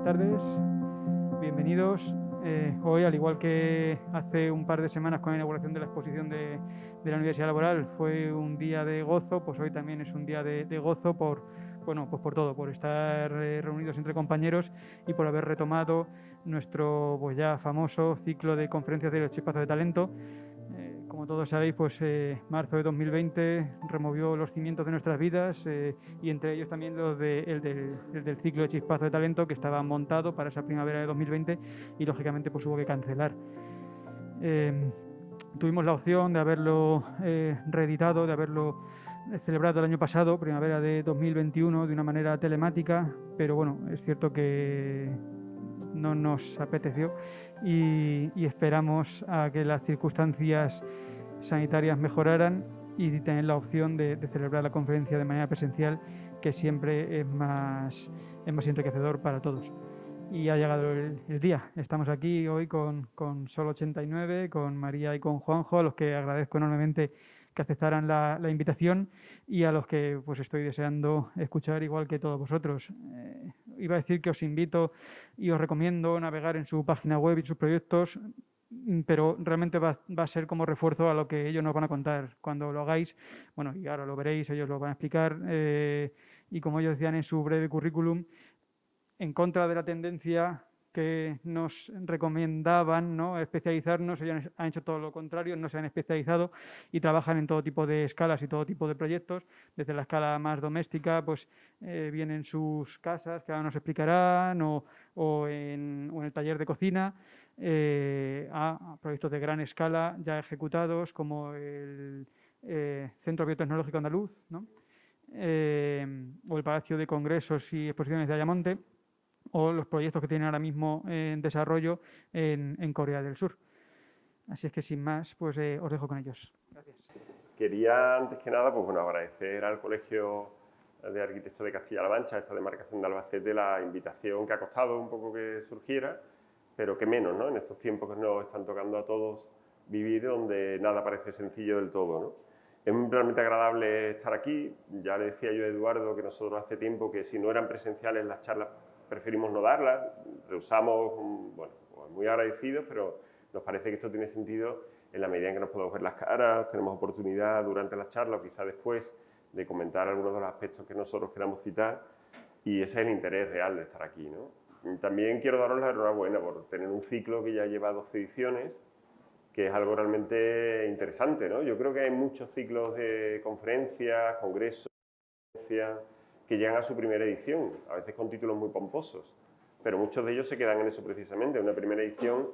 buenas tardes, bienvenidos. Hoy, al igual que hace un par de semanas con la inauguración de la exposición de la Universidad Laboral, fue un día de gozo, pues hoy también es un día de gozo por todo, por estar reunidos entre compañeros y por haber retomado nuestro pues ya famoso ciclo de conferencias de los chispazos de talento. Como todos sabéis, pues marzo de 2020 removió los cimientos de nuestras vidas y entre ellos también el del ciclo de Chispazo de Talento, que estaba montado para esa primavera de 2020 y lógicamente pues hubo que cancelar. Tuvimos la opción de haberlo reeditado, de haberlo celebrado el año pasado, primavera de 2021, de una manera telemática, pero bueno, es cierto que no nos apeteció y esperamos a que las circunstancias sanitarias mejoraran y tener la opción de celebrar la conferencia de manera presencial, que siempre es más enriquecedor para todos. Y ha llegado el día. Estamos aquí hoy con Sol 89, con María y con Juanjo, a los que agradezco enormemente que aceptaran la invitación y a los que pues estoy deseando escuchar igual que todos vosotros. Iba a decir que os invito y os recomiendo navegar en su página web y sus proyectos, pero realmente va a ser como refuerzo a lo que ellos nos van a contar cuando lo hagáis. Bueno, y ahora lo veréis, ellos lo van a explicar. Y como ellos decían en su breve currículum, en contra de la tendencia que nos recomendaban, ¿no?, especializarnos, ellos han hecho todo lo contrario, no se han especializado y trabajan en todo tipo de escalas y todo tipo de proyectos. Desde la escala más doméstica, pues vienen sus casas, que ahora nos explicarán, o en el taller de cocina, a proyectos de gran escala ya ejecutados, como el Centro Biotecnológico Andaluz, ¿no?, o el Palacio de Congresos y Exposiciones de Ayamonte, o los proyectos que tienen ahora mismo en desarrollo en Corea del Sur. Así es que sin más, pues os dejo con ellos. Gracias. Quería antes que nada, pues bueno, agradecer al Colegio de Arquitectos de Castilla-La Mancha, esta demarcación de Albacete, la invitación que ha costado un poco que surgiera, pero que menos, ¿no?, en estos tiempos que nos están tocando a todos vivir, donde nada parece sencillo del todo, ¿no? Es realmente agradable estar aquí. Ya le decía yo a Eduardo que nosotros hace tiempo que si no eran presenciales las charlas preferimos no darlas, rehusamos, bueno, pues muy agradecidos, pero nos parece que esto tiene sentido en la medida en que nos podemos ver las caras, tenemos oportunidad durante las charlas o quizá después de comentar algunos de los aspectos que nosotros queramos citar, y ese es el interés real de estar aquí, ¿no? Y también quiero daros la enhorabuena por tener un ciclo que ya lleva 12 ediciones, que es algo realmente interesante, ¿no? Yo creo que hay muchos ciclos de conferencias, congresos, que llegan a su primera edición, a veces con títulos muy pomposos, pero muchos de ellos se quedan en eso precisamente, en una primera edición,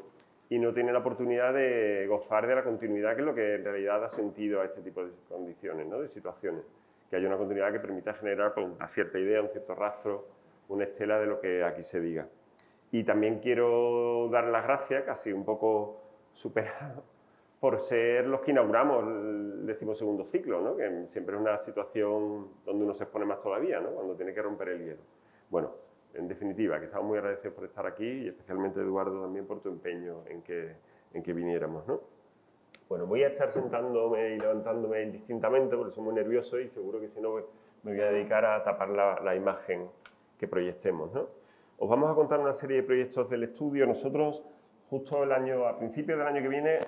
y no tienen la oportunidad de gozar de la continuidad, que es lo que en realidad da sentido a este tipo de condiciones, ¿no?, de situaciones, que haya una continuidad que permita generar pues, una cierta idea, un cierto rastro, una estela de lo que aquí se diga. Y también quiero dar las gracias, casi un poco superado, por ser los que inauguramos el 12º ciclo, ¿no?, que siempre es una situación donde uno se expone más todavía, ¿no?, cuando tiene que romper el hielo. Bueno, en definitiva, que estamos muy agradecidos por estar aquí y especialmente, Eduardo, también por tu empeño en que viniéramos, ¿no? Bueno, voy a estar sentándome y levantándome indistintamente porque soy muy nervioso y seguro que si no me voy a dedicar a tapar la imagen que proyectemos, ¿no? Os vamos a contar una serie de proyectos del estudio. Nosotros, justo a principios del año que viene,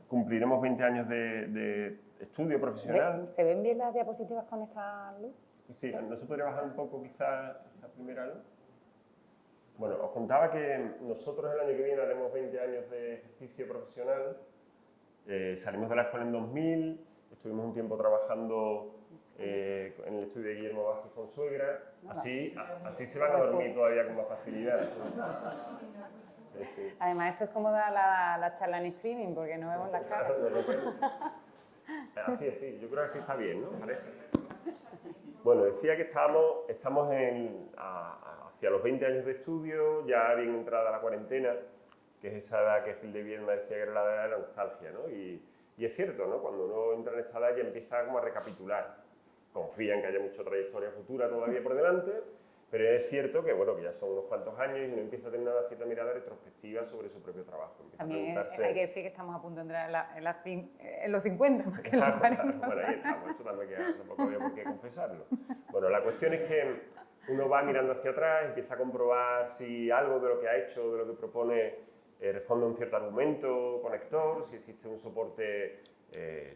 cumpliremos 20 años de estudio profesional. ¿Se ven bien las diapositivas con esta luz? Sí, ¿no se podría bajar un poco quizá esta primera luz? Bueno, os contaba que nosotros el año que viene haremos 20 años de ejercicio profesional. Salimos de la escuela en 2000, estuvimos un tiempo trabajando en el estudio de Guillermo Vázquez Consuegra. Así se van a dormir todavía con más facilidad. Sí. Además, esto es como dar la charla en streaming, porque no vemos las caras. Así, yo creo que así está bien, ¿no? Parece. Bueno, decía que estamos hacia los 20 años de estudio, ya bien entrada la cuarentena, que es esa edad que Gil de Vierma decía que era la edad de la nostalgia, ¿no? Y es cierto, ¿no? Cuando uno entra en esta edad ya empieza como a recapitular. Confía en que haya mucha trayectoria futura todavía por delante, pero es cierto que, bueno, que ya son unos cuantos años y uno empieza a tener una cierta mirada retrospectiva sobre su propio trabajo. También hay que decir que estamos a punto de entrar en los 50, más que en los 40. Bueno, ahí estamos, eso tampoco había por qué confesarlo. Bueno, la cuestión es que uno va mirando hacia atrás, empieza a comprobar si algo de lo que ha hecho, de lo que propone, responde a un cierto argumento conector, si existe un soporte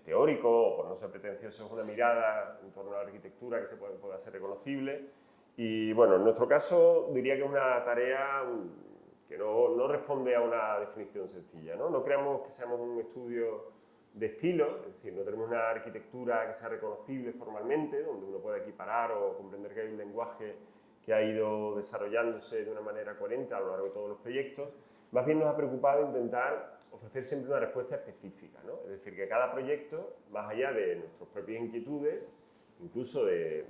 teórico, o por no ser pretencioso, es una mirada en torno a la arquitectura que pueda ser reconocible. Y bueno, en nuestro caso diría que es una tarea que no responde a una definición sencilla, ¿no? No creemos que seamos un estudio de estilo, es decir, no tenemos una arquitectura que sea reconocible formalmente, donde uno pueda equiparar o comprender que hay un lenguaje que ha ido desarrollándose de una manera coherente a lo largo de todos los proyectos. Más bien nos ha preocupado intentar ofrecer siempre una respuesta específica, ¿no? Es decir, que cada proyecto, más allá de nuestras propias inquietudes, incluso de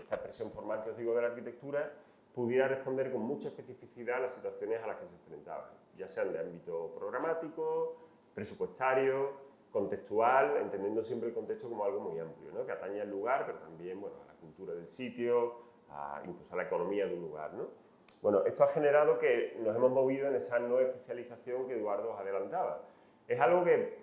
esta expresión formal que os digo de la arquitectura, pudiera responder con mucha especificidad a las situaciones a las que se enfrentaban, ya sean de ámbito programático, presupuestario, contextual, entendiendo siempre el contexto como algo muy amplio, ¿no? Que atañe al lugar, pero también, bueno, a la cultura del sitio, incluso a la economía de un lugar, ¿no? Bueno, esto ha generado que nos hemos movido en esa nueva especialización que Eduardo os adelantaba. Es algo que,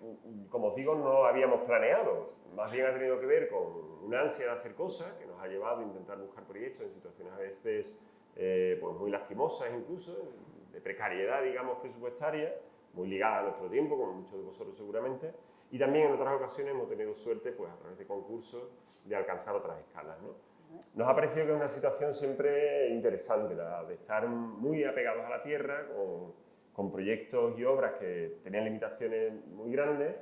como os digo, no habíamos planeado, más bien ha tenido que ver con una ansia de hacer cosas que nos ha llevado a intentar buscar proyectos en situaciones a veces pues muy lastimosas incluso, de precariedad, digamos, presupuestaria, muy ligada a nuestro tiempo, como muchos de vosotros seguramente, y también en otras ocasiones hemos tenido suerte, pues a través de concursos, de alcanzar otras escalas, ¿no? Nos ha parecido que es una situación siempre interesante, la de estar muy apegados a la tierra, con proyectos y obras que tenían limitaciones muy grandes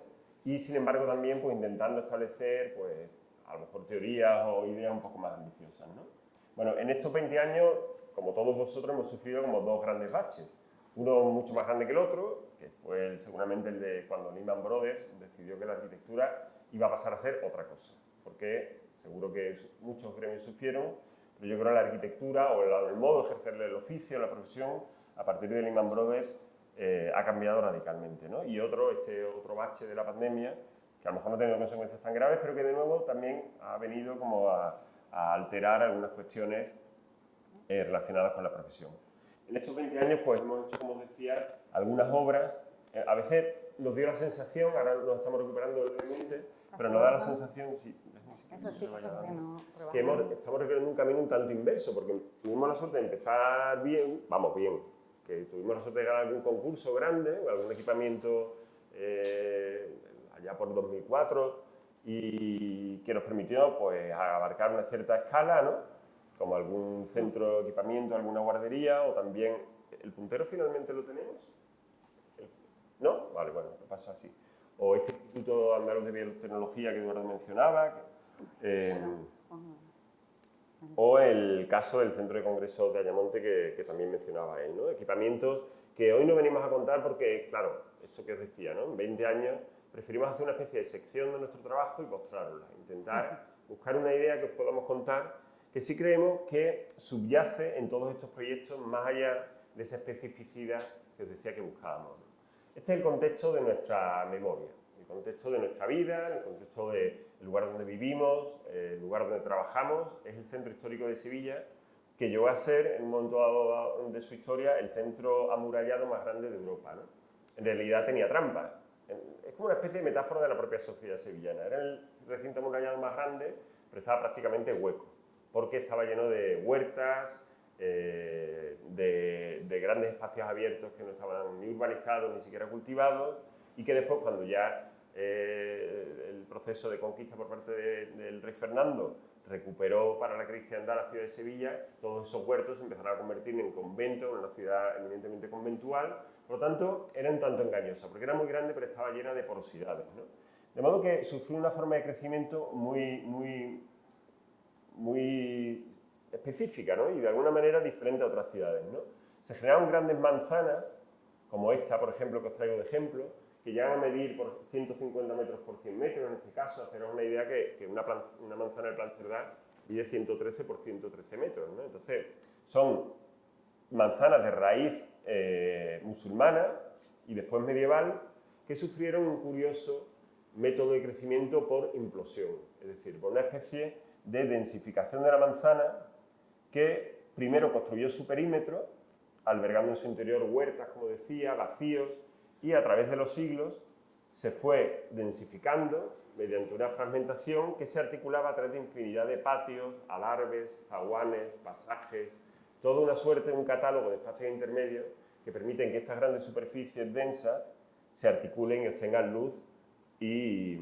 y, sin embargo, también pues, intentando establecer, pues, a lo mejor teorías o ideas un poco más ambiciosas, ¿no? Bueno, en estos 20 años, como todos vosotros, hemos sufrido como dos grandes baches. Uno mucho más grande que el otro, que fue seguramente el de cuando Lehman Brothers decidió que la arquitectura iba a pasar a ser otra cosa, porque seguro que muchos gremios sufrieron, pero yo creo que la arquitectura o el modo de ejercer el oficio, la profesión, a partir de Lehman Brothers, ha cambiado radicalmente, ¿no? Y otro bache de la pandemia, que a lo mejor no ha tenido consecuencias tan graves, pero que de nuevo también ha venido como a alterar algunas cuestiones relacionadas con la profesión. En estos 20 años, pues hemos hecho, como os decía, algunas obras. A veces nos dio la sensación, ahora nos estamos recuperando brevemente, pero nos da la sensación, eso sí, que no, que estamos recorriendo un camino un tanto inverso, porque tuvimos la suerte de empezar bien, vamos bien, que tuvimos la suerte de ganar algún concurso grande, algún equipamiento allá por 2004, y que nos permitió pues, abarcar una cierta escala, ¿no? Como algún centro de equipamiento, alguna guardería, o también... ¿El puntero finalmente lo tenemos? ¿No? Vale, bueno, lo paso así. O este Instituto Andaluz de Biotecnología que Eduardo mencionaba, o el caso del Centro de Congresos de Ayamonte que también mencionaba él, ¿no? Equipamientos que hoy no venimos a contar porque, claro, esto que os decía, ¿no? En 20 años preferimos hacer una especie de sección de nuestro trabajo y mostrarla, intentar buscar una idea que os podamos contar que sí creemos que subyace en todos estos proyectos más allá de esa especificidad que os decía que buscábamos, ¿no? Este es el contexto de nuestra memoria, el contexto de nuestra vida, el contexto del lugar donde vivimos, el lugar donde trabajamos. Es el centro histórico de Sevilla, que llegó a ser, en un momento dado de su historia, el centro amurallado más grande de Europa, ¿no? En realidad tenía trampas. Es como una especie de metáfora de la propia sociedad sevillana. Era el recinto amurallado más grande, pero estaba prácticamente hueco, porque estaba lleno de huertas, de grandes espacios abiertos que no estaban ni urbanizados ni siquiera cultivados, y que después, cuando ya el proceso de conquista por parte del rey Fernando recuperó para la cristiandad la ciudad de Sevilla, todos esos huertos se empezaron a convertir en convento, en una ciudad eminentemente conventual. Por lo tanto, era un tanto engañosa, porque era muy grande, pero estaba llena de porosidades, ¿no? De modo que sufrió una forma de crecimiento muy específica, ¿no? Y de alguna manera diferente a otras ciudades, ¿no? Se generaron grandes manzanas, como esta, por ejemplo, que os traigo de ejemplo, que llegan a medir por 150 metros por 100 metros, en este caso, haceros una idea que una manzana de Plan Cerdá mide 113 por 113 metros, ¿no? Entonces, son manzanas de raíz musulmana y después medieval que sufrieron un curioso método de crecimiento por implosión, es decir, por una especie de densificación de la manzana que primero construyó su perímetro, albergando en su interior huertas, como decía, vacíos, y a través de los siglos se fue densificando mediante una fragmentación que se articulaba a través de infinidad de patios, alarves, zaguanes, pasajes, toda una suerte de un catálogo de espacios intermedios que permiten que estas grandes superficies densas se articulen y obtengan luz y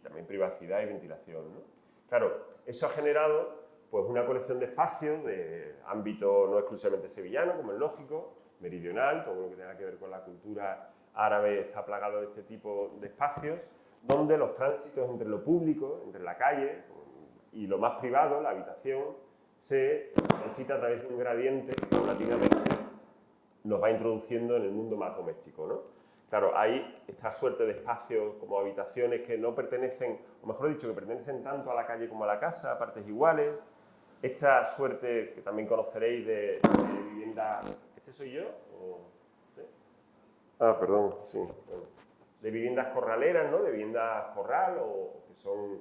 también privacidad y ventilación, ¿no? Claro, eso ha generado pues, una colección de espacios de ámbito no exclusivamente sevillano, como es lógico, meridional, todo lo que tenga que ver con la cultura árabe está plagado de este tipo de espacios, donde los tránsitos entre lo público, entre la calle y lo más privado, la habitación, se transita a través de un gradiente que paulatinamente nos va introduciendo en el mundo más doméstico, ¿no? Claro, hay esta suerte de espacios como habitaciones que no pertenecen, o mejor dicho, que pertenecen tanto a la calle como a la casa, a partes iguales. Esta suerte que también conoceréis de viviendas... ¿Este soy yo? ¿Sí? Ah, perdón, sí. De viviendas corraleras, ¿no? De viviendas corral o que son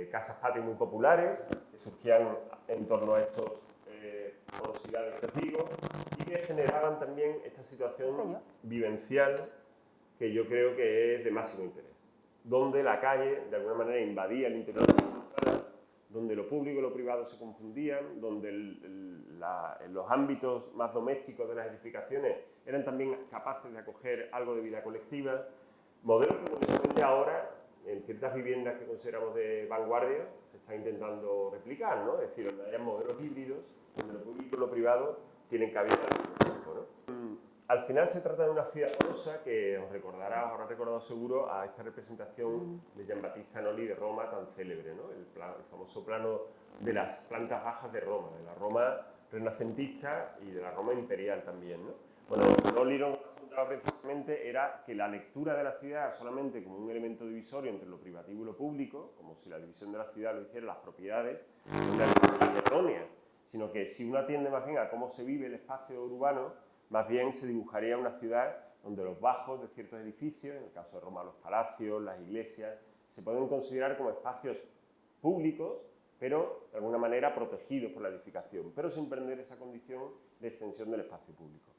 casas patio muy populares, que surgían en torno a estos porosidades de testigos y que generaban también esta situación vivencial que yo creo que es de máximo interés, donde la calle de alguna manera invadía el interior de las manzanas, donde lo público y lo privado se confundían, donde los ámbitos más domésticos de las edificaciones eran también capaces de acoger algo de vida colectiva, modelos que curiosamente ahora en ciertas viviendas que consideramos de vanguardia se está intentando replicar, ¿no? Es decir, donde haya modelos híbridos, donde lo público y lo privado tienen cabida al mismo tiempo, ¿no? Al final se trata de una ciudad porosa que os recordará, os habrá recordado seguro a esta representación de Giambattista Noli de Roma tan célebre, ¿no? El famoso plano de las plantas bajas de Roma, de la Roma renacentista y de la Roma imperial también, ¿no? Bueno, Noli lo que apuntaba precisamente era que la lectura de la ciudad solamente como un elemento divisorio entre lo privativo y lo público, como si la división de la ciudad lo hicieran las propiedades, no era errónea, sino que si uno atiende más bien a cómo se vive el espacio urbano, más bien se dibujaría una ciudad donde los bajos de ciertos edificios, en el caso de Roma los palacios, las iglesias, se pueden considerar como espacios públicos, pero de alguna manera protegidos por la edificación, pero sin perder esa condición de extensión del espacio público.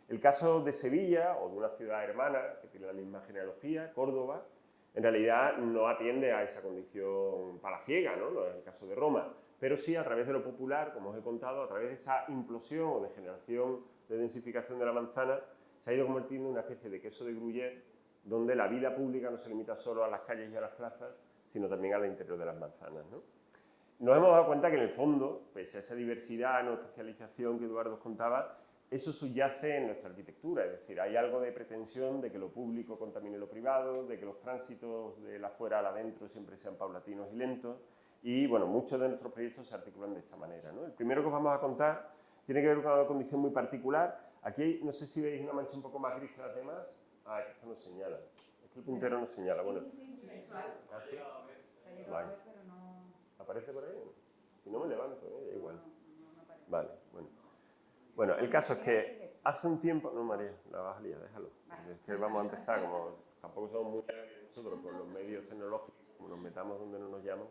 El caso de Sevilla, o de una ciudad hermana, que tiene la misma genealogía, Córdoba, en realidad no atiende a esa condición palaciega, ¿no? No es el caso de Roma, pero sí a través de lo popular, como os he contado, a través de esa implosión o degeneración de densificación de la manzana, se ha ido convirtiendo en una especie de queso de Gruyère, donde la vida pública no se limita solo a las calles y a las plazas, sino también al interior de las manzanas, ¿no? Nos hemos dado cuenta que en el fondo, pese a esa diversidad, no especialización que Eduardo os contaba, eso subyace en nuestra arquitectura, es decir, hay algo de pretensión de que lo público contamine lo privado, de que los tránsitos de la afuera al adentro siempre sean paulatinos y lentos, y bueno, muchos de nuestros proyectos se articulan de esta manera, ¿no? El primero que os vamos a contar tiene que ver con una condición muy particular. Aquí no sé si veis una mancha un poco más gris que las demás. Ah, es que esto nos señala. Es que el puntero nos señala. Bueno. Sí. ¿Ah, sí? Vale. ¿Aparece por ahí? Si no me levanto, da igual. Vale, bueno. Bueno, el caso es que hace un tiempo... No, María, la vas a liar, déjalo. Es que vamos a empezar, como tampoco somos muy hábiles nosotros con los medios tecnológicos, como nos metamos donde no nos llaman.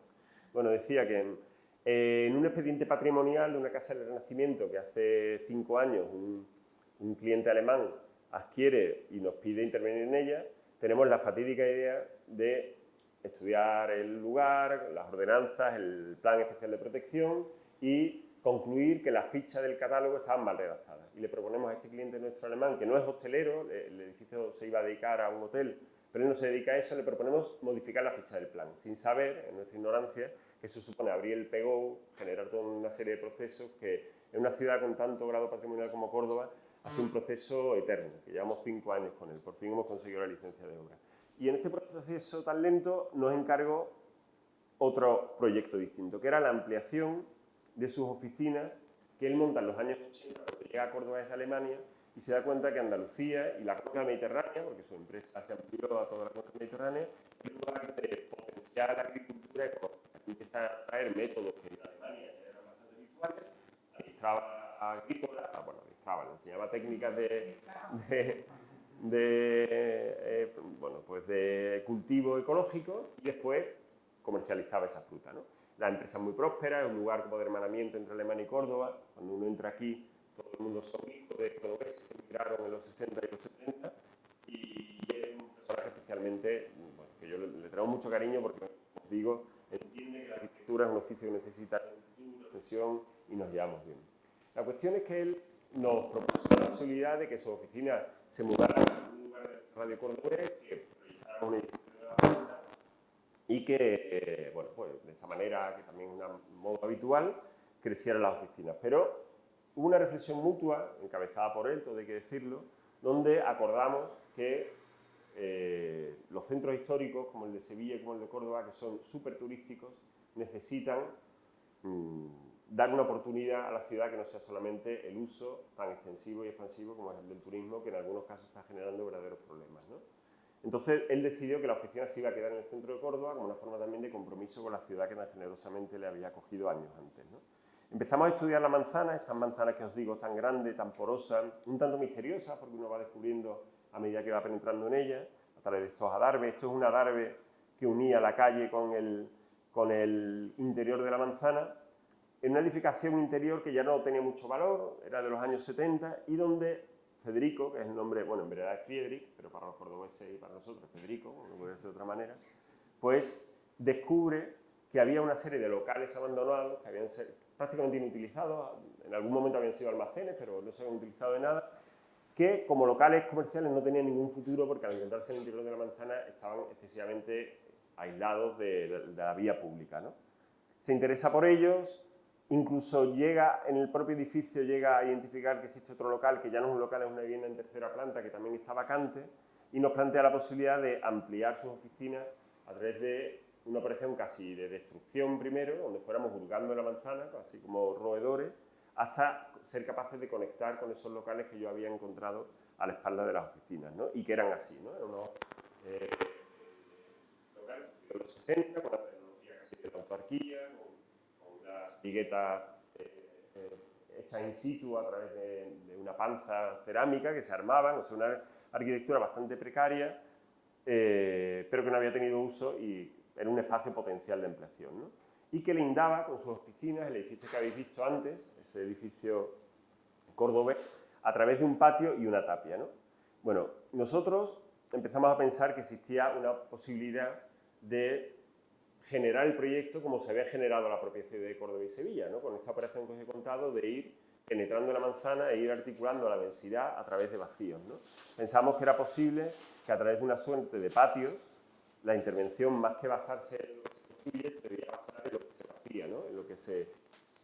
Bueno, decía que en un expediente patrimonial de una casa del Renacimiento que hace 5 años un cliente alemán adquiere y nos pide intervenir en ella, tenemos la fatídica idea de estudiar el lugar, las ordenanzas, el plan especial de protección y concluir que las fichas del catálogo estaban mal redactadas. Y le proponemos a este cliente nuestro alemán, que no es hostelero, el edificio se iba a dedicar a un hotel, pero él no se dedica a eso, le proponemos modificar la ficha del plan, sin saber, en nuestra ignorancia, que eso supone abrir el PGO, generar toda una serie de procesos que en una ciudad con tanto grado patrimonial como Córdoba hace un proceso eterno, que llevamos 5 años con él, por fin hemos conseguido la licencia de obra. Y en este proceso tan lento nos encargó otro proyecto distinto, que era la ampliación de sus oficinas que él monta en los años 80, cuando llega a Córdoba desde Alemania, y se da cuenta que Andalucía y la cuenca mediterránea, porque su empresa se amplió a toda la cuenca mediterránea, es un lugar de potencial agricultura ecológica. Empieza a traer métodos que en Alemania eran bastante habituales, administraba agrícola, bueno, administraba, le enseñaba técnicas de cultivo ecológico y después comercializaba esa fruta, ¿no? La empresa es muy próspera, es un lugar como de hermanamiento entre Alemania y Córdoba. Cuando uno entra aquí, todo el mundo son hijos de cordobeses que emigraron en los 60 y los 70 y es un personaje especialmente realmente, bueno, que yo le traigo mucho cariño porque, como os digo, entiende que la arquitectura es un oficio que necesita reflexión y nos llevamos bien. La cuestión es que él nos propuso la posibilidad de que su oficina se mudara a un lugar de Radio Cordobés, que proyectara un edificio de la planta y que, bueno, pues de esa manera, que también es un modo habitual, crecieran las oficinas. Pero hubo una reflexión mutua, encabezada por él, todo hay que decirlo, donde acordamos que los centros históricos, como el de Sevilla y como el de Córdoba, que son súper turísticos, necesitan dar una oportunidad a la ciudad que no sea solamente el uso tan extensivo y expansivo como es el del turismo, que en algunos casos está generando verdaderos problemas, ¿no? Entonces, él decidió que la oficina se iba a quedar en el centro de Córdoba como una forma también de compromiso con la ciudad que tan generosamente le había acogido años antes, ¿no? Empezamos a estudiar la manzana, estas manzanas que os digo, tan grande, tan porosa, un tanto misteriosa, porque uno va descubriendo a medida que va penetrando en ella, a través de estos adarves. Esto es un adarve que unía la calle con el interior de la manzana, en una edificación interior que ya no tenía mucho valor, era de los años 70, y donde Federico, que es el nombre, bueno, en verdad es Friedrich, pero para los cordobeses y para nosotros Federico, no puede ser de otra manera, pues descubre que había una serie de locales abandonados que habían sido prácticamente inutilizados, en algún momento habían sido almacenes, pero no se habían utilizado de nada, que como locales comerciales no tenían ningún futuro porque al encontrarse en el interior de la manzana estaban excesivamente aislados de la vía pública, ¿no? Se interesa por ellos, incluso llega en el propio edificio, llega a identificar que existe otro local, que ya no es un local, es una vivienda en tercera planta que también está vacante, y nos plantea la posibilidad de ampliar sus oficinas a través de una operación casi de destrucción primero, donde fuéramos hurgando la manzana, así como roedores, hasta ser capaces de conectar con esos locales que yo había encontrado a la espalda de las oficinas, ¿no? Y que eran así, ¿no? Eran unos locales de los 60, con la tecnología casi de la autarquía, con las viguetas hechas in situ a través de una panza cerámica que se armaban, o sea, una arquitectura bastante precaria, pero que no había tenido uso y era un espacio potencial de ampliación, ¿no? Y que lindaba con sus oficinas, el edificio que habéis visto antes, ese edificio cordobés, a través de un patio y una tapia, ¿no? Bueno, nosotros empezamos a pensar que existía una posibilidad de generar el proyecto como se había generado la propia ciudad de Córdoba y Sevilla, ¿no? Con esta operación que os he contado de ir penetrando la manzana e ir articulando la densidad a través de vacíos, ¿no? Pensamos que era posible que a través de una suerte de patios la intervención, más que basarse en lo que se construye, se debería basar en lo que se vacía, ¿no? En lo que se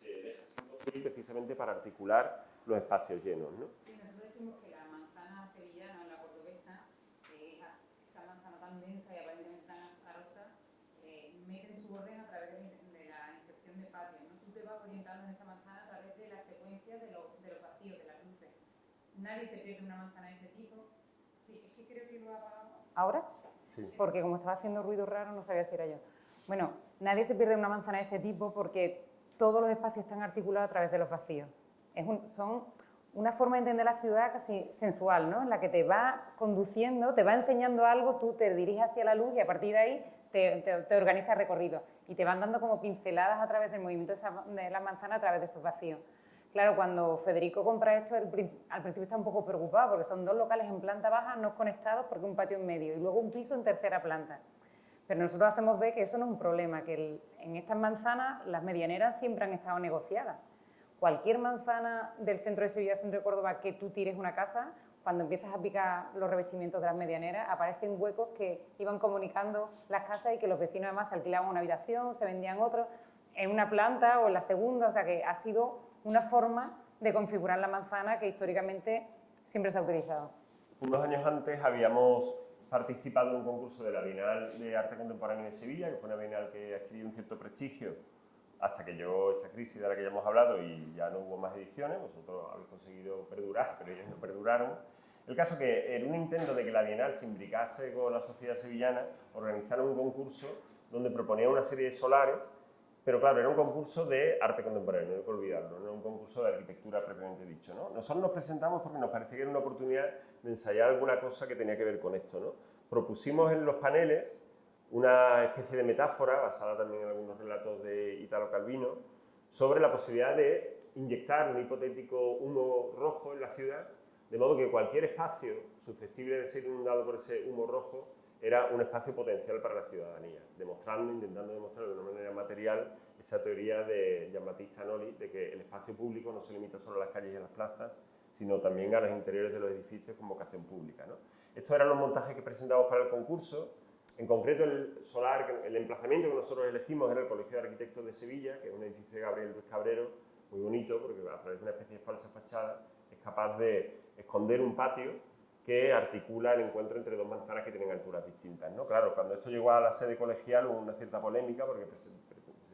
deja sin construir precisamente para articular los espacios llenos, ¿no? Sí, nosotros decimos que la manzana sevillana, la cordobesa, esa manzana tan densa y aparentemente tan azarosa, mete en su orden a través de la inserción de patios, ¿no? Tú te vas orientando en esa manzana a través de la secuencia de los vacíos, de las luces. Nadie se pierde una manzana de este tipo. Sí, es que creo que lo ha apagado. ¿Ahora? Sí. Porque como estaba haciendo ruido raro no sabía si era yo. Bueno, nadie se pierde una manzana de este tipo porque todos los espacios están articulados a través de los vacíos. Son una forma de entender la ciudad casi sensual, ¿no? En la que te va conduciendo, te va enseñando algo, tú te diriges hacia la luz y a partir de ahí te organiza el recorrido y te van dando como pinceladas a través del movimiento de la manzana a través de esos vacíos. Claro, cuando Federico compra esto, al principio está un poco preocupado porque son dos locales en planta baja no conectados porque un patio en medio y luego un piso en tercera planta. Pero nosotros hacemos ver que eso no es un problema, que en estas manzanas las medianeras siempre han estado negociadas. Cualquier manzana del centro de Sevilla, centro de Córdoba, que tú tires una casa, cuando empiezas a picar los revestimientos de las medianeras, aparecen huecos que iban comunicando las casas y que los vecinos además se alquilaban una habitación, se vendían otros, en una planta o en la segunda, o sea que ha sido una forma de configurar la manzana que históricamente siempre se ha utilizado. Unos años antes habíamos participado en un concurso de la Bienal de Arte Contemporáneo de Sevilla, que fue una bienal que adquirió un cierto prestigio hasta que llegó esta crisis de la que ya hemos hablado y ya no hubo más ediciones. Vosotros habéis conseguido perdurar, pero ellos no perduraron. El caso que en un intento de que la Bienal se imbricase con la sociedad sevillana, organizaron un concurso donde proponía una serie de solares, pero claro, era un concurso de arte contemporáneo, no hay que olvidarlo, no era un concurso de arquitectura propiamente dicho, ¿no? Nosotros nos presentamos porque nos parecía que era una oportunidad de ensayar alguna cosa que tenía que ver con esto, ¿no? Propusimos en los paneles una especie de metáfora, basada también en algunos relatos de Italo Calvino, sobre la posibilidad de inyectar un hipotético humo rojo en la ciudad, de modo que cualquier espacio susceptible de ser inundado por ese humo rojo era un espacio potencial para la ciudadanía, intentando demostrar de una manera material esa teoría de Jean-Baptiste Annoli de que el espacio público no se limita solo a las calles y a las plazas, sino también a los interiores de los edificios con vocación pública, ¿no? Estos eran los montajes que presentamos para el concurso. En concreto, el solar, el emplazamiento que nosotros elegimos era el Colegio de Arquitectos de Sevilla, que es un edificio de Gabriel Ruiz Cabrero, muy bonito, porque a través de una especie de falsa fachada es capaz de esconder un patio que articula el encuentro entre dos manzanas que tienen alturas distintas, ¿no? Claro, cuando esto llegó a la sede colegial hubo una cierta polémica porque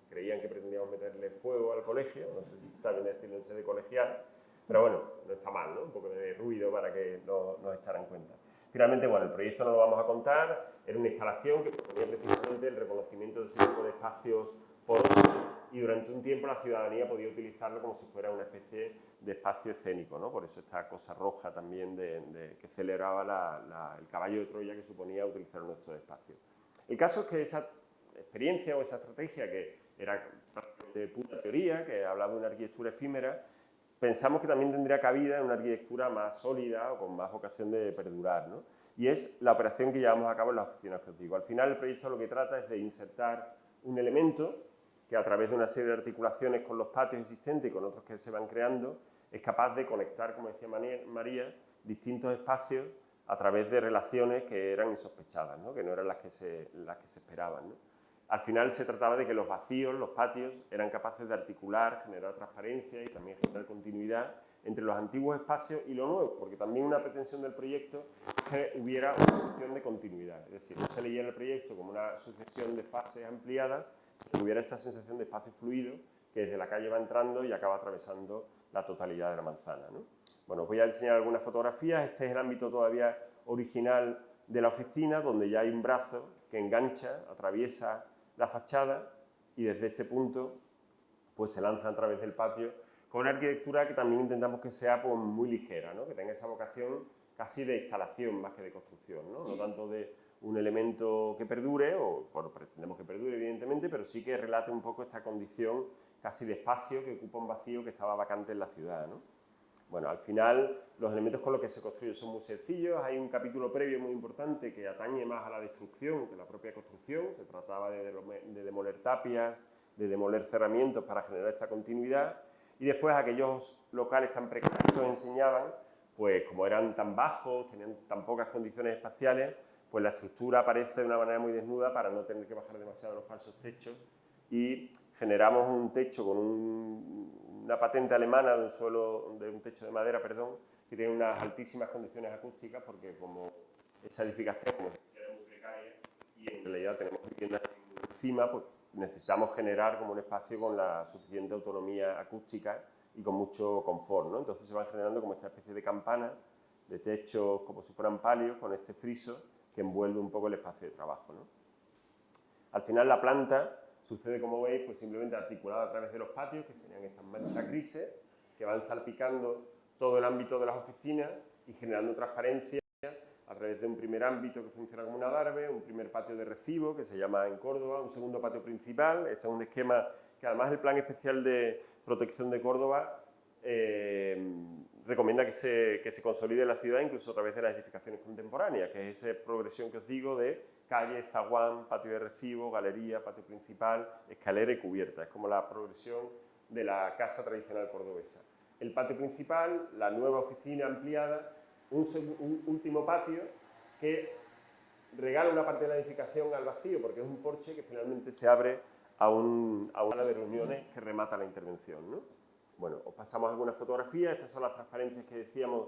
creían que pretendíamos meterle fuego al colegio, no sé si está bien decirlo en sede colegial, pero bueno, no está mal, ¿no? Un poco de ruido para que no nos echaran cuenta. Finalmente, bueno, el proyecto no lo vamos a contar, era una instalación que proponía precisamente el reconocimiento de este tipo de espacios porosos y durante un tiempo la ciudadanía podía utilizarlo como si fuera una especie de espacio escénico, ¿no? Por eso esta cosa roja también que celebraba el caballo de Troya que suponía utilizar nuestros espacios. El caso es que esa experiencia o esa estrategia que era de pura teoría, que hablaba de una arquitectura efímera, pensamos que también tendría cabida en una arquitectura más sólida o con más vocación de perdurar, ¿no? Y es la operación que llevamos a cabo en las oficinas que os digo. Al final el proyecto lo que trata es de insertar un elemento que a través de una serie de articulaciones con los patios existentes y con otros que se van creando, es capaz de conectar, como decía María, distintos espacios a través de relaciones que eran insospechadas, ¿no? Que no eran las que se esperaban, ¿no? Al final se trataba de que los vacíos, los patios, eran capaces de articular, generar transparencia y también generar continuidad entre los antiguos espacios y lo nuevo, porque también una pretensión del proyecto es que hubiera una sucesión de continuidad, es decir, no se leyera el proyecto como una sucesión de fases ampliadas, sino que hubiera esta sensación de espacio fluido que desde la calle va entrando y acaba atravesando la totalidad de la manzana, ¿no? Bueno, os voy a enseñar algunas fotografías. Este es el ámbito todavía original de la oficina, donde ya hay un brazo que engancha, atraviesa la fachada y desde este punto pues se lanza a través del patio con una arquitectura que también intentamos que sea pues, muy ligera, ¿no? Que tenga esa vocación casi de instalación más que de construcción, ¿no? No tanto de un elemento que perdure, o bueno, pretendemos que perdure evidentemente, pero sí que relate un poco esta condición casi de espacio que ocupa un vacío que estaba vacante en la ciudad, ¿no? Bueno, al final los elementos con los que se construye son muy sencillos. Hay un capítulo previo muy importante que atañe más a la destrucción que la propia construcción. Se trataba de demoler tapias, de demoler cerramientos para generar esta continuidad. Y después aquellos locales tan precarios que nos enseñaban, pues como eran tan bajos, tenían tan pocas condiciones espaciales, pues la estructura aparece de una manera muy desnuda para no tener que bajar demasiado los falsos techos y generamos un techo con una patente alemana de un techo de madera, perdón, que tiene unas altísimas condiciones acústicas porque como esa edificación como era muy precaria y en realidad tenemos viviendas encima, pues necesitamos generar como un espacio con la suficiente autonomía acústica y con mucho confort, ¿no? Entonces se van generando como esta especie de campanas, de techos como si fueran palios con este friso que envuelve un poco el espacio de trabajo, ¿no? Al final la planta sucede, como veis, pues simplemente articulada a través de los patios, que serían estas manchas grises, que van salpicando todo el ámbito de las oficinas y generando transparencia a través de un primer ámbito que funciona como una adarve, un primer patio de recibo, que se llama en Córdoba, un segundo patio principal. Este es un esquema que además el Plan Especial de Protección de Córdoba recomienda que se consolide la ciudad incluso a través de las edificaciones contemporáneas, que es esa progresión que os digo de calle, zaguán, patio de recibo, galería, patio principal, escalera y cubierta. Es como la progresión de la casa tradicional cordobesa. El patio principal, la nueva oficina ampliada, un último patio que regala una parte de la edificación al vacío porque es un porche que finalmente se abre a una sala de reuniones que remata la intervención, ¿no? Bueno, os pasamos algunas fotografías. Estas son las transparencias que decíamos.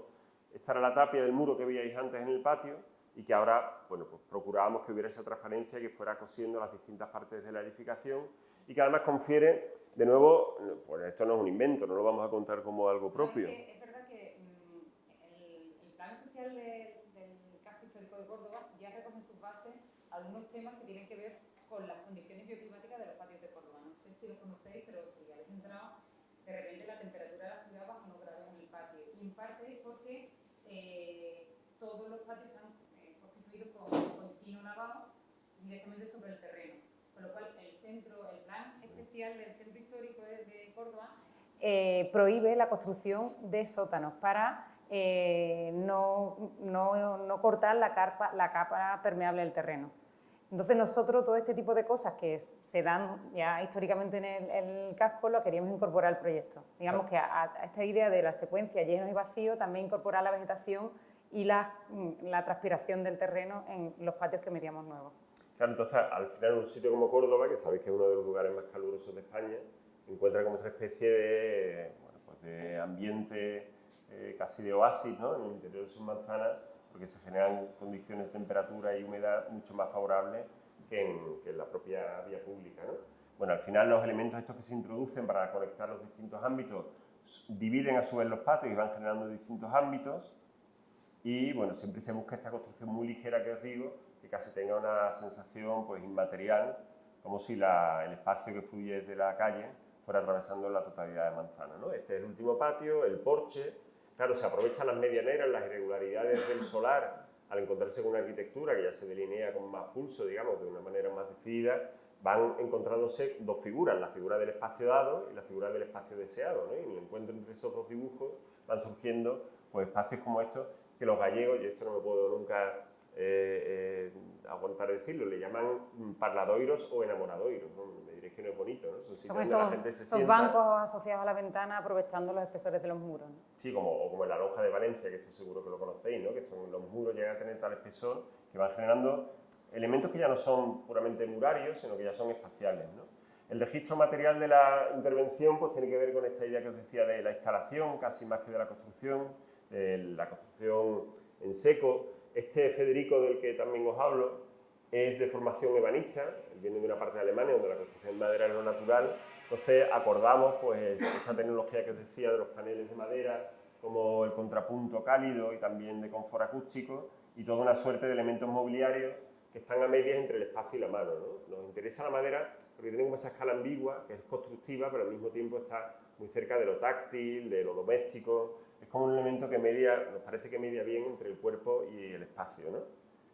Esta era la tapia del muro que veíais antes en el patio y que ahora, bueno, pues procurábamos que hubiera esa transparencia que fuera cosiendo las distintas partes de la edificación y que además confiere, de nuevo, pues esto no es un invento, no lo vamos a contar como algo propio. Es verdad que el plan especial del casco histórico de Córdoba ya recoge en sus bases algunos temas que tienen que ver con las condiciones bioclimáticas de los patios de Córdoba. No sé si los conocéis, pero si habéis entrado, de repente la temperatura de la ciudad baja unos grados en el patio. Y en parte es porque todos los patios están constituidos con chino lavado directamente sobre el terreno. Con lo cual, el plan especial del centro histórico de Córdoba prohíbe la construcción de sótanos para no cortar la capa permeable del terreno. Entonces nosotros todo este tipo de cosas que se dan ya históricamente en el casco lo queríamos incorporar al proyecto. Digamos que a esta idea de la secuencia llenos y vacíos también incorporar la vegetación y la transpiración del terreno en los patios que metíamos nuevos. Claro, entonces al final un sitio como Córdoba, que sabéis que es uno de los lugares más calurosos de España, encuentra como esta especie de, bueno, pues de ambiente casi de oasis, ¿no?, en el interior de sus manzanas, porque se generan condiciones de temperatura y humedad mucho más favorables que en la propia vía pública, ¿no? Bueno, al final los elementos estos que se introducen para conectar los distintos ámbitos dividen a su vez los patios y van generando distintos ámbitos y, bueno, siempre se busca esta construcción muy ligera que os digo, que casi tenga una sensación pues inmaterial, como si el espacio que fluye desde la calle fuera atravesando la totalidad de manzana, ¿no? Este es el último patio, el porche. Claro, se aprovechan las medianeras, las irregularidades del solar, al encontrarse con una arquitectura que ya se delinea con más pulso, digamos, de una manera más decidida, van encontrándose dos figuras, la figura del espacio dado y la figura del espacio deseado, ¿no? Y en el encuentro entre esos dos dibujos van surgiendo pues, espacios como estos que los gallegos, y esto no me puedo nunca aguantar decirlo, le llaman parladoiros o enamoradoiros, ¿no? Me diré que no es bonito, ¿no? Son esos bancos asociados a la ventana aprovechando los espesores de los muros, ¿no? Sí, como en la lonja de Valencia, que estoy seguro que lo conocéis, ¿no? Que los muros llegan a tener tal espesor que van generando elementos que ya no son puramente murarios, sino que ya son espaciales, ¿no? El registro material de la intervención pues, tiene que ver con esta idea que os decía de la instalación, casi más que de la construcción en seco. Este Federico, del que también os hablo, es de formación ebanista, viene de una parte de Alemania donde la construcción en madera es lo natural. Entonces acordamos pues, esta tecnología que os decía de los paneles de madera, como el contrapunto cálido y también de confort acústico, y toda una suerte de elementos mobiliarios que están a medias entre el espacio y la mano, ¿no? Nos interesa la madera porque tiene como esa escala ambigua, que es constructiva, pero al mismo tiempo está muy cerca de lo táctil, de lo doméstico. Es como un elemento que nos parece que media bien entre el cuerpo y el espacio, ¿no?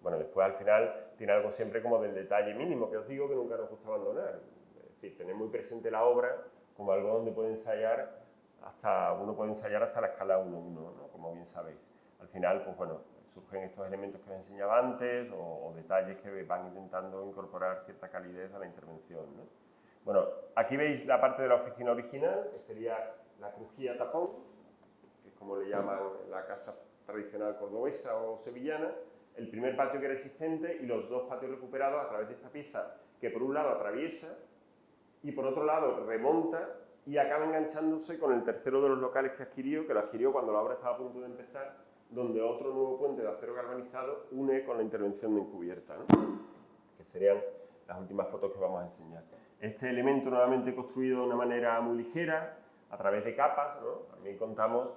Bueno, después al final tiene algo siempre como del detalle mínimo, que os digo que nunca nos gusta abandonar. Es decir, tener muy presente la obra como algo donde uno puede ensayar hasta la escala 1:1, ¿no? Como bien sabéis. Al final, pues bueno, surgen estos elementos que os enseñaba antes o detalles que van intentando incorporar cierta calidez a la intervención, ¿no? Bueno, aquí veis la parte de la oficina original, que sería la crujía tapón, que es como le llaman en la casa tradicional cordobesa o sevillana, el primer patio que era existente y los dos patios recuperados a través de esta pieza que por un lado atraviesa y por otro lado remonta y acaba enganchándose con el tercero de los locales que lo adquirió cuando la obra estaba a punto de empezar, donde otro nuevo puente de acero galvanizado une con la intervención de encubierta, ¿no? Que serían las últimas fotos que vamos a enseñar. Este elemento nuevamente construido de una manera muy ligera, a través de capas, ¿no? También contamos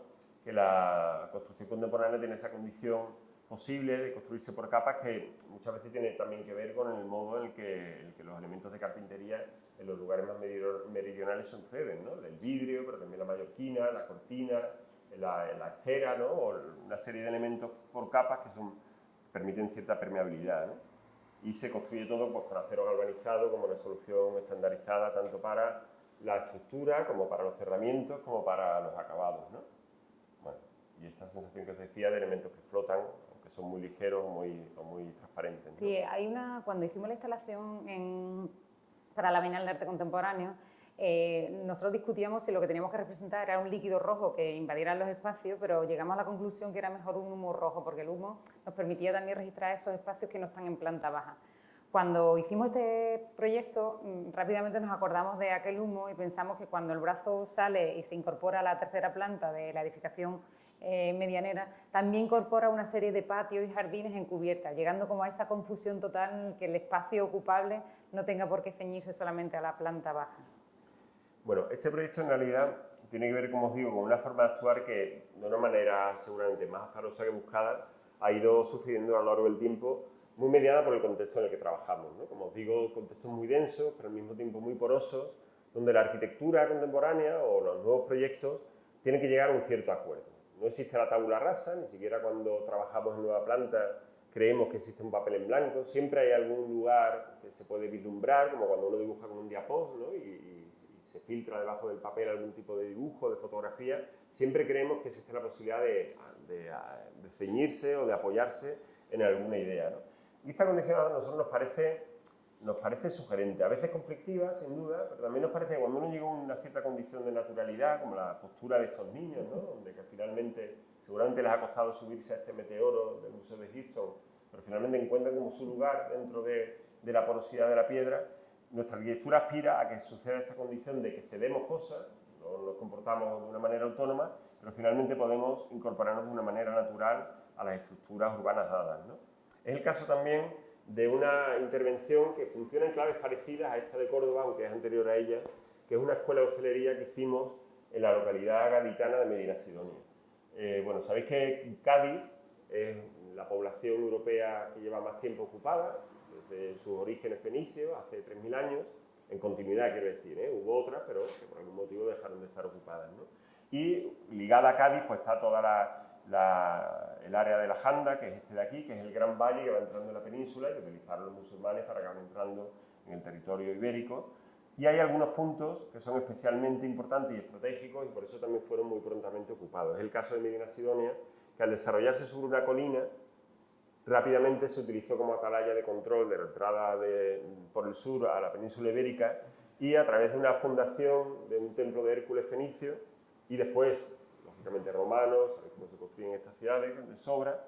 que la construcción contemporánea tiene esa condición posible de construirse por capas que muchas veces tiene también que ver con el modo en el que los elementos de carpintería en los lugares más meridionales suceden, ¿no? El vidrio, pero también la mallorquina, la cortina, la estera, ¿no? O una serie de elementos por capas que permiten cierta permeabilidad, ¿no? Y se construye todo pues, con acero galvanizado como una solución estandarizada tanto para la estructura como para los cerramientos como para los acabados, ¿no? Bueno, y esta sensación que os decía de elementos que flotan, que son muy ligeros o muy transparentes, ¿no? Sí, cuando hicimos la instalación para la Bienal de Arte Contemporáneo, nosotros discutíamos si lo que teníamos que representar era un líquido rojo que invadiera los espacios, pero llegamos a la conclusión que era mejor un humo rojo, porque el humo nos permitía también registrar esos espacios que no están en planta baja. Cuando hicimos este proyecto, rápidamente nos acordamos de aquel humo y pensamos que cuando el brazo sale y se incorpora a la tercera planta de la edificación medianera, también incorpora una serie de patios y jardines en cubierta, llegando como a esa confusión total que el espacio ocupable no tenga por qué ceñirse solamente a la planta baja. Bueno, este proyecto en realidad tiene que ver, como os digo, con una forma de actuar que de una manera seguramente más azarosa que buscada ha ido sucediendo a lo largo del tiempo, muy mediada por el contexto en el que trabajamos, ¿no? Como os digo, contextos muy densos, pero al mismo tiempo muy porosos, donde la arquitectura contemporánea o los nuevos proyectos tienen que llegar a un cierto acuerdo. No existe la tabula rasa, ni siquiera cuando trabajamos en nueva planta creemos que existe un papel en blanco, siempre hay algún lugar que se puede vislumbrar, como cuando uno dibuja con un diapos, ¿no? y se filtra debajo del papel algún tipo de dibujo, de fotografía, siempre creemos que existe la posibilidad de ceñirse o de apoyarse en alguna idea, ¿no? Y esta condición a nosotros nos parece sugerente, a veces conflictiva, sin duda, pero también nos parece que cuando uno llega a una cierta condición de naturalidad, como la postura de estos niños, ¿no? Donde que finalmente, seguramente les ha costado subirse a este meteoro del Museo de Houston, pero finalmente encuentran como su lugar dentro de la porosidad de la piedra, nuestra arquitectura aspira a que suceda esta condición de que cedemos cosas, no nos comportamos de una manera autónoma, pero finalmente podemos incorporarnos de una manera natural a las estructuras urbanas dadas, ¿no? Es el caso también de una intervención que funciona en claves parecidas a esta de Córdoba, aunque es anterior a ella, que es una escuela de hostelería que hicimos en la localidad gaditana de Medina Sidonia. Bueno, sabéis que Cádiz es la población europea que lleva más tiempo ocupada, desde sus orígenes fenicios, hace 3.000 años, en continuidad quiero decir, hubo otras, pero que por algún motivo dejaron de estar ocupadas, ¿no? Y ligada a Cádiz pues está toda el área de la Janda, que es este de aquí, que es el gran valle que va entrando en la península y que utilizaron los musulmanes para acabar entrando en el territorio ibérico. Y hay algunos puntos que son especialmente importantes y estratégicos y por eso también fueron muy prontamente ocupados. Es el caso de Medina Sidonia, que al desarrollarse sobre una colina, rápidamente se utilizó como atalaya de control de la entrada por el sur a la península ibérica y a través de una fundación de un templo de Hércules fenicio y después, lógicamente romanos, sabéis cómo se construyen estas ciudades de sobra,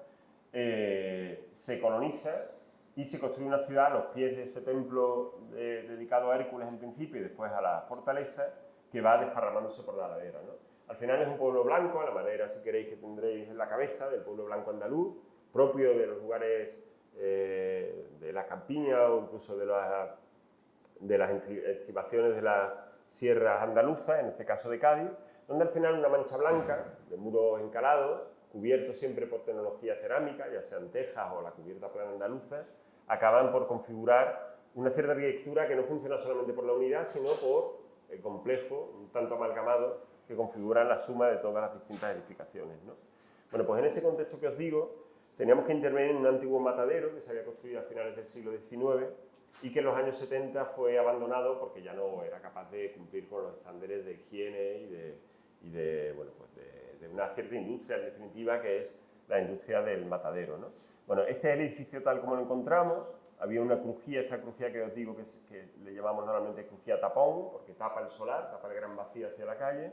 se coloniza y se construye una ciudad a los pies de ese templo dedicado a Hércules en principio y después a la fortaleza que va desparramándose por la ladera, ¿no? Al final es un pueblo blanco, a la manera, si queréis, que tendréis en la cabeza del pueblo blanco andaluz, propio de los lugares de la campiña o incluso de las estribaciones de las sierras andaluzas, en este caso de Cádiz, donde al final una mancha blanca de muros encalados, cubiertos siempre por tecnología cerámica, ya sean tejas o la cubierta plana andaluza, acaban por configurar una cierta arquitectura que no funciona solamente por la unidad, sino por el complejo, un tanto amalgamado, que configuran la suma de todas las distintas edificaciones, ¿no? Bueno, pues en ese contexto que os digo, teníamos que intervenir en un antiguo matadero que se había construido a finales del siglo XIX y que en los años 70 fue abandonado porque ya no era capaz de cumplir con los estándares de higiene y de una cierta industria, en definitiva, que es la industria del matadero, ¿no? Bueno, este es el edificio tal como lo encontramos. Había una crujía, esta crujía que os digo que le llamamos normalmente crujía tapón, porque tapa el solar, tapa el gran vacío hacia la calle.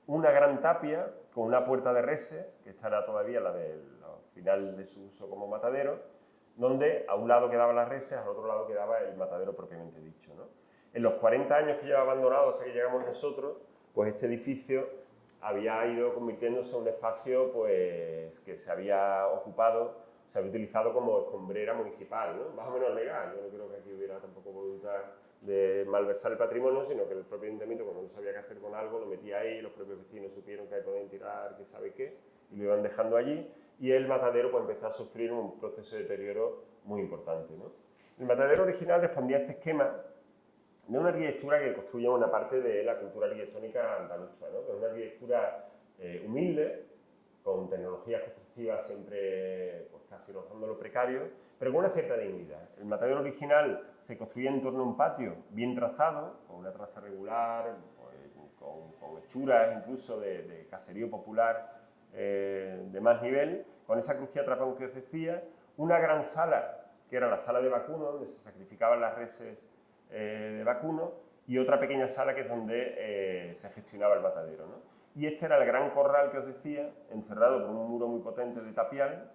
Una gran tapia con una puerta de reses, que estará todavía la del final de su uso como matadero, donde a un lado quedaban las reses, al otro lado quedaba el matadero propiamente dicho, ¿no? En los 40 años que lleva abandonado hasta que llegamos nosotros, pues este edificio había ido convirtiéndose en un espacio pues, que se había ocupado, se había utilizado como escombrera municipal, ¿no? Más o menos legal. Yo no creo que aquí hubiera tampoco voluntad de malversar el patrimonio, sino que el propio ayuntamiento, cuando no sabía qué hacer con algo, lo metía ahí, los propios vecinos supieron que ahí podían tirar, que sabe qué, y lo iban dejando allí, y el matadero pues, empezó a sufrir un proceso de deterioro muy importante, ¿no? El matadero original respondía a este esquema de una arquitectura que construye una parte de la cultura arquitectónica andaluza, ¿no? Que es una arquitectura humilde, con tecnologías constructivas siempre pues, casi rozando lo precario, pero con una cierta dignidad. El matadero original se construía en torno a un patio bien trazado, con una traza regular, pues, con hechuras incluso de caserío popular de más nivel, con esa crujía trapón que os decía, una gran sala, que era la sala de vacuno, donde se sacrificaban las reses de vacuno, y otra pequeña sala que es donde se gestionaba el matadero, ¿no? Y este era el gran corral que os decía, encerrado por un muro muy potente de tapial,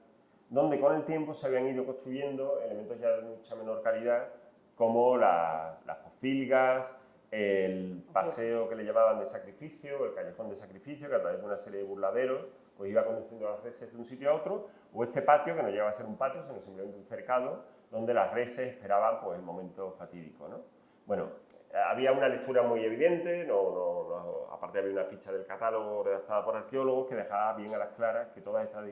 donde con el tiempo se habían ido construyendo elementos ya de mucha menor calidad, como las pocilgas, el paseo que le llamaban de sacrificio, el callejón de sacrificio, que a través de una serie de burladeros pues iba conduciendo las reses de un sitio a otro, o este patio, que no llegaba a ser un patio, sino simplemente un cercado, donde las reses esperaban pues, el momento fatídico, ¿no? Bueno, había una lectura muy evidente, aparte había una ficha del catálogo redactada por arqueólogos que dejaba bien a las claras que todas estas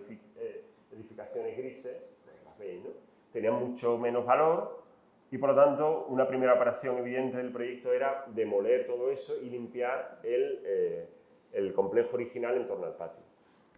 edificaciones grises, las veis, ¿no? Tenían mucho menos valor y por lo tanto una primera operación evidente del proyecto era demoler todo eso y limpiar el complejo original en torno al patio.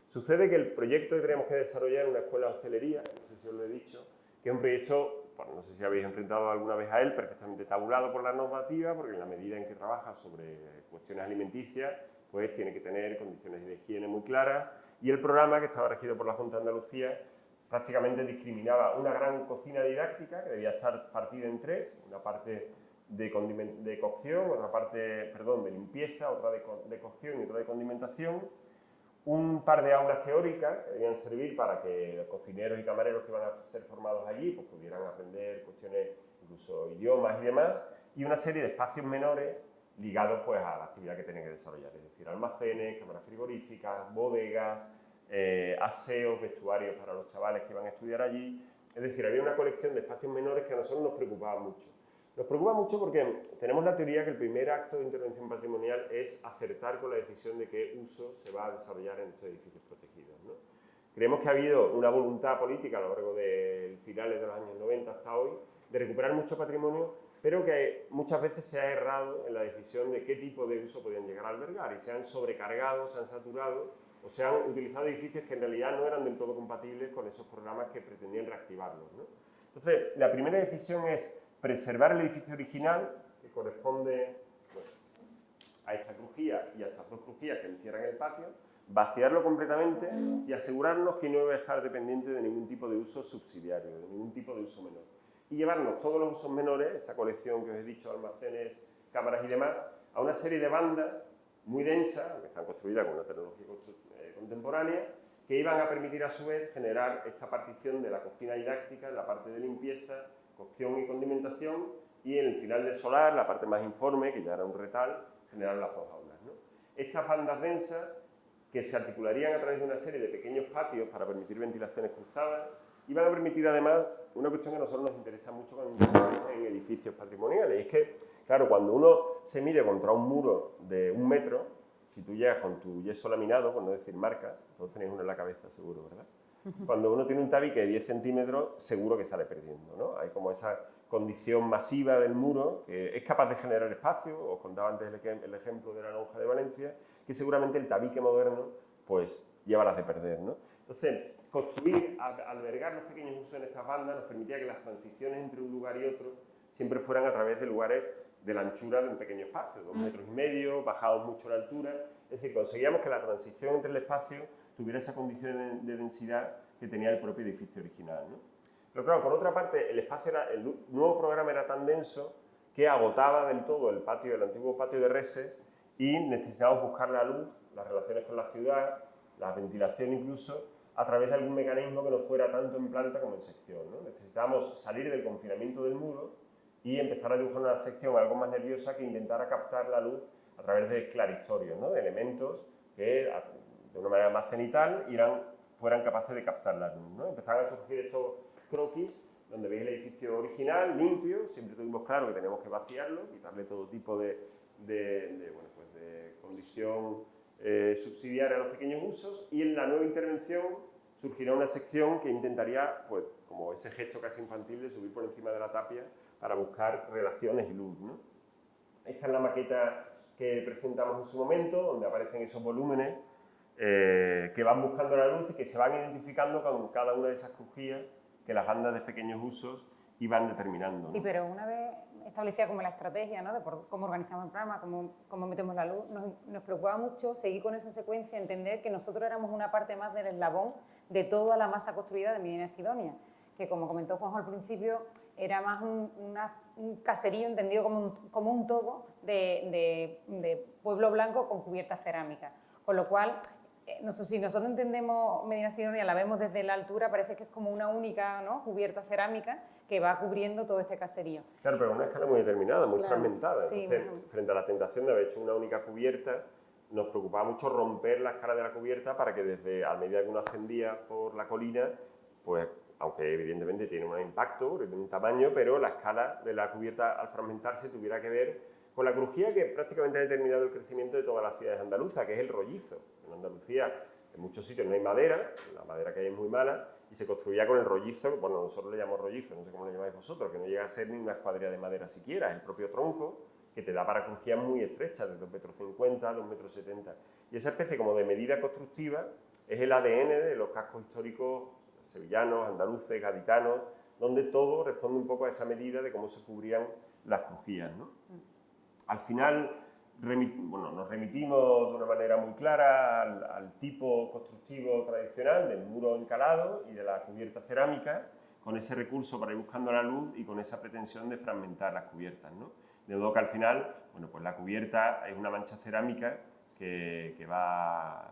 Sucede que el proyecto que tenemos que desarrollar es una escuela de hostelería, no sé si os lo he dicho, que es un proyecto, bueno, no sé si habéis enfrentado alguna vez a él, perfectamente tabulado por la normativa, porque en la medida en que trabaja sobre cuestiones alimenticias, pues tiene que tener condiciones de higiene muy claras, y el programa, que estaba regido por la Junta de Andalucía, prácticamente discriminaba una gran cocina didáctica que debía estar partida en tres, una parte de cocción, otra parte, perdón, de limpieza, otra de cocción y otra de condimentación, un par de aulas teóricas que debían servir para que los cocineros y camareros que iban a ser formados allí pues, pudieran aprender cuestiones, incluso idiomas y demás, y una serie de espacios menores ligados pues, a la actividad que tienen que desarrollar, es decir, almacenes, cámaras frigoríficas, bodegas, aseos, vestuarios para los chavales que iban a estudiar allí. Es decir, había una colección de espacios menores que a nosotros nos preocupaba mucho. Nos preocupa mucho porque tenemos la teoría que el primer acto de intervención patrimonial es acertar con la decisión de qué uso se va a desarrollar en estos edificios protegidos, ¿no? Creemos que ha habido una voluntad política a lo largo de finales de los años 90 hasta hoy de recuperar mucho patrimonio, pero que muchas veces se ha errado en la decisión de qué tipo de uso podían llegar a albergar y se han sobrecargado, se han saturado o se han utilizado edificios que en realidad no eran del todo compatibles con esos programas que pretendían reactivarlos, ¿no? Entonces, la primera decisión es preservar el edificio original, que corresponde bueno, a esta crujía y a estas dos crujías que encierran el patio, vaciarlo completamente y asegurarnos que no va a estar dependiente de ningún tipo de uso subsidiario, de ningún tipo de uso menor. Y llevarnos todos los usos menores, esa colección que os he dicho, almacenes, cámaras y demás, a una serie de bandas muy densas, que están construidas con una tecnología contemporánea, que iban a permitir a su vez generar esta partición de la cocina didáctica, la parte de limpieza, cocción y condimentación, y en el final del solar, la parte más informe, que ya era un retal, generar las dos aulas, ¿no? Estas bandas densas, que se articularían a través de una serie de pequeños patios para permitir ventilaciones cruzadas, iban a permitir además una cuestión que a nosotros nos interesa mucho cuando intervenimos en edificios patrimoniales, y es que, claro, cuando uno se mide contra un muro de 1 metro, si tú llegas con tu yeso laminado, por no decir marcas, todos tenéis uno en la cabeza seguro, ¿verdad? Cuando uno tiene un tabique de 10 centímetros, seguro que sale perdiendo, ¿no? Hay como esa condición masiva del muro que es capaz de generar espacio. Os contaba antes el ejemplo de la lonja de Valencia, que seguramente el tabique moderno pues lleva las de perder, ¿no? Entonces, construir, albergar los pequeños usos en estas bandas nos permitía que las transiciones entre un lugar y otro siempre fueran a través de lugares de la anchura de un pequeño espacio, 2,5 metros, bajados mucho la altura, es decir, conseguíamos que la transición entre el espacio tuviera esa condición de densidad que tenía el propio edificio original, ¿no? Pero claro, por otra parte, el nuevo programa era tan denso que agotaba del todo el antiguo patio de reses, y necesitábamos buscar la luz, las relaciones con la ciudad, la ventilación incluso, a través de algún mecanismo que no fuera tanto en planta como en sección, ¿no? Necesitábamos salir del confinamiento del muro y empezar a dibujar una sección algo más nerviosa que intentara captar la luz a través de claristorios, ¿no? De elementos que de una manera más cenital fueran capaces de captar la luz, ¿no? Empezaron a surgir estos croquis donde veis el edificio original, limpio, siempre tuvimos claro que teníamos que vaciarlo, quitarle todo tipo de condición subsidiaria a los pequeños usos, y en la nueva intervención surgirá una sección que intentaría, pues, como ese gesto casi infantil de subir por encima de la tapia para buscar relaciones y luz, ¿no? Esta es la maqueta que presentamos en su momento, donde aparecen esos volúmenes que van buscando la luz y que se van identificando con cada una de esas crujías que las bandas de pequeños usos iban determinando, ¿no? Sí, pero una vez establecida como la estrategia, ¿no?, de cómo organizamos el programa, cómo metemos la luz, nos preocupaba mucho seguir con esa secuencia, entender que nosotros éramos una parte más del eslabón de toda la masa construida de Medina Sidonia, que, como comentó Juanjo al principio, era más un caserío entendido como un todo de pueblo blanco con cubierta cerámica. Con lo cual, no sé, si nosotros entendemos Medina Sidonia, la vemos desde la altura, parece que es como una única, ¿no?, cubierta cerámica que va cubriendo todo este caserío. Claro, pero a una escala muy determinada, muy claro, fragmentada. Sí, Entonces, bueno, frente a la tentación de haber hecho una única cubierta, nos preocupaba mucho romper la escala de la cubierta para que a medida que uno ascendía por la colina, pues, aunque evidentemente tiene un impacto, porque tiene un tamaño, pero la escala de la cubierta al fragmentarse tuviera que ver con la crujía que prácticamente ha determinado el crecimiento de todas las ciudades andaluzas, que es el rollizo. En Andalucía, en muchos sitios no hay madera, la madera que hay es muy mala, y se construía con el rollizo, bueno, nosotros le llamamos rollizo, no sé cómo lo llamáis vosotros, que no llega a ser ni una escuadrilla de madera siquiera, es el propio tronco que te da para crujías muy estrechas, de 2,50 metros, 2,70 metros. Y esa especie como de medida constructiva es el ADN de los cascos históricos sevillanos, andaluces, gaditanos, donde todo responde un poco a esa medida de cómo se cubrían las crujías, ¿no? Al final nos remitimos de una manera muy clara al tipo constructivo tradicional del muro encalado y de la cubierta cerámica, con ese recurso para ir buscando la luz y con esa pretensión de fragmentar las cubiertas, ¿no? De modo que al final, bueno, pues la cubierta es una mancha cerámica que va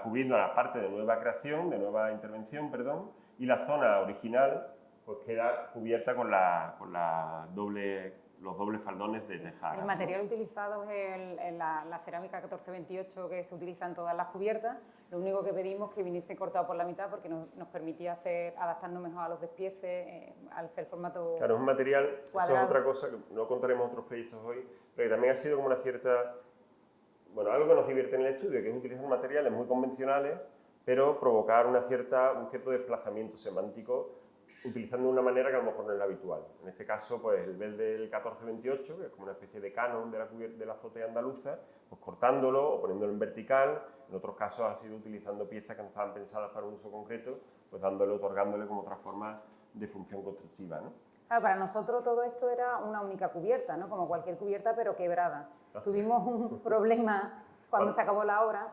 cubriendo la parte de nueva creación, de nueva intervención, perdón, y la zona original pues queda cubierta con los dobles faldones de tejado. El material utilizado es la cerámica 1428 que se utiliza en todas las cubiertas. Lo único que pedimos es que viniese cortado por la mitad porque nos permitía adaptarnos mejor a los despieces, al ser formato claro, es un material, cuadrado. Esto es otra cosa que no contaremos otros proyectos hoy, pero que también ha sido como una cierta, bueno, algo que nos divierte en el estudio, que es utilizar materiales muy convencionales, pero provocar un cierto desplazamiento semántico utilizando una manera que a lo mejor no es la habitual. En este caso, pues el bel del 1428, que es como una especie de canon de la azotea andaluza, pues cortándolo o poniéndolo en vertical. En otros casos ha sido utilizando piezas que no estaban pensadas para un uso concreto, pues otorgándole como otra forma de función constructiva, ¿no? Claro, para nosotros todo esto era una única cubierta, ¿no? Como cualquier cubierta, pero quebrada. Tuvimos un problema cuando se acabó la obra,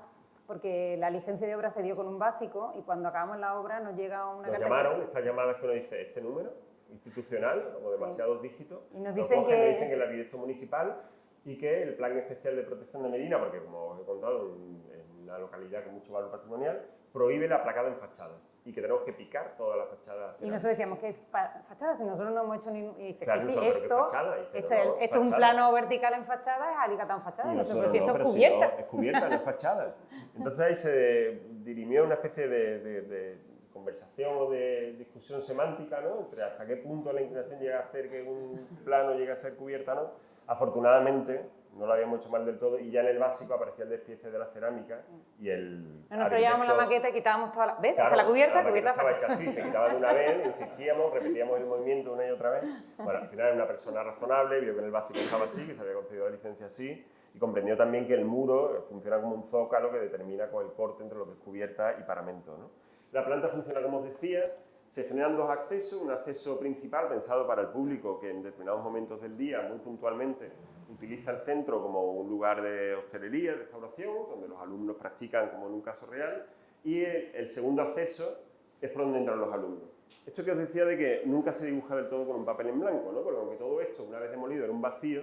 porque la licencia de obra se dio con un básico y cuando acabamos la obra nos llega una Nos llamaron, estas llamadas que nos dice este número institucional, como demasiados dígitos, y nos dicen que el arquitecto municipal y que el plan especial de protección de Medina, porque como os he contado, en una localidad con mucho valor patrimonial, prohíbe la placada en fachadas y que tenemos que picar todas las fachadas. Y nosotros decíamos, ¿qué fachadas? Si nosotros no hemos hecho ningún... Y dice, claro, sí, esto es un plano vertical en fachada, es alicatado en fachada. Y Nosotros, si esto es si cubierta. no, es cubierta, no es fachada. Entonces ahí se dirimió una especie de conversación o de discusión semántica, ¿no? Entre hasta qué punto la inclinación llega a hacer que un plano llegue a ser cubierta, ¿no? Afortunadamente no lo habíamos hecho mal del todo y ya en el básico aparecía el despiece de la cerámica y el... Nosotros llevábamos la maqueta y quitábamos toda la... ¿Ves? Claro, hasta la cubierta, cubierta estaba hecha así, se quitaba de una vez, insistíamos, repetíamos el movimiento una y otra vez. Bueno, al final era una persona razonable, vio que en el básico estaba así, que se había concedido la licencia así, y comprendió también que el muro funciona como un zócalo que determina con el corte entre lo que es cubierta y paramento, ¿no? La planta funciona como os decía, se generan dos accesos, un acceso principal pensado para el público que en determinados momentos del día, muy puntualmente, utiliza el centro como un lugar de hostelería, de restauración, donde los alumnos practican como en un caso real, y el segundo acceso es por donde entran los alumnos. Esto que os decía de que nunca se dibuja del todo con un papel en blanco, ¿no? Porque aunque todo esto, una vez demolido, era un vacío,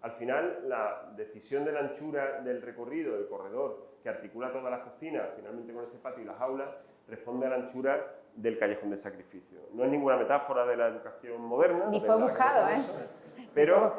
al final la decisión de la anchura del recorrido, del corredor, que articula todas las cocinas, finalmente con este patio y las aulas, responde a la anchura del callejón de sacrificio. No es ninguna metáfora de la educación moderna. Ni fue buscado, Pero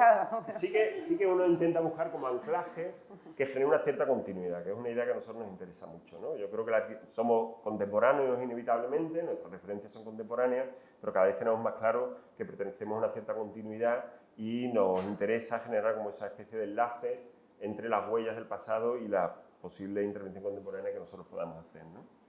sí que uno intenta buscar como anclajes que generen una cierta continuidad, que es una idea que a nosotros nos interesa mucho, ¿no? Yo creo que somos contemporáneos inevitablemente, nuestras referencias son contemporáneas, pero cada vez tenemos más claro que pertenecemos a una cierta continuidad y nos interesa generar como esa especie de enlace entre las huellas del pasado y la posible intervención contemporánea que nosotros podamos hacer, ¿no?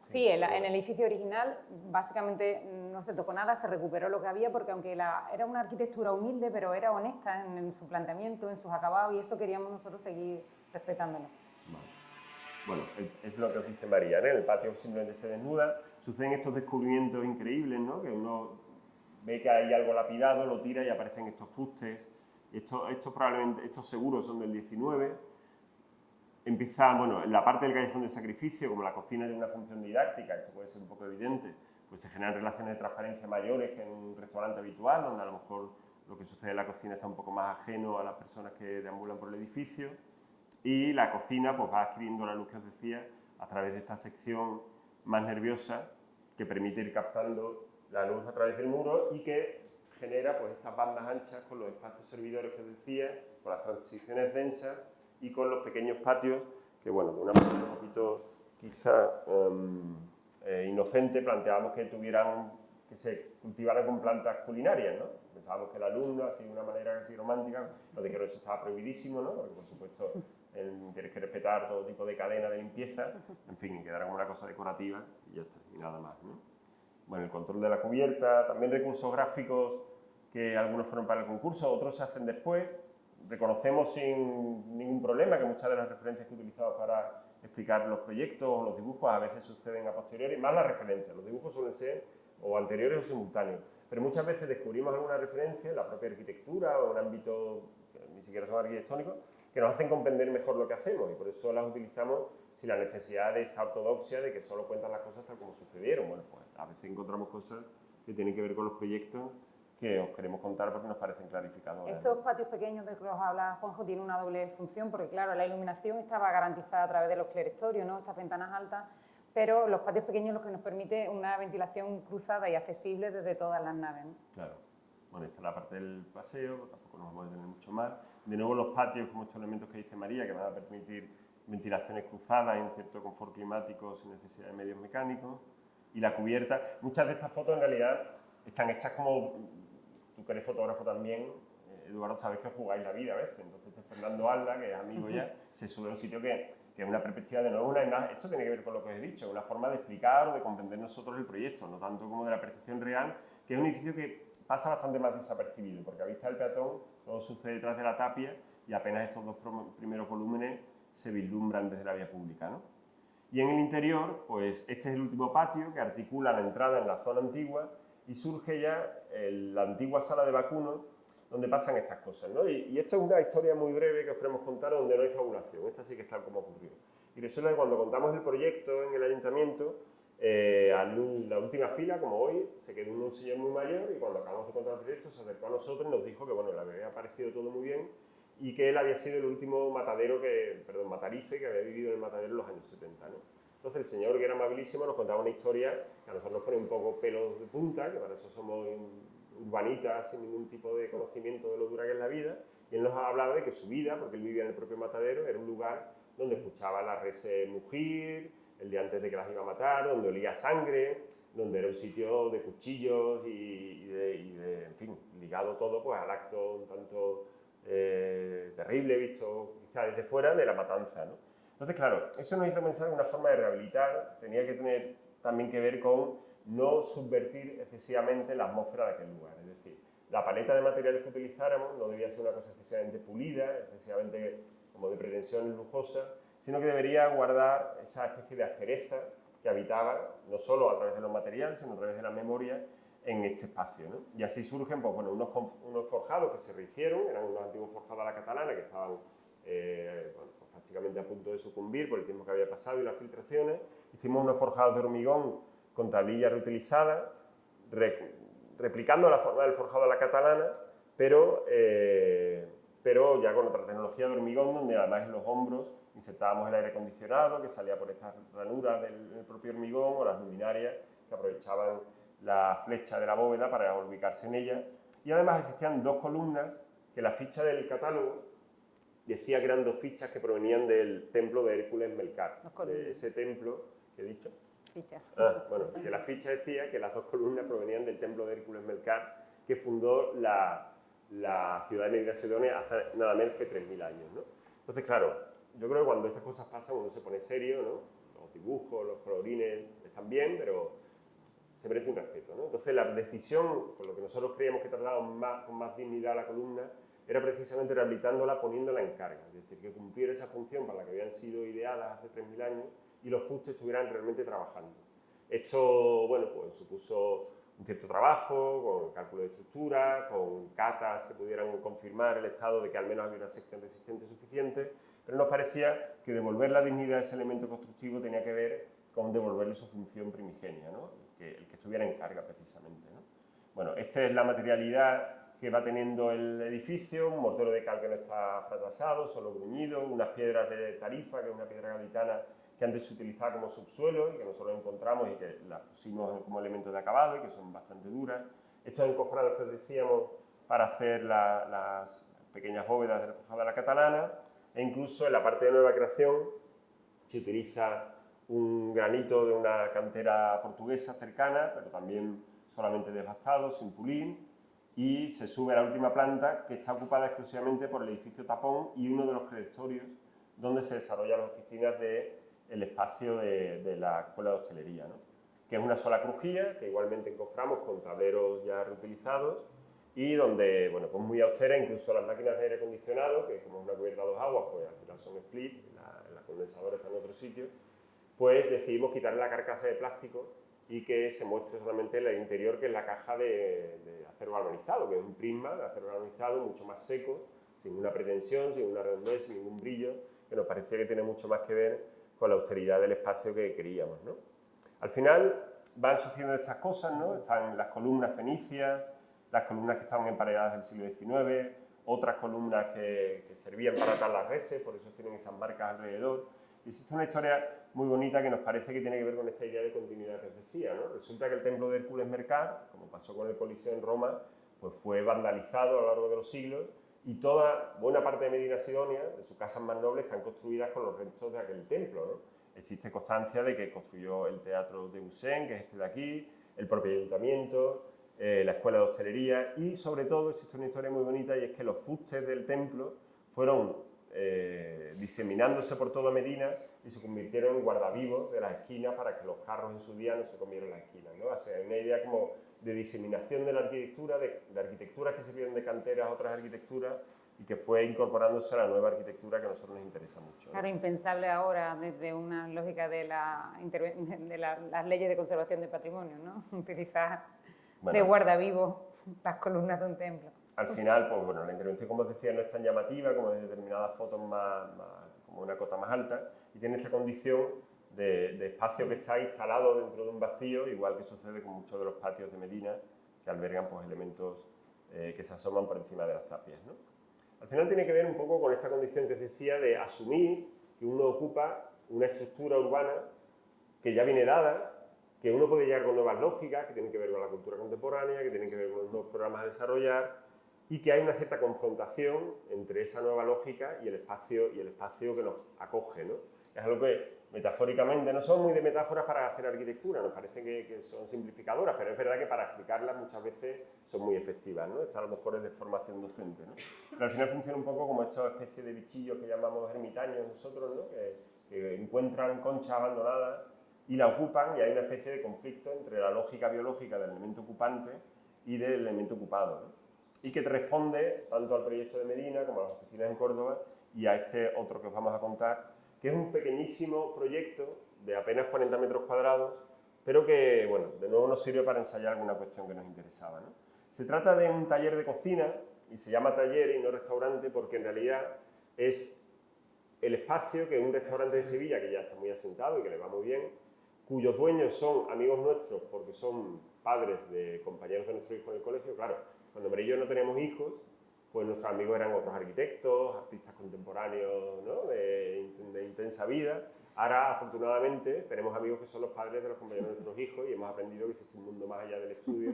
Sí, en el edificio original básicamente no se tocó nada, se recuperó lo que había porque aunque era una arquitectura humilde, pero era honesta en su planteamiento, en sus acabados y eso queríamos nosotros seguir respetándolo. Vale. Bueno, es lo que os dice María, ¿no? En el patio simplemente se desnuda, suceden estos descubrimientos increíbles, ¿no? Que uno ve que hay algo lapidado, lo tira y aparecen estos fustes, estos seguros son del 19. Empieza, bueno, en la parte del callejón de sacrificio, como la cocina tiene una función didáctica, esto puede ser un poco evidente, pues se generan relaciones de transparencia mayores que en un restaurante habitual, donde a lo mejor lo que sucede en la cocina está un poco más ajeno a las personas que deambulan por el edificio, y la cocina pues va adquiriendo la luz que os decía a través de esta sección más nerviosa que permite ir captando la luz a través del muro y que genera pues estas bandas anchas con los espacios servidores que os decía, con las transiciones densas y con los pequeños patios que, bueno, de una manera un poquito quizá inocente planteábamos que se cultivaran con plantas culinarias, ¿no? Pensábamos que el alumno, así de una manera casi romántica, lo de que eso estaba prohibidísimo, ¿no? Porque, por supuesto, tienes que respetar todo tipo de cadena de limpieza, en fin, y quedara como una cosa decorativa y ya está, y nada más, ¿no? Bueno, el control de la cubierta, también recursos gráficos que algunos fueron para el concurso, otros se hacen después. Reconocemos sin ningún problema que muchas de las referencias que utilizamos para explicar los proyectos o los dibujos a veces suceden a posteriori, más las referencias, los dibujos suelen ser o anteriores o simultáneos, pero muchas veces descubrimos alguna referencia en la propia arquitectura o en un ámbito que ni siquiera son arquitectónicos, que nos hacen comprender mejor lo que hacemos y por eso las utilizamos sin la necesidad de esta ortodoxia de que solo cuentan las cosas tal como sucedieron. Bueno, pues a veces encontramos cosas que tienen que ver con los proyectos que os queremos contar porque nos parecen clarificadores. Estos patios pequeños de que os habla Juanjo tienen una doble función porque, claro, la iluminación estaba garantizada a través de los clerestorios, ¿no? Estas ventanas altas, pero los patios pequeños lo que nos permite una ventilación cruzada y accesible desde todas las naves, ¿no? Claro. Bueno, esta es la parte del paseo, tampoco nos vamos a detener mucho más. De nuevo los patios, como estos elementos que dice María, que van a permitir ventilaciones cruzadas en cierto confort climático sin necesidad de medios mecánicos. Y la cubierta, muchas de estas fotos en realidad están hechas como, tú que eres fotógrafo también, Eduardo, sabes que os jugáis la vida a veces. Entonces Fernando Alda, que es amigo ya, se sube a un sitio que es una perspectiva de nuevo, esto tiene que ver con lo que os he dicho, una forma de explicar o de comprender nosotros el proyecto, no tanto como de la percepción real, que es un edificio que pasa bastante más desapercibido, porque a vista del peatón todo sucede detrás de la tapia y apenas estos dos primeros volúmenes se vislumbran desde la vía pública, ¿no? Y en el interior, pues este es el último patio que articula la entrada en la zona antigua y surge ya la antigua sala de vacunos donde pasan estas cosas, ¿no? Y esto es una historia muy breve que os queremos contar donde no hay fabulación, esta sí que está como ocurrió. Y resulta que cuando contamos el proyecto en el ayuntamiento, la última fila, como hoy, se quedó un señor muy mayor y cuando acabamos de contar el proyecto se acercó a nosotros y nos dijo que bueno, le había parecido todo muy bien y que él había sido el último matarife que había vivido en el matadero en los años 70, ¿no? Entonces el señor, que era amabilísimo, nos contaba una historia que a nosotros nos pone un poco pelos de punta, que para eso somos urbanitas sin ningún tipo de conocimiento de lo dura que es la vida, y él nos hablaba de que su vida, porque él vivía en el propio matadero, era un lugar donde escuchaba las reses mugir, el día antes de que las iba a matar, donde olía sangre, donde era un sitio de cuchillos y de, en fin, ligado todo pues, al acto un tanto terrible, visto quizá desde fuera, de la matanza, ¿no? Entonces, claro, eso nos hizo pensar en una forma de rehabilitar, tenía que tener también que ver con no subvertir excesivamente la atmósfera de aquel lugar, es decir, la paleta de materiales que utilizáramos no debía ser una cosa excesivamente pulida, excesivamente como de pretensiones lujosas, sino que debería guardar esa especie de aspereza que habitaba, no solo a través de los materiales, sino a través de la memoria, en este espacio, ¿no? Y así surgen pues, bueno, unos forjados que se rehicieron, eran unos antiguos forjados a la catalana que estaban bueno, pues, prácticamente a punto de sucumbir por el tiempo que había pasado y las filtraciones. Hicimos unos forjados de hormigón con tablillas reutilizadas, replicando la forma del forjado a la catalana, pero ya con otra tecnología de hormigón, donde además en los hombros insertábamos el aire acondicionado que salía por estas ranuras del propio hormigón o las luminarias que aprovechaban la flecha de la bóveda para ubicarse en ella. Y además existían dos columnas que la ficha del catálogo decía que eran dos fichas que provenían del templo de Hércules Melcar, de ese templo que he dicho. Bueno, que la ficha decía que las dos columnas provenían del templo de Hércules Melcar que fundó la ciudad de Medina Sidonia hace nada menos que 3.000 años, ¿no? Entonces, claro, yo creo que cuando estas cosas pasan uno se pone serio, ¿no? Los dibujos, los colorines están bien, pero se merece un respeto, ¿no? Entonces la decisión, por lo que nosotros creíamos que trataba con más dignidad la columna, era precisamente rehabilitándola, poniéndola en carga, es decir, que cumpliera esa función para la que habían sido ideadas hace 3.000 años y los fustes estuvieran realmente trabajando. Esto, bueno, pues supuso un cierto trabajo, con cálculo de estructura, con catas que pudieran confirmar el estado de que al menos había una sección resistente suficiente, pero nos parecía que devolver la dignidad a ese elemento constructivo tenía que ver con devolverle su función primigenia, ¿no? El que estuviera en carga precisamente, ¿no? Bueno, esta es la materialidad que va teniendo el edificio, un mortero de cal que no está fracasado, solo gruñido, unas piedras de tarifa, que es una piedra gaditana que antes se utilizaba como subsuelo y que nosotros encontramos y que las pusimos como elemento de acabado y que son bastante duras. Estos encofrados que os decíamos para hacer las pequeñas bóvedas de la forjada de la catalana, e incluso en la parte de nueva creación se utiliza un granito de una cantera portuguesa cercana, pero también solamente desbastado, sin pulir, y se sube a la última planta que está ocupada exclusivamente por el edificio tapón y uno de los credestorios donde se desarrollan las oficinas del espacio de la Escuela de Hostelería, ¿no? Que es una sola crujía que igualmente encoframos con tableros ya reutilizados y donde, bueno, pues muy austera, incluso las máquinas de aire acondicionado, que como es una cubierta a dos aguas, pues al final son split, la condensadora está en otro sitio, pues decidimos quitarle la carcasa de plástico y que se muestre solamente el interior, que es la caja de acero galvanizado, que es un prisma de acero galvanizado mucho más seco, sin una pretensión, sin una redondez, sin ningún brillo, que nos parecía que tiene mucho más que ver con la austeridad del espacio que queríamos, ¿no? Al final van sucediendo estas cosas, ¿no? Están las columnas fenicias, las columnas que estaban emparedadas del siglo XIX, otras columnas que servían para atar las reses, por eso tienen esas marcas alrededor. Y existe una historia muy bonita que nos parece que tiene que ver con esta idea de continuidad que os decía, ¿no? Resulta que el templo de Hércules Mercar, como pasó con el Coliseo en Roma, pues fue vandalizado a lo largo de los siglos y toda buena parte de Medina Sidonia, de sus casas más nobles, están construidas con los restos de aquel templo, ¿no? Existe constancia de que construyó el teatro de Usain, que es este de aquí, el propio ayuntamiento, la escuela de hostelería y, sobre todo, existe una historia muy bonita y es que los fustes del templo fueron diseminándose por toda Medina y se convirtieron en guardavivos de las esquinas para que los carros en su día no se comieran las esquinas, ¿no? O sea, hay una idea como de diseminación de la arquitectura, de arquitecturas que sirvieron de canteras a otras arquitecturas y que fue incorporándose a la nueva arquitectura que a nosotros nos interesa mucho, ¿no? Claro, impensable ahora desde una lógica de las leyes de conservación de patrimonio, ¿no? Utilizar de guardavivo las columnas de un templo. Al final, pues bueno, la intervención, como os decía, no es tan llamativa como en determinadas fotos como una cota más alta y tiene esta condición de espacio que está instalado dentro de un vacío, igual que sucede con muchos de los patios de Medina, que albergan pues, elementos que se asoman por encima de las tapias, ¿no? Al final tiene que ver un poco con esta condición que os decía de asumir que uno ocupa una estructura urbana que ya viene dada, que uno puede llegar con nuevas lógicas, que tienen que ver con la cultura contemporánea, que tienen que ver con los nuevos programas a desarrollar, y que hay una cierta confrontación entre esa nueva lógica y el espacio que nos acoge, ¿no? Es algo que metafóricamente, no son muy de metáforas para hacer arquitectura, nos parece que son simplificadoras, pero es verdad que para explicarlas muchas veces son muy efectivas, ¿no? Esta a lo mejor es de formación docente, ¿no? Pero al final funciona un poco como esta especie de bichillos que llamamos ermitaños nosotros, ¿no? Que encuentran conchas abandonadas y la ocupan y hay una especie de conflicto entre la lógica biológica del elemento ocupante y del elemento ocupado, ¿no? Y que responde tanto al proyecto de Medina como a las oficinas en Córdoba y a este otro que os vamos a contar, que es un pequeñísimo proyecto de apenas 40 metros cuadrados, pero que, bueno, de nuevo nos sirve para ensayar alguna cuestión que nos interesaba, ¿no? Se trata de un taller de cocina, y se llama taller y no restaurante porque en realidad es el espacio que un restaurante de Sevilla, que ya está muy asentado y que le va muy bien, cuyos dueños son amigos nuestros porque son padres de compañeros de nuestro hijo en el colegio. Claro, cuando María y yo no teníamos hijos, pues nuestros amigos eran otros arquitectos, artistas contemporáneos, ¿no? de intensa vida. Ahora, afortunadamente, tenemos amigos que son los padres de los compañeros de nuestros hijos y hemos aprendido que existe un mundo más allá del estudio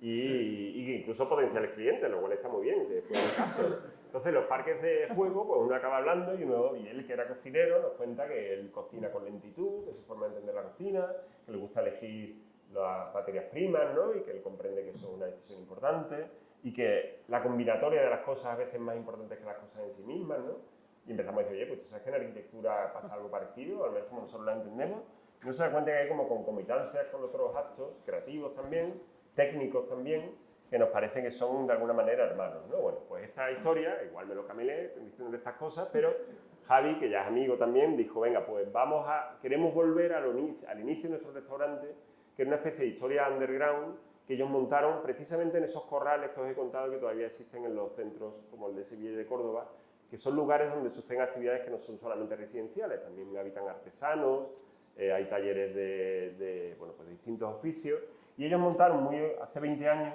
y incluso potenciales clientes, lo cual está muy bien, que fue el caso. Entonces, los parques de juego, pues uno acaba hablando y él, que era cocinero, nos cuenta que él cocina con lentitud, que es su forma de entender la cocina, que le gusta elegir las materias primas, ¿no? Y que él comprende que eso es una decisión importante y que la combinatoria de las cosas a veces es más importante que las cosas en sí mismas, ¿no? Y empezamos a decir, oye, pues tú sabes que en arquitectura pasa algo parecido, al menos como nosotros la entendemos. Y uno se da cuenta que hay como concomitancias con otros actos creativos también, técnicos también, que nos parece que son de alguna manera hermanos, ¿no? Bueno, pues esta historia, igual me lo camelé diciendo estas cosas, pero Javi, que ya es amigo también, dijo, venga, pues queremos volver al inicio de nuestro restaurante, que era una especie de historia underground que ellos montaron precisamente en esos corrales que os he contado que todavía existen en los centros como el de Sevilla y de Córdoba, que son lugares donde suceden actividades que no son solamente residenciales, también habitan artesanos, hay talleres de distintos oficios, y ellos montaron hace 20 años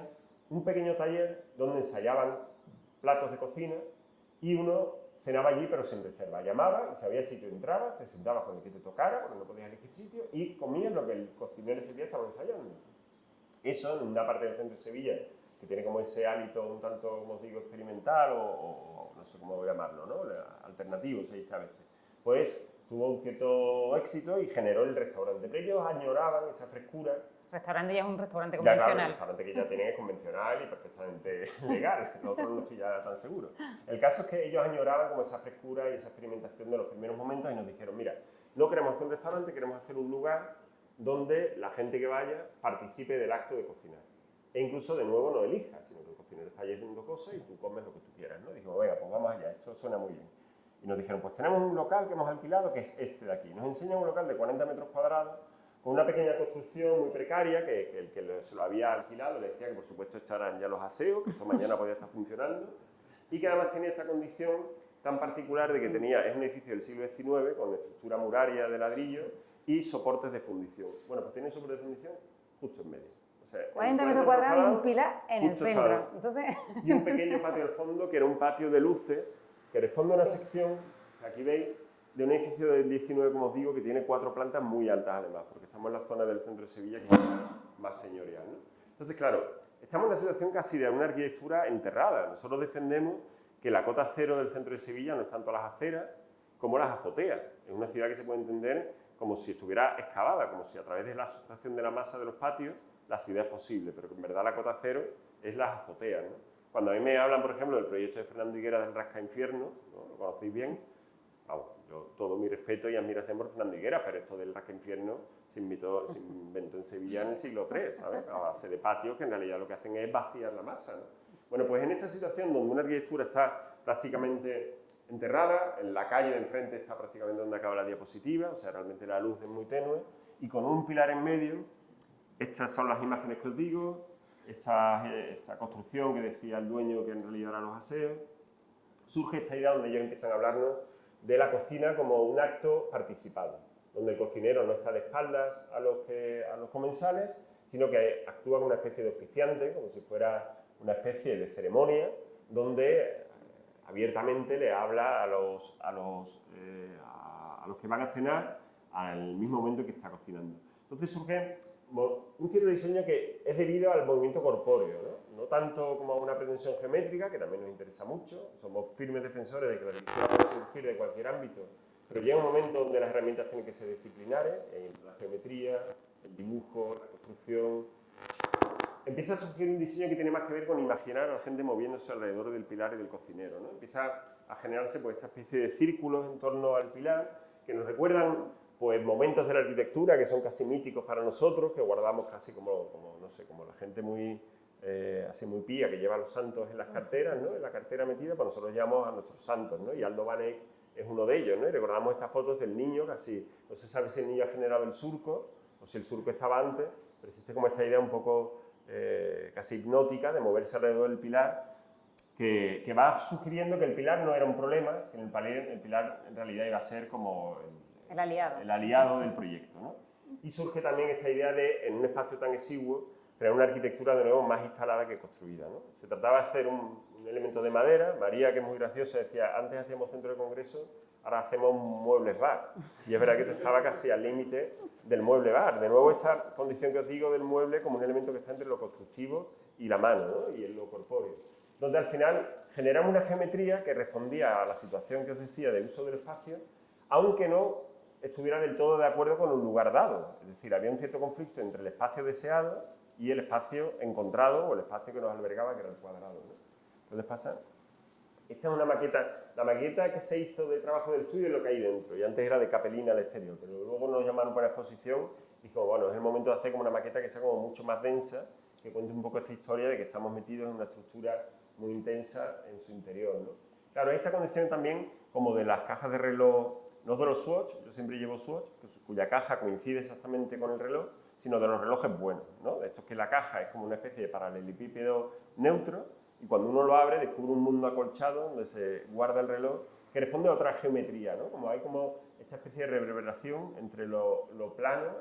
un pequeño taller donde ensayaban platos de cocina y uno cenaba allí pero sin reserva, llamaba y sabía el sitio, entraba, te sentabas con el que te tocara, porque no podías elegir sitio, y comías lo que el cocinero ese día estaba ensayando. Eso en una parte del centro de Sevilla, que tiene como ese hálito un tanto, como os digo, experimental o no sé cómo llamarlo, ¿no? Alternativo, se dice a veces. Pues tuvo un cierto éxito y generó el restaurante. Pero ellos añoraban esa frescura. El restaurante ya es un restaurante Ya, convencional. claro, el restaurante que ya tienen es convencional y perfectamente legal. Nosotros no estoy ya tan seguro. El caso es que ellos añoraban como esa frescura y esa experimentación de los primeros momentos y nos dijeron, mira, no queremos hacer un restaurante, queremos hacer un lugar donde la gente que vaya participe del acto de cocinar. E incluso, de nuevo, no elija, sino que el cocinero está allí haciendo cosas y tú comes lo que tú quieras, ¿no? Dijimos, venga, pues vamos allá, esto suena muy bien. Y nos dijeron, pues tenemos un local que hemos alquilado, que es este de aquí. Nos enseñan un local de 40 metros cuadrados, con una pequeña construcción muy precaria, que el que se lo había alquilado le decía que, por supuesto, echaran ya los aseos, que esto mañana podía estar funcionando. y que además tenía esta condición tan particular de que es un edificio del siglo XIX con estructura muraria de ladrillo y soportes de fundición. Bueno, pues tiene soportes de fundición justo en medio. O sea, 40 metros cuadrados y un pilar en el centro. Entonces... Y un pequeño patio al fondo, que era un patio de luces, que responde a una sección, que aquí veis, de un edificio del 19, como os digo, que tiene 4 plantas muy altas además, porque estamos en la zona del centro de Sevilla que es más señorial, ¿no? Entonces, claro, estamos en una situación casi de una arquitectura enterrada. Nosotros defendemos que la cota cero del centro de Sevilla no es tanto las aceras como las azoteas. Es una ciudad que se puede entender como si estuviera excavada, como si a través de la sustracción de la masa de los patios la ciudad es posible, pero que en verdad la cota cero es las azoteas, ¿no? Cuando a mí me hablan, por ejemplo, del proyecto de Fernando Higuera del Rascainfierno, ¿no? Lo conocéis bien, vamos, yo todo mi respeto y admiración por Fernando Higuera, pero esto del Rascainfierno se inventó en Sevilla en el siglo III, ¿sabes? A base de patios que en realidad lo que hacen es vaciar la masa, ¿no? Bueno, pues en esta situación donde una arquitectura está prácticamente enterrada, en la calle de enfrente está prácticamente donde acaba la diapositiva, o sea, realmente la luz es muy tenue, y con un pilar en medio. Estas son las imágenes que os digo, esta construcción que decía el dueño que en realidad eran los aseos. Surge esta idea donde ellos empiezan a hablarnos de la cocina como un acto participado, donde el cocinero no está de espaldas a los comensales, sino que actúa como una especie de oficiante, como si fuera una especie de ceremonia, donde abiertamente le habla a los que van a cenar al mismo momento que está cocinando. Entonces surge un giro de diseño que es debido al movimiento corpóreo, ¿no? No tanto como a una pretensión geométrica, que también nos interesa mucho, somos firmes defensores de que la arquitectura puede surgir de cualquier ámbito, pero llega un momento donde las herramientas tienen que ser disciplinares, la geometría, el dibujo, la construcción. Empieza a surgir un diseño que tiene más que ver con imaginar a la gente moviéndose alrededor del pilar y del cocinero, ¿no? Empieza a generarse pues, esta especie de círculos en torno al pilar que nos recuerdan pues momentos de la arquitectura que son casi míticos para nosotros, que guardamos casi como no sé, como la gente muy, así muy pía, que lleva a los santos en las carteras, ¿no? En la cartera metida, pues nosotros llevamos a nuestros santos, ¿no? Y Aldo Vanek es uno de ellos, ¿no? Y recordamos estas fotos del niño, casi, no se sabe si el niño ha generado el surco, o si el surco estaba antes, pero existe como esta idea un poco casi hipnótica de moverse alrededor del pilar, que va sugiriendo que el pilar no era un problema, sino el pilar en realidad iba a ser como el aliado del proyecto, ¿no? Y surge también esta idea de, en un espacio tan exiguo, crear una arquitectura de nuevo más instalada que construida, ¿no? Se trataba de hacer un elemento de madera. María, que es muy graciosa, decía, antes hacíamos centro de congreso, ahora hacemos muebles bar. Y es verdad que esto estaba casi al límite del mueble bar. De nuevo, esa condición que os digo del mueble como un elemento que está entre lo constructivo y la mano, ¿no? Y en lo corpóreo. Donde al final generamos una geometría que respondía a la situación que os decía de uso del espacio, aunque no estuviera del todo de acuerdo con un lugar dado. Es decir, había un cierto conflicto entre el espacio deseado y el espacio encontrado, o el espacio que nos albergaba, que era el cuadrado, ¿no? Entonces pasa, esta es una maqueta, la maqueta que se hizo de trabajo del estudio es lo que hay dentro, y antes era de capelina al exterior, pero luego nos llamaron para exposición y dijimos, bueno, es el momento de hacer como una maqueta que sea como mucho más densa, que cuente un poco esta historia de que estamos metidos en una estructura muy intensa en su interior, ¿no? Claro, hay esta condición también como de las cajas de reloj, no de los Swatch, yo siempre llevo Swatch, cuya caja coincide exactamente con el reloj, sino de los relojes buenos, ¿no? De estos que la caja es como una especie de paralelepípedo neutro y cuando uno lo abre descubre un mundo acolchado donde se guarda el reloj que responde a otra geometría, ¿no? Como hay como esta especie de reverberación entre lo plano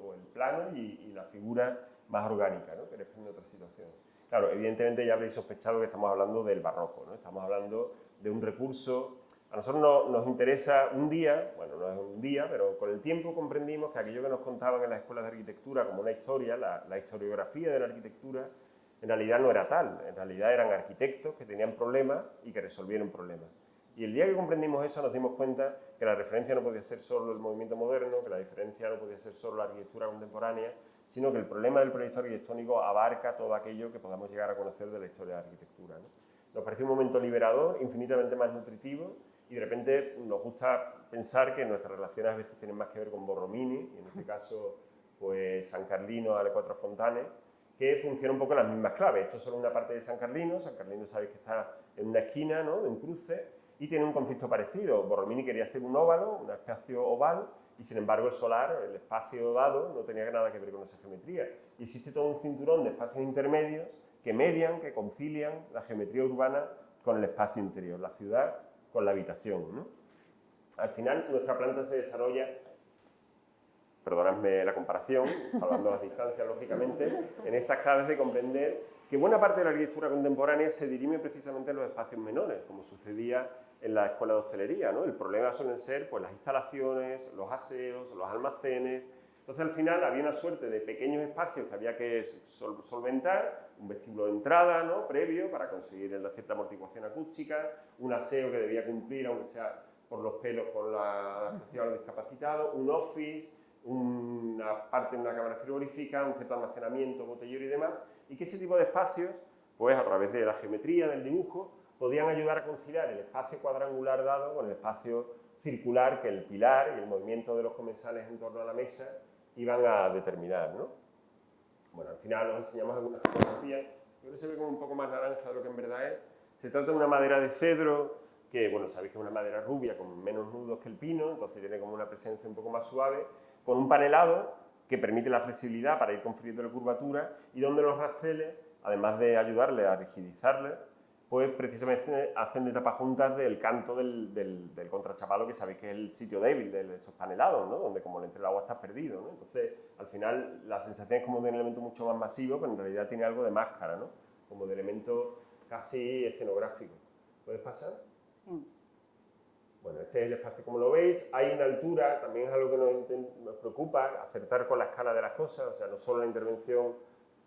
o el plano y la figura más orgánica, ¿no? Que responde a otra situación. Claro, evidentemente ya habréis sospechado que estamos hablando del barroco, ¿no? Estamos hablando de un recurso. A nosotros nos interesa un día, bueno, no es un día, pero con el tiempo comprendimos que aquello que nos contaban en las escuelas de arquitectura como una historia, la historiografía de la arquitectura, en realidad no era tal. En realidad eran arquitectos que tenían problemas y que resolvieron problemas. Y el día que comprendimos eso nos dimos cuenta que la referencia no podía ser solo el movimiento moderno, que la diferencia no podía ser solo la arquitectura contemporánea, sino que el problema del proyecto arquitectónico abarca todo aquello que podamos llegar a conocer de la historia de la arquitectura, ¿no? Nos pareció un momento liberador, infinitamente más nutritivo, y de repente nos gusta pensar que nuestras relaciones a veces tienen más que ver con Borromini, y en este caso pues San Carlino alle Quattro Fontane, que funciona un poco en las mismas claves. Esto es solo una parte de San Carlino sabéis que está en una esquina, ¿no?, de un cruce, y tiene un conflicto parecido. Borromini quería hacer un óvalo, un espacio oval, y sin embargo el solar, el espacio dado, no tenía nada que ver con esa geometría. Y existe todo un cinturón de espacios intermedios que median, que concilian la geometría urbana con el espacio interior, la ciudad con la habitación, ¿no? Al final, nuestra planta se desarrolla, perdonadme la comparación, salvando las distancias, lógicamente, en esas claves de comprender que buena parte de la arquitectura contemporánea se dirime precisamente en los espacios menores, como sucedía en la escuela de hostelería, ¿no? El problema suelen ser pues, las instalaciones, los aseos, los almacenes. Entonces, al final, había una suerte de pequeños espacios que había que solventar, un vestíbulo de entrada, ¿no? Previo, para conseguir una cierta amortiguación acústica, un aseo que debía cumplir, aunque sea por los pelos, con la adaptación a los discapacitados, un office, una parte en una cámara frigorífica, un cierto almacenamiento, botellero y demás, y que ese tipo de espacios, pues a través de la geometría, del dibujo, podían ayudar a conciliar el espacio cuadrangular dado con el espacio circular que el pilar y el movimiento de los comensales en torno a la mesa iban a determinar, ¿no? Bueno, al final os enseñamos algunas fotografías, creo que se ve como un poco más naranja de lo que en verdad es. Se trata de una madera de cedro, que, bueno, sabéis que es una madera rubia con menos nudos que el pino, entonces tiene como una presencia un poco más suave, con un panelado que permite la flexibilidad para ir confiriendo la curvatura y donde los rasteles, además de ayudarle a rigidizarle, pues precisamente hacen de tapajuntas del canto del contrachapado, que sabéis que es el sitio débil de esos panelados, ¿no? Donde como entre el agua estás perdido, ¿no? Entonces, al final, la sensación es como de un elemento mucho más masivo, pero en realidad tiene algo de máscara, ¿no? Como de elemento casi escenográfico. ¿Puedes pasar? Sí. Bueno, este es el espacio como lo veis. Hay una altura, también es algo que nos preocupa, acertar con la escala de las cosas, o sea, no solo la intervención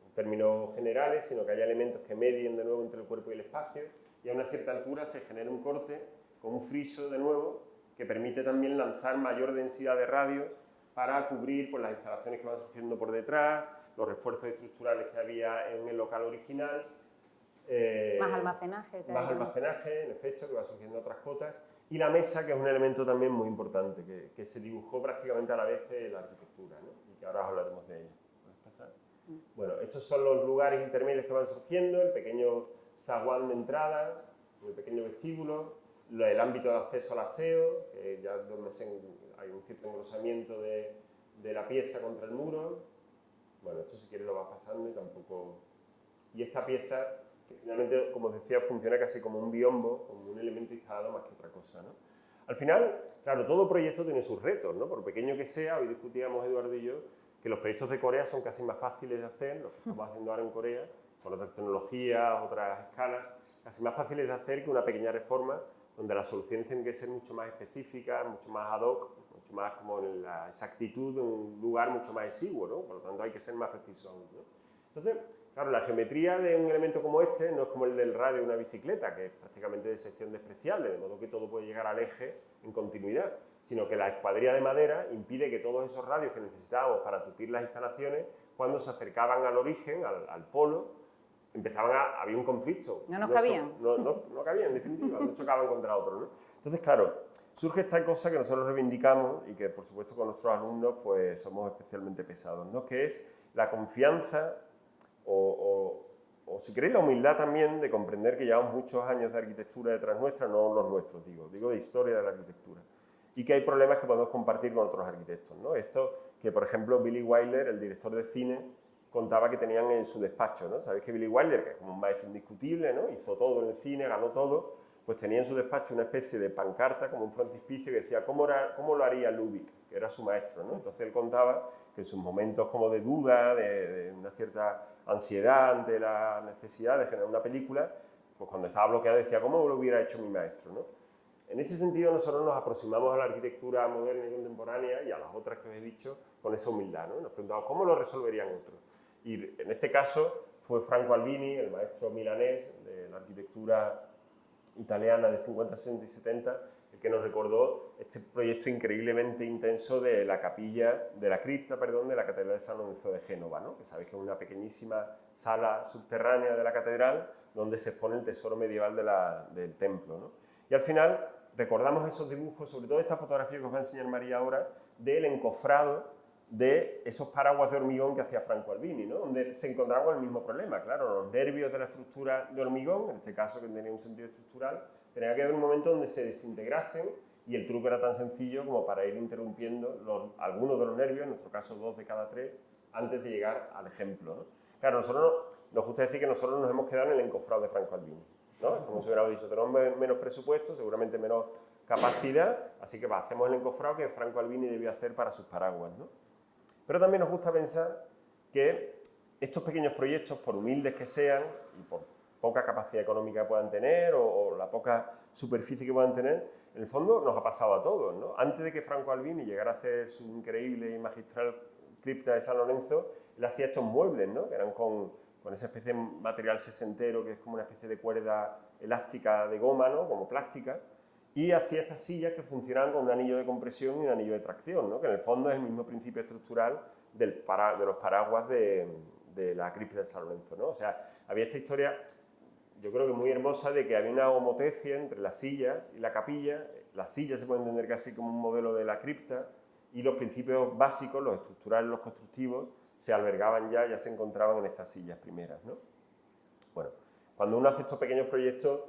en términos generales, sino que haya elementos que medien de nuevo entre el cuerpo y el espacio, y a una cierta altura se genera un corte con un friso de nuevo, que permite también lanzar mayor densidad de radios para cubrir pues, las instalaciones que van surgiendo por detrás, los refuerzos estructurales que había en el local original. Más almacenaje. Más almacenaje, en efecto, que va surgiendo otras cotas. Y la mesa, que es un elemento también muy importante, que se dibujó prácticamente a la vez que la arquitectura, ¿no? Y que ahora hablaremos de ella. ¿Puedes pasar? Bueno, estos son los lugares intermedios que van surgiendo, el pequeño zaguán de entrada, el pequeño vestíbulo, el ámbito de acceso al aseo, que ya donde hay un cierto engrosamiento de la pieza contra el muro. Bueno, esto si quieres lo vas pasando y tampoco... Y esta pieza, que finalmente, como os decía, funciona casi como un biombo, como un elemento instalado más que otra cosa, ¿no? Al final, claro, todo proyecto tiene sus retos, ¿no? Por pequeño que sea, hoy discutíamos Eduardo y yo, que los proyectos de Corea son casi más fáciles de hacer, los que estamos haciendo ahora en Corea, con otras tecnologías, otras escalas, casi más fáciles de hacer que una pequeña reforma, donde las soluciones tienen que ser mucho más específicas, mucho más ad hoc, mucho más como en la exactitud de un lugar mucho más exiguo, ¿no? Por lo tanto, hay que ser más precisos, ¿no? Entonces, claro, la geometría de un elemento como este no es como el del radio de una bicicleta, que es prácticamente de sección despreciable, de modo que todo puede llegar al eje en continuidad, sino que la escuadrilla de madera impide que todos esos radios que necesitábamos para tupir las instalaciones, cuando se acercaban al origen, al polo, había un conflicto. No cabían. No cabían, en definitiva, no chocaban contra otros, ¿no? Entonces, claro, surge esta cosa que nosotros reivindicamos y que, por supuesto, con nuestros alumnos pues somos especialmente pesados, ¿no? Que es la confianza o si queréis la humildad también de comprender que llevamos muchos años de arquitectura detrás nuestra, no los nuestros, digo de historia de la arquitectura, y que hay problemas que podemos compartir con otros arquitectos, ¿no? Esto que, por ejemplo, Billy Wilder, el director de cine, contaba que tenían en su despacho, ¿no? Sabéis que Billy Wilder, que es como un maestro indiscutible, ¿no? Hizo todo en el cine, ganó todo, pues tenía en su despacho una especie de pancarta, como un frontispicio, que decía cómo lo haría Lubick, que era su maestro, ¿no? Entonces él contaba que en sus momentos como de duda, de una cierta ansiedad ante la necesidad de generar una película, pues cuando estaba bloqueado decía, ¿cómo lo hubiera hecho mi maestro, ¿no? En ese sentido nosotros nos aproximamos a la arquitectura moderna y contemporánea y a las otras que os he dicho con esa humildad, ¿no? Nos preguntamos, ¿cómo lo resolverían otros? Y en este caso fue Franco Albini, el maestro milanés de la arquitectura italiana de 50, 60 y 70, el que nos recordó este proyecto increíblemente intenso de la capilla, de la cripta, perdón, de la Catedral de San Lorenzo de Génova, ¿no? Que sabéis que es una pequeñísima sala subterránea de la catedral donde se expone el tesoro medieval del templo, ¿no? Y al final recordamos esos dibujos, sobre todo esta fotografía que os va a enseñar María ahora, del encofrado de esos paraguas de hormigón que hacía Franco Albini, ¿no? Donde se encontraba con el mismo problema, claro, los nervios de la estructura de hormigón, en este caso que tenía un sentido estructural, tenía que haber un momento donde se desintegrasen y el truco era tan sencillo como para ir interrumpiendo algunos de los nervios, en nuestro caso 2 de cada 3, antes de llegar al ejemplo, ¿no? Claro, nos gusta decir que nosotros nos hemos quedado en el encofrado de Franco Albini. ¿no? Es como si hubiéramos dicho, tenemos menos presupuesto, seguramente menos capacidad, así que hacemos el encofrado que Franco Albini debió hacer para sus paraguas, ¿no? Pero también nos gusta pensar que estos pequeños proyectos, por humildes que sean y por poca capacidad económica que puedan tener o la poca superficie que puedan tener, en el fondo nos ha pasado a todos, ¿no? Antes de que Franco Albini llegara a hacer su increíble y magistral cripta de San Lorenzo, él hacía estos muebles, ¿no? Que eran con esa especie de material sesentero que es como una especie de cuerda elástica de goma, ¿no? Como plástica, y hacía estas sillas que funcionaban con un anillo de compresión y un anillo de tracción, ¿no? Que en el fondo es el mismo principio estructural de los paraguas de la cripta de San Lorenzo, ¿no? O sea, había esta historia, yo creo que muy hermosa, de que había una homotecia entre la silla y la capilla. La silla se puede entender casi como un modelo de la cripta y los principios básicos, los estructurales, los constructivos, se albergaban ya se encontraban en estas sillas primeras, ¿no? Bueno, cuando uno hace estos pequeños proyectos,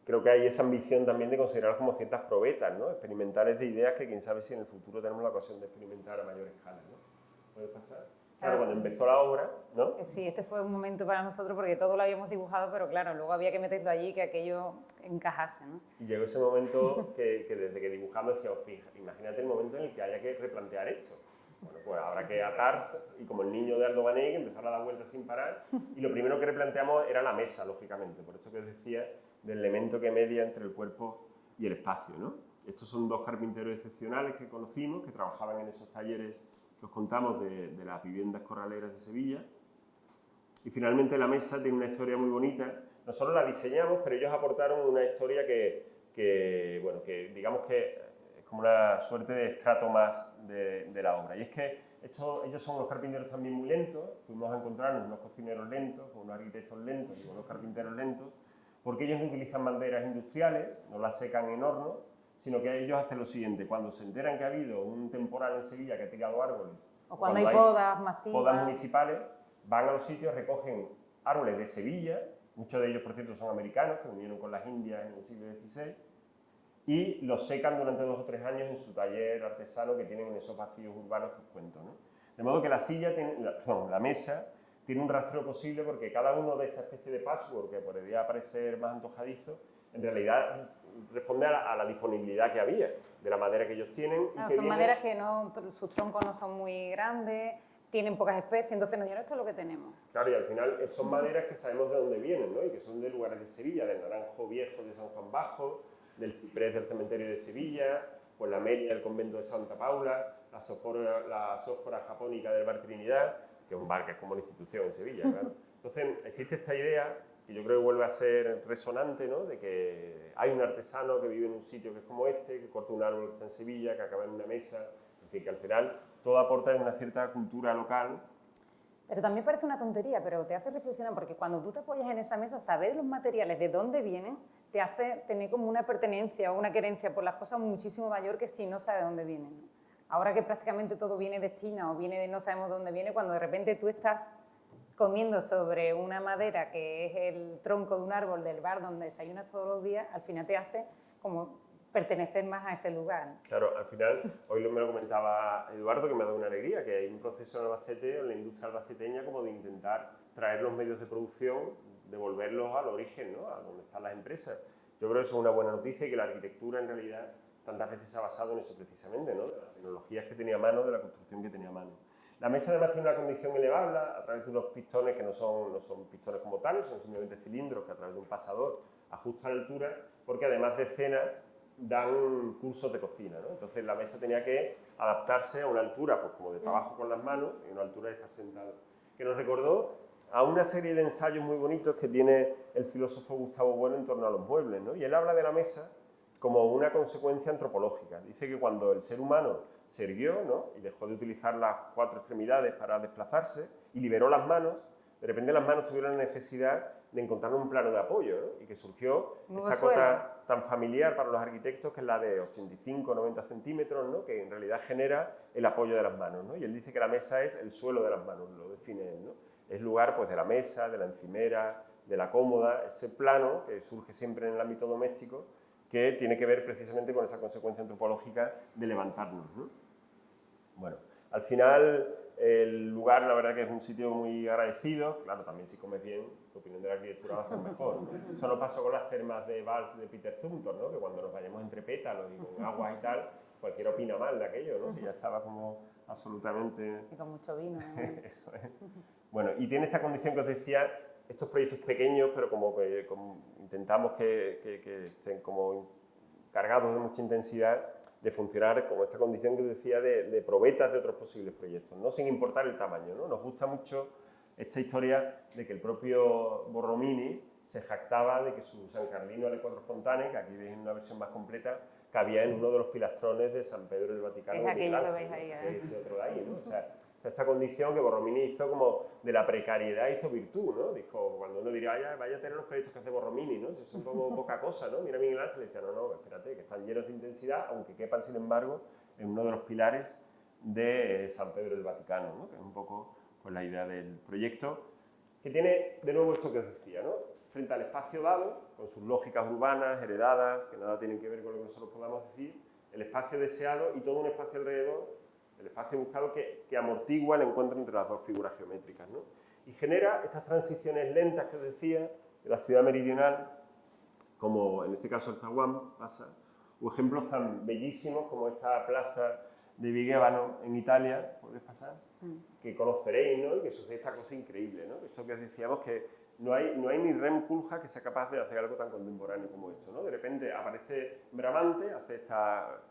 creo que hay esa ambición también de considerarlos como ciertas probetas, ¿no? Experimentales de ideas que quién sabe si en el futuro tenemos la ocasión de experimentar a mayor escala, ¿no? ¿Puede pasar? Claro, cuando empezó la obra, ¿no? Sí, este fue un momento para nosotros porque todo lo habíamos dibujado, pero claro, luego había que meterlo allí, que aquello encajase, ¿no? Y llegó ese momento que desde que dibujamos decíamos, imagínate el momento en el que haya que replantear esto. Bueno, pues habrá que atar, y como el niño de Aldo Vaneig, empezar a dar vueltas sin parar, y lo primero que replanteamos era la mesa, lógicamente, por esto que os decía, del elemento que media entre el cuerpo y el espacio, ¿no? Estos son dos carpinteros excepcionales que conocimos, que trabajaban en esos talleres que os contamos de las viviendas corraleras de Sevilla. Y finalmente la mesa tiene una historia muy bonita. Nosotros la diseñamos, pero ellos aportaron una historia bueno, que digamos que es como una suerte de estrato más de la obra. Y es que ellos son unos carpinteros también muy lentos. Fuimos a encontrarnos unos cocineros lentos, con unos arquitectos lentos y unos carpinteros lentos, porque ellos no utilizan maderas industriales, no las secan en horno, sino que ellos hacen lo siguiente: cuando se enteran que ha habido un temporal en Sevilla que ha tirado árboles, o cuando hay podas masivas, podas municipales, van a los sitios, recogen árboles de Sevilla, muchos de ellos, por cierto, son americanos, que vinieron con las Indias en el siglo XVI, y los secan durante 2 o 3 años en su taller artesano que tienen en esos vacíos urbanos que os cuento, ¿no? De modo que la mesa tiene un rastreo posible, porque cada uno de esta especie de patchwork, que podría parecer más antojadizo, en realidad responde a la disponibilidad que había de la madera que ellos tienen. Claro, son maderas que sus troncos no son muy grandes, tienen pocas especies, entonces nos dijeron, esto es lo que tenemos. Claro, y al final son maderas que sabemos de dónde vienen, ¿no? Y que son de lugares de Sevilla, del naranjo viejo de San Juan Bajo, del ciprés del cementerio de Sevilla, pues la melia del convento de Santa Paula, la sófora japónica del bar Trinidad, que es un bar que es como una institución en Sevilla, claro. Entonces existe esta idea, que yo creo que vuelve a ser resonante, ¿no? De que hay un artesano que vive en un sitio que es como este, que corta un árbol que está en Sevilla, que acaba en una mesa, en fin, que al final todo aporta en una cierta cultura local. Pero también parece una tontería, pero te hace reflexionar, porque cuando tú te apoyas en esa mesa, saber los materiales, de dónde vienen, te hace tener como una pertenencia o una querencia por las cosas muchísimo mayor que si no sabes dónde vienen, ¿no? Ahora que prácticamente todo viene de China o viene de no sabemos dónde viene, cuando de repente tú estás comiendo sobre una madera que es el tronco de un árbol del bar donde desayunas todos los días, al final te hace como pertenecer más a ese lugar, ¿no? Claro, al final, hoy me lo comentaba Eduardo, que me ha dado una alegría, que hay un proceso en Albacete, en la industria albaceteña, como de intentar traer los medios de producción, devolverlos al origen, ¿no? A donde están las empresas. Yo creo que eso es una buena noticia y que la arquitectura, en realidad, tantas veces se ha basado en eso precisamente, ¿no? De las tecnologías que tenía a mano, de la construcción que tenía a mano. La mesa además tiene una condición elevable a través de unos pistones que no son pistones como tales, son simplemente cilindros que a través de un pasador ajustan la altura, porque además de escenas dan cursos de cocina, ¿no? Entonces la mesa tenía que adaptarse a una altura, pues como de trabajo con las manos, y una altura de estar sentado. Que nos recordó a una serie de ensayos muy bonitos que tiene el filósofo Gustavo Bueno en torno a los muebles, ¿no? Y él habla de la mesa como una consecuencia antropológica. Dice que cuando el ser humano se erguió, ¿no? Y dejó de utilizar las 4 extremidades para desplazarse y liberó las manos, de repente las manos tuvieron la necesidad de encontrar un plano de apoyo, ¿no? Y que surgió esta cosa tan familiar para los arquitectos, que es la de 85-90 centímetros, ¿no? Que en realidad genera el apoyo de las manos, ¿no? Y él dice que la mesa es el suelo de las manos, lo define él, ¿no? Es lugar, pues, de la mesa, de la encimera, de la cómoda, ese plano que surge siempre en el ámbito doméstico, que tiene que ver precisamente con esa consecuencia antropológica de levantarnos, ¿no? Bueno, al final El lugar, la verdad que es un sitio muy agradecido. Claro, también si comes bien, tu opinión de la arquitectura va a ser mejor. Eso nos pasó con las termas de Valls de Peter Zumthor, ¿no? Que cuando nos vayamos entre pétalos y con aguas y tal, cualquiera opina mal de aquello, ¿no? Si ya estaba como absolutamente... Y con mucho vino, ¿no? Eso es. Bueno, y tiene esta condición que os decía, estos proyectos pequeños, pero como que intentamos que estén como cargados de mucha intensidad, de funcionar como esta condición que os decía de probetas de otros posibles proyectos, ¿no? Sin importar el tamaño, ¿no? Nos gusta mucho esta historia de que el propio Borromini se jactaba de que su San Carlino alle Quattro Fontane, que aquí veis en una versión más completa, cabía en uno de los pilastrones de San Pedro del Vaticano. Es aquello que veis ahí, ese otro de ahí, ¿no? O sea, esta condición que Borromini hizo como de la precariedad hizo virtud, ¿no? Dijo, cuando uno diría, vaya a tener los proyectos que hace Borromini, ¿no? Eso es como poca cosa, ¿no? Mira Miguel Ángel y decía, no, espérate, que están llenos de intensidad, aunque quepan, sin embargo, en uno de los pilares de San Pedro del Vaticano, ¿no? Que es un poco pues, la idea del proyecto, que tiene de nuevo esto que os decía, ¿no? Frente al espacio dado, con sus lógicas urbanas, heredadas, que nada tienen que ver con lo que nosotros podamos decir, el espacio deseado y todo un espacio alrededor, el espacio buscado que amortigua el encuentro entre las dos figuras geométricas, ¿no? Y genera estas transiciones lentas que os decía, de la ciudad meridional, como en este caso el Zaguán pasa, o ejemplos tan bellísimos como esta plaza de Vigevano en Italia, ¿podéis pasar? Que conoceréis, ¿no? Y que sucede esta cosa increíble, ¿no? Esto que os decíamos que no hay ni Rem Koolhaas que sea capaz de hacer algo tan contemporáneo como esto, ¿no? De repente aparece Bramante, hace esta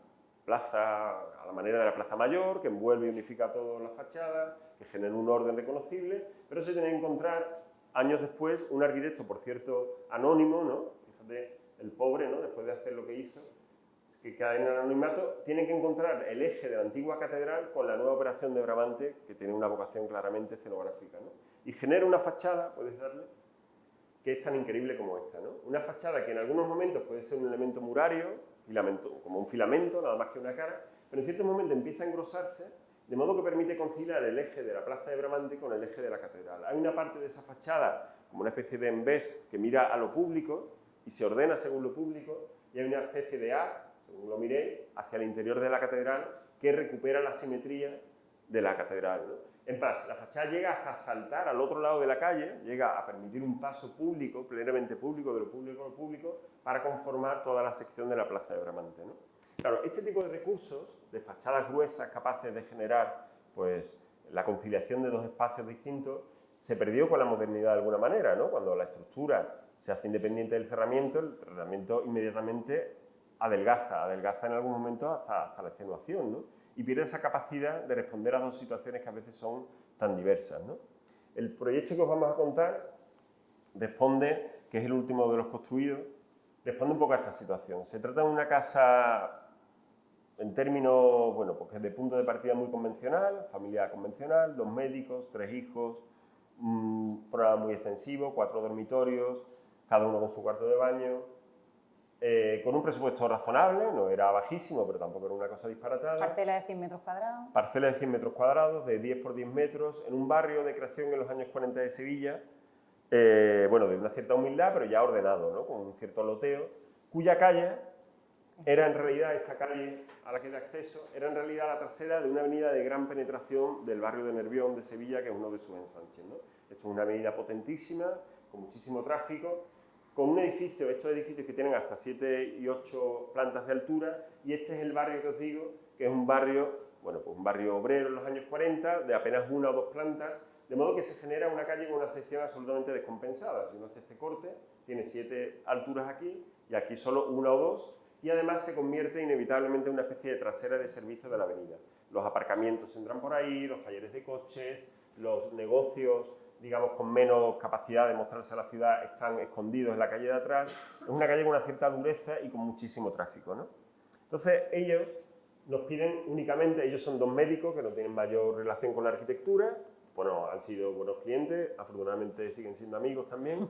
plaza a la manera de la Plaza Mayor, que envuelve y unifica todas las fachadas, que genera un orden reconocible, pero se tiene que encontrar años después un arquitecto, por cierto, anónimo, ¿no? Fíjate, el pobre, ¿no? Después de hacer lo que hizo, que cae en el anonimato, tiene que encontrar el eje de la antigua catedral con la nueva operación de Bramante, que tiene una vocación claramente escenográfica, ¿no? Y genera una fachada, puedes darle, que es tan increíble como esta, ¿no? Una fachada que en algunos momentos puede ser un elemento murario, como un filamento, nada más que una cara, pero en ciertos momentos empieza a engrosarse, de modo que permite conciliar el eje de la plaza de Bramante con el eje de la catedral. Hay una parte de esa fachada, como una especie de embés, que mira a lo público y se ordena según lo público, y hay una especie de A, según lo miréis, hacia el interior de la catedral, que recupera la simetría de la catedral, ¿no? En más, la fachada llega hasta saltar al otro lado de la calle, llega a permitir un paso público, plenamente público, de lo público a lo público, para conformar toda la sección de la plaza de Bramante, ¿no? Claro, este tipo de recursos, de fachadas gruesas capaces de generar pues, la conciliación de dos espacios distintos, se perdió con la modernidad de alguna manera, ¿no? Cuando la estructura se hace independiente del cerramiento, el cerramiento inmediatamente adelgaza en algún momento hasta la extenuación, ¿no? Y pierde esa capacidad de responder a dos situaciones que a veces son tan diversas, ¿no? El proyecto que os vamos a contar responde, que es el último de los construidos, responde un poco a esta situación. Se trata de una casa, en términos, bueno, porque es de punto de partida muy convencional, familia convencional, 2 médicos, 3 hijos, un programa muy extensivo, 4 dormitorios, cada uno con su cuarto de baño, con un presupuesto razonable, no era bajísimo, pero tampoco era una cosa disparatada. Parcela de 100 metros cuadrados. Parcela de 100 metros cuadrados, de 10 por 10 metros, en un barrio de creación en los años 40 de Sevilla, bueno, de una cierta humildad, pero ya ordenado, ¿no? Con un cierto loteo, cuya calle era en realidad, esta calle a la que da acceso, era en realidad la trasera de una avenida de gran penetración del barrio de Nervión de Sevilla, que es uno de sus ensanches, ¿no? Esto es una avenida potentísima, con muchísimo tráfico, con un edificio, estos edificios que tienen hasta 7 y 8 plantas de altura, y este es el barrio que os digo, que es un barrio, bueno, pues un barrio obrero en los años 40, de apenas 1 o 2 plantas, de modo que se genera una calle con una sección absolutamente descompensada. Si uno hace este corte, tiene 7 alturas aquí, y aquí solo 1 o 2, y además se convierte inevitablemente en una especie de trasera de servicio de la avenida. Los aparcamientos entran por ahí, los talleres de coches, los negocios, digamos, con menos capacidad de mostrarse a la ciudad, están escondidos en la calle de atrás. Es una calle con una cierta dureza y con muchísimo tráfico, ¿no? Entonces, ellos nos piden únicamente, ellos son 2 médicos que no tienen mayor relación con la arquitectura, bueno, han sido buenos clientes, afortunadamente siguen siendo amigos también,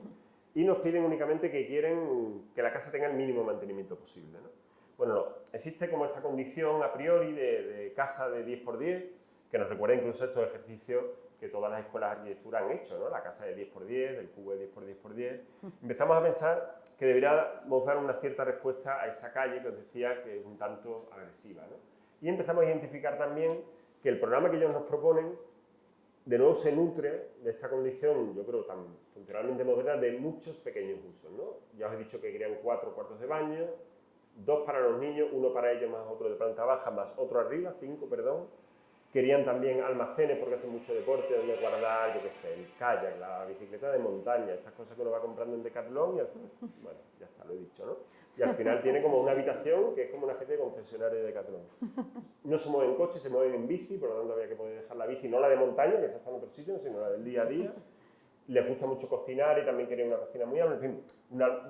y nos piden únicamente que quieren que la casa tenga el mínimo mantenimiento posible, ¿no? Bueno, existe como esta condición a priori de casa de 10 por 10, que nos recuerda incluso estos ejercicios que todas las escuelas de arquitectura han hecho, ¿no? La casa de 10 por 10, el cubo de 10 por 10 por 10. Empezamos a pensar que deberíamos dar una cierta respuesta a esa calle que os decía que es un tanto agresiva, ¿no? Y empezamos a identificar también que el programa que ellos nos proponen de nuevo se nutre de esta condición, yo creo, tan funcionalmente moderna, de muchos pequeños usos, ¿no? Ya os he dicho que querían 4 cuartos de baño, 2 para los niños, 1 para ellos más otro de planta baja, más otro arriba, 5, perdón. Querían también almacenes porque hacen mucho deporte, donde guardar, yo qué sé, el kayak, la bicicleta de montaña, estas cosas que uno va comprando en Decathlon y al final, bueno, ya está, lo he dicho, ¿no? Y al final tiene como una habitación que es como una especie de concesionario de Decathlon. No se mueven en coche, se mueven en bici, por lo tanto había que poder dejar la bici, no la de montaña, que esa está en otro sitio, sino la del día a día. Les gusta mucho cocinar y también querían una cocina muy amplia. En fin,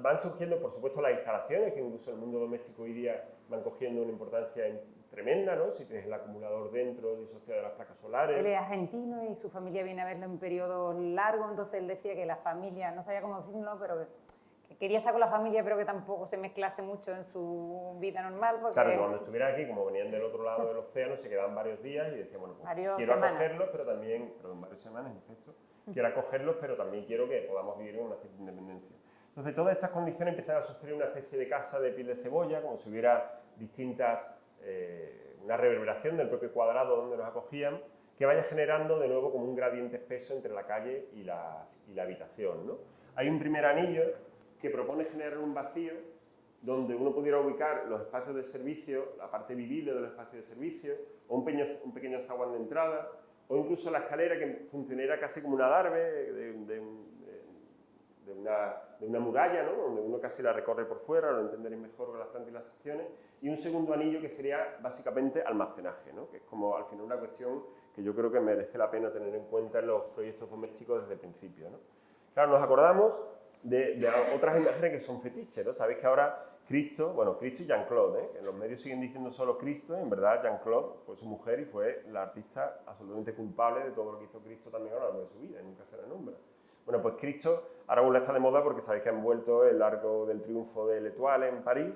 van surgiendo, por supuesto, las instalaciones, que incluso en el mundo doméstico hoy día van cogiendo una importancia tremenda, ¿no? Si tienes el acumulador dentro, disociado de las placas solares. Él es argentino y su familia viene a verlo en periodos largos, entonces él decía que la familia, no sabía cómo decirlo, pero que quería estar con la familia, pero que tampoco se mezclase mucho en su vida normal. Porque claro, cuando estuvieran aquí, como venían del otro lado del océano, se quedaban varios días y decían, bueno, pues quiero acogerlos, pero también, perdón, varias semanas, en efecto, quiero acogerlos, pero también quiero que podamos vivir en una cierta independencia. Entonces, todas estas condiciones empiezan a sugerir una especie de casa de piel de cebolla, como si hubiera distintas, una reverberación del propio cuadrado donde nos acogían, que vaya generando de nuevo como un gradiente espeso entre la calle y la habitación, ¿no? Hay un primer anillo que propone generar un vacío donde uno pudiera ubicar los espacios de servicio, la parte vivible del espacio de servicio, o un pequeño zaguán de entrada, o incluso la escalera que funcionara casi como una adarve de una muralla, ¿no? Donde uno casi la recorre por fuera, lo entenderéis mejor con las plantas y las secciones, y un segundo anillo que sería básicamente almacenaje, ¿no? Que es como al final una cuestión que yo creo que merece la pena tener en cuenta en los proyectos domésticos desde el principio, ¿no? Claro, nos acordamos de otras imágenes que son fetiches, ¿no? Sabéis que ahora Cristo y Jean-Claude, ¿eh? En los medios siguen diciendo solo Cristo, en verdad Jean-Claude fue su mujer y fue la artista absolutamente culpable de todo lo que hizo Cristo también a lo largo de su vida, y nunca se le nombra. Bueno, pues Cristo ahora vuelve a estar de moda porque sabéis que han vuelto el Arco del Triunfo de l'Étoile en París,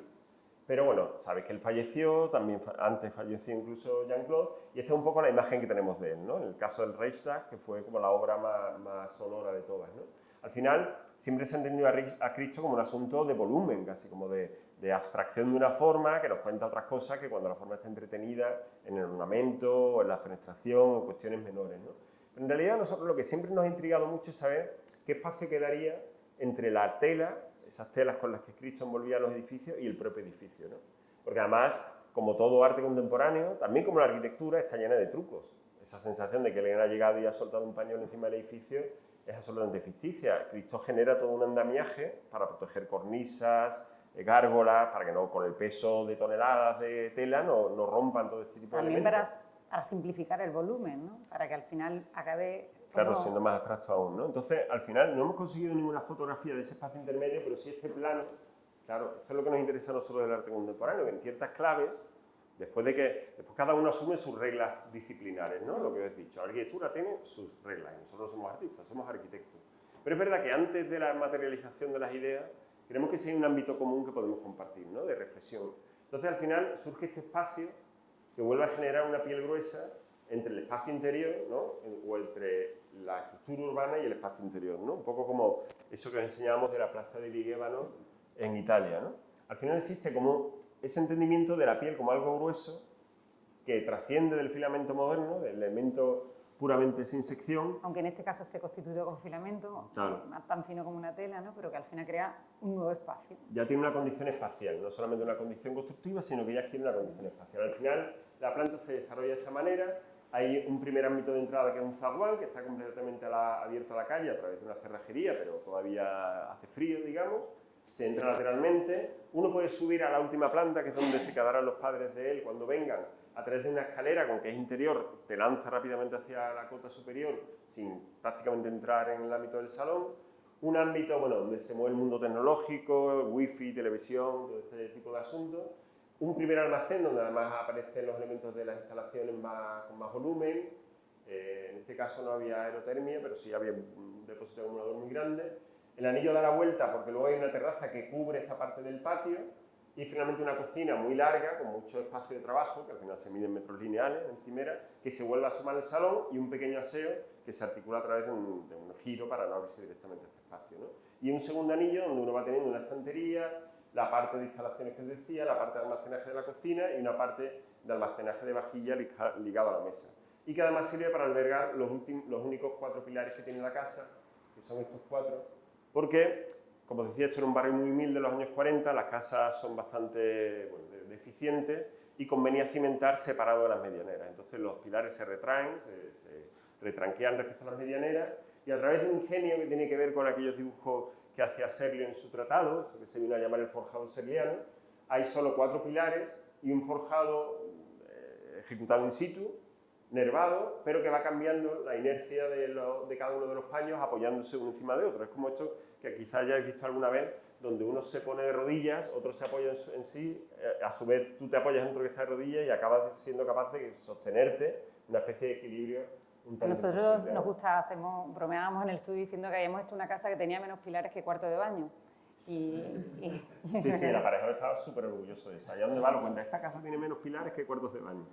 pero bueno, sabéis que él falleció, también antes falleció incluso Jean-Claude, y esta es un poco la imagen que tenemos de él, ¿no? En el caso del Reichstag, que fue como la obra más sonora de todas, ¿no? Al final, siempre se ha entendido a Cristo como un asunto de volumen, casi como de abstracción de una forma que nos cuenta otras cosas que cuando la forma está entretenida en el ornamento, o en la fenestración, o cuestiones menores, ¿no? Pero en realidad, nosotros lo que siempre nos ha intrigado mucho es saber qué espacio quedaría entre la tela, esas telas con las que Cristo envolvía los edificios, y el propio edificio, ¿no? Porque además, como todo arte contemporáneo, también como la arquitectura, está llena de trucos. Esa sensación de que alguien ha llegado y ha soltado un pañuelo encima del edificio es absolutamente ficticia. Cristo genera todo un andamiaje para proteger cornisas, gárgolas, para que no, con el peso de toneladas de tela no rompan todo este tipo de elementos. También para simplificar el volumen, ¿no? Para que al final acabe... Claro, siendo más abstracto aún, ¿no? Entonces, al final, no hemos conseguido ninguna fotografía de ese espacio intermedio, pero sí este plano. Claro, esto es lo que nos interesa a nosotros del arte contemporáneo, que en ciertas claves, después cada uno asume sus reglas disciplinares, ¿no? Lo que os he dicho, la arquitectura tiene sus reglas, y nosotros somos artistas, somos arquitectos. Pero es verdad que antes de la materialización de las ideas, queremos que sea un ámbito común que podemos compartir, ¿no? De reflexión. Entonces, al final, surge este espacio que vuelve a generar una piel gruesa entre el espacio interior, ¿no? O entre la estructura urbana y el espacio interior, ¿no? Un poco como eso que os enseñábamos de la plaza de Vigevano en Italia, ¿no? Al final existe como ese entendimiento de la piel como algo grueso que trasciende del filamento moderno, del elemento puramente sin sección. Aunque en este caso esté constituido con filamento, claro, tan fino como una tela, ¿no? Pero que al final crea un nuevo espacio. Ya tiene una condición espacial, no solamente una condición constructiva, sino que ya tiene una condición espacial. Al final, la planta se desarrolla de esta manera. Hay un primer ámbito de entrada que es un zaguán, que está completamente abierto a la calle a través de una cerrajería, pero todavía hace frío, digamos. Se entra lateralmente. Uno puede subir a la última planta, que es donde se quedarán los padres de él cuando vengan, a través de una escalera con que es interior, te lanza rápidamente hacia la cota superior sin prácticamente entrar en el ámbito del salón. Un ámbito, bueno, donde se mueve el mundo tecnológico, wifi, televisión, todo este tipo de asuntos. Un primer almacén donde además aparecen los elementos de las instalaciones con más volumen. En este caso no había aerotermia, pero sí había un depósito acumulador muy grande. El anillo da la vuelta porque luego hay una terraza que cubre esta parte del patio. Y finalmente una cocina muy larga, con mucho espacio de trabajo, que al final se mide en metros lineales, encimera, que se vuelve a sumar al salón, y un pequeño aseo que se articula a través de un giro para no abrirse directamente a este espacio, ¿no? Y un segundo anillo donde uno va teniendo una estantería, la parte de instalaciones que os decía, la parte de almacenaje de la cocina y una parte de almacenaje de vajilla ligado a la mesa. y que además sirve para albergar los únicos 4 pilares que tiene la casa, que son estos 4, porque, como decía, esto era un barrio muy humilde de los años 40, las casas son bastante deficientes y convenía cimentar separado de las medianeras. Entonces los pilares se retraen, se retranquean respecto a las medianeras, y a través de un ingenio que tiene que ver con aquellos dibujos que hacía Serlio en su tratado, esto que se vino a llamar el forjado serliano, hay solo 4 pilares y un forjado ejecutado in situ, nervado, pero que va cambiando la inercia de cada uno de los paños apoyándose uno encima de otro. Es como esto que quizás hayáis visto alguna vez, donde uno se pone de rodillas, otro se apoya en sí, a su vez tú te apoyas en otro que está de rodillas y acabas siendo capaz de sostenerte, una especie de equilibrio. A nosotros nos gusta, bromeábamos en el estudio diciendo que habíamos hecho una casa que tenía menos pilares que cuarto de baño. Sí, la pareja estaba súper orgulloso de eso. Allá donde va lo cuenta, esta casa tiene menos pilares que cuartos de baño.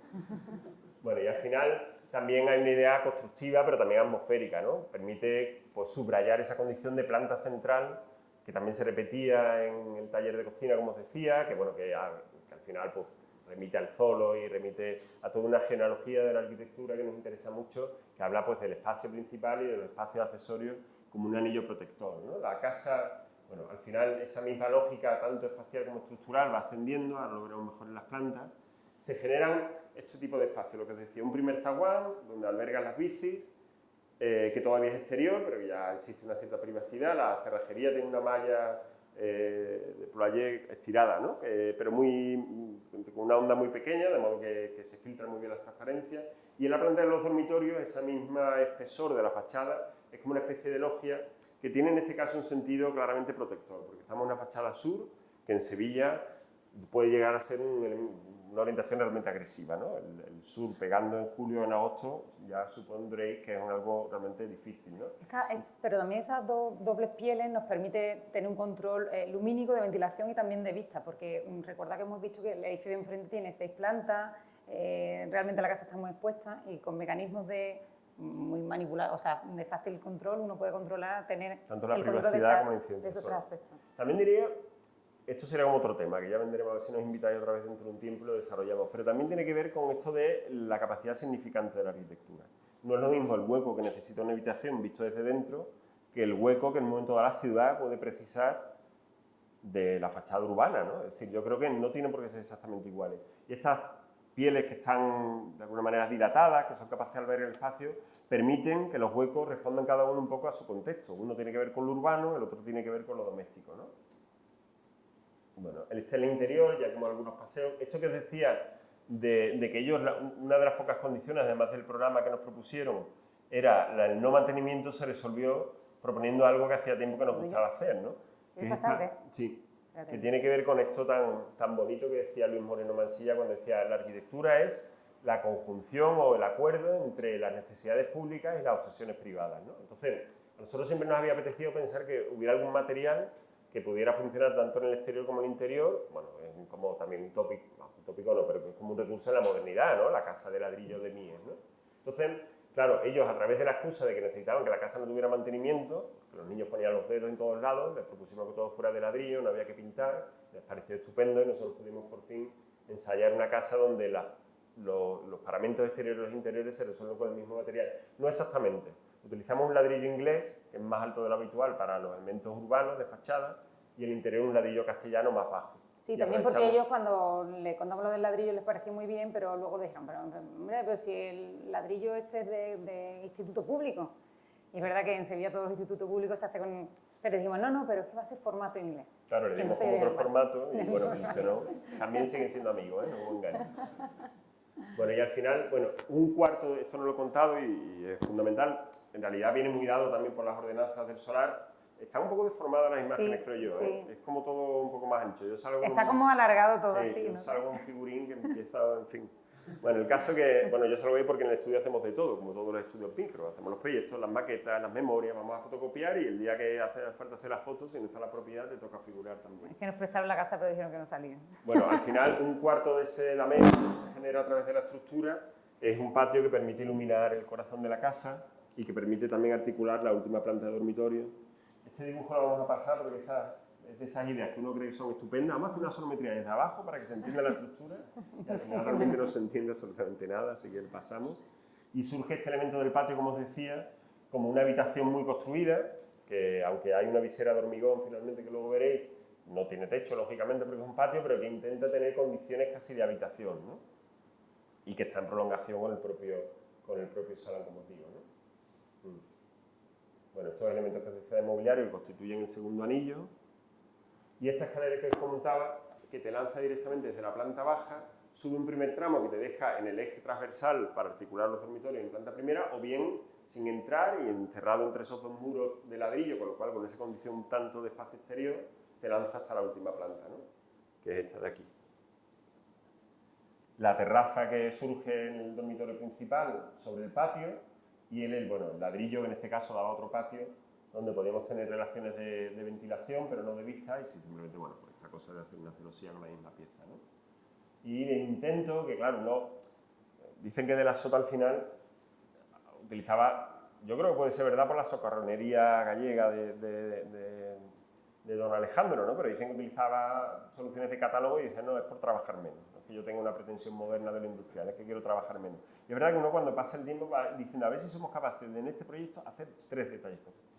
Bueno, y al final también hay una idea constructiva, pero también atmosférica, ¿no? Permite pues, subrayar esa condición de planta central, que también se repetía en el taller de cocina, como os decía, que, bueno, que al final pues, remite al Zolo y remite a toda una genealogía de la arquitectura que nos interesa mucho, que habla pues, del espacio principal y de los espacios accesorios como un anillo protector, ¿no? La casa... Bueno, al final esa misma lógica, tanto espacial como estructural, va ascendiendo, ahora lo veremos mejor en las plantas. Se generan este tipo de espacios, lo que os decía, un primer zaguán, donde albergan las bicis, que todavía es exterior, pero que ya existe una cierta privacidad. La cerrajería tiene una malla de ployé estirada, ¿no? Pero con una onda muy pequeña, de modo que se filtran muy bien las transparencias. Y en la planta de los dormitorios, esa misma espesor de la fachada es como una especie de logia que tiene en este caso un sentido claramente protector, porque estamos en una fachada sur, que en Sevilla puede llegar a ser una orientación realmente agresiva, ¿no? El sur pegando en julio o en agosto, ya supondréis que es algo realmente difícil, ¿no? Pero también esas dobles pieles nos permite tener un control lumínico de ventilación y también de vista, porque recordad que hemos visto que el edificio de enfrente tiene 6 plantas, realmente la casa está muy expuesta y con mecanismos muy manipulado, o sea, de fácil control, uno puede controlar, tener tanto la el privacidad como la incidencia. De esos aspectos. También diría, esto sería como otro tema, que ya vendremos a ver si nos invitáis otra vez dentro de un tiempo y lo desarrollamos, pero también tiene que ver con esto de la capacidad significante de la arquitectura. No es lo mismo el hueco que necesita una habitación visto desde dentro que el hueco que en un momento de la ciudad puede precisar de la fachada urbana, ¿no? Es decir, yo creo que no tienen por qué ser exactamente iguales. Y estas pieles que están de alguna manera dilatadas, que son capaces de albergar el espacio, permiten que los huecos respondan cada uno un poco a su contexto. Uno tiene que ver con lo urbano, el otro tiene que ver con lo doméstico, ¿no? Bueno, el interior, ya como algunos paseos. Esto que os decía de que ellos, una de las pocas condiciones, además del programa que nos propusieron, era el no mantenimiento, se resolvió proponiendo algo que hacía tiempo que nos gustaba hacer, ¿no? ¿Quieres pasar, qué? Sí. Que tiene que ver con esto tan bonito que decía Luis Moreno Mansilla cuando decía la arquitectura es la conjunción o el acuerdo entre las necesidades públicas y las obsesiones privadas, ¿no? Entonces, a nosotros siempre nos había apetecido pensar que hubiera algún material que pudiera funcionar tanto en el exterior como en el interior, bueno, es como también utópico no, pero es como un recurso de la modernidad, ¿no? La casa de ladrillo de Mies, ¿no? Entonces, claro, ellos a través de la excusa de que necesitaban que la casa no tuviera mantenimiento, que los niños ponían los dedos en todos lados, les propusimos que todo fuera de ladrillo, no había que pintar, les pareció estupendo y nosotros pudimos por fin ensayar una casa donde los paramentos exteriores y los interiores se resuelven con el mismo material. No exactamente. Utilizamos un ladrillo inglés, que es más alto de lo habitual para los elementos urbanos de fachada, y el interior un ladrillo castellano más bajo. Sí, y también porque ellos cuando le contamos lo del ladrillo les pareció muy bien, pero luego le dijeron, pero si el ladrillo este es de instituto público. Y es verdad que en Sevilla todos los institutos públicos se hace con... Pero dijimos, no, pero es que va a ser formato inglés. Claro, le dimos como otro formato y bueno, funcionó. También siguen siendo amigos, ¿eh? No hubo engaño. Bueno, y al final, bueno, un cuarto, esto no lo he contado y es fundamental, en realidad viene muy dado también por las ordenanzas del solar. Están un poco deformadas las imágenes, creo yo, ¿eh? Sí. Es como todo un poco más ancho. Yo salgo está como alargado todo sí, así, yo ¿no? salgo un figurín que empieza, en fin. Bueno, el caso que, bueno, yo salgo ahí porque en el estudio hacemos de todo, como todos los estudios Pincro. Hacemos los proyectos, las maquetas, las memorias, vamos a fotocopiar y el día que hace falta hacer las fotos, si no está la propiedad, te toca figurar también. Es que nos prestaron la casa pero dijeron que no salían. Bueno, al final un cuarto de ese lamento que se genera a través de la estructura es un patio que permite iluminar el corazón de la casa y que permite también articular la última planta de dormitorio. Este dibujo lo vamos a pasar porque es de esas ideas que uno cree que son estupendas. Vamos a hacer una sonometría desde abajo para que se entienda la estructura y al final realmente no se entiende absolutamente nada, así que lo pasamos. y surge este elemento del patio, como os decía, como una habitación muy construida, que aunque hay una visera de hormigón finalmente que luego veréis, no tiene techo, lógicamente, porque es un patio, pero que intenta tener condiciones casi de habitación, ¿no? Y que está en prolongación con el propio salón, como os digo, ¿no? Bueno, estos elementos que se decía de mobiliario que constituyen el segundo anillo. Y esta escalera que os comentaba, que te lanza directamente desde la planta baja, sube un primer tramo que te deja en el eje transversal para articular los dormitorios en planta primera, o bien sin entrar y encerrado entre esos dos muros de ladrillo, con lo cual con esa condición un tanto de espacio exterior, te lanza hasta la última planta, ¿no? Que es esta de aquí. La terraza que surge en el dormitorio principal sobre el patio y el ladrillo, que en este caso daba otro patio, donde podíamos tener relaciones de ventilación, pero no de vista, y simplemente, bueno, pues esta cosa de hacer una celosía con la misma pieza, ¿no? Y el intento, que claro, no, dicen que de la sota al final utilizaba, yo creo que puede ser verdad por la socarronería gallega de don Alejandro, ¿no? Pero dicen que utilizaba soluciones de catálogo y dicen, no, es por trabajar menos, no es que yo tenga una pretensión moderna de lo industrial, es que quiero trabajar menos. Y es verdad que uno cuando pasa el tiempo va diciendo, a ver si somos capaces de en este proyecto hacer 3 detalles constructivos.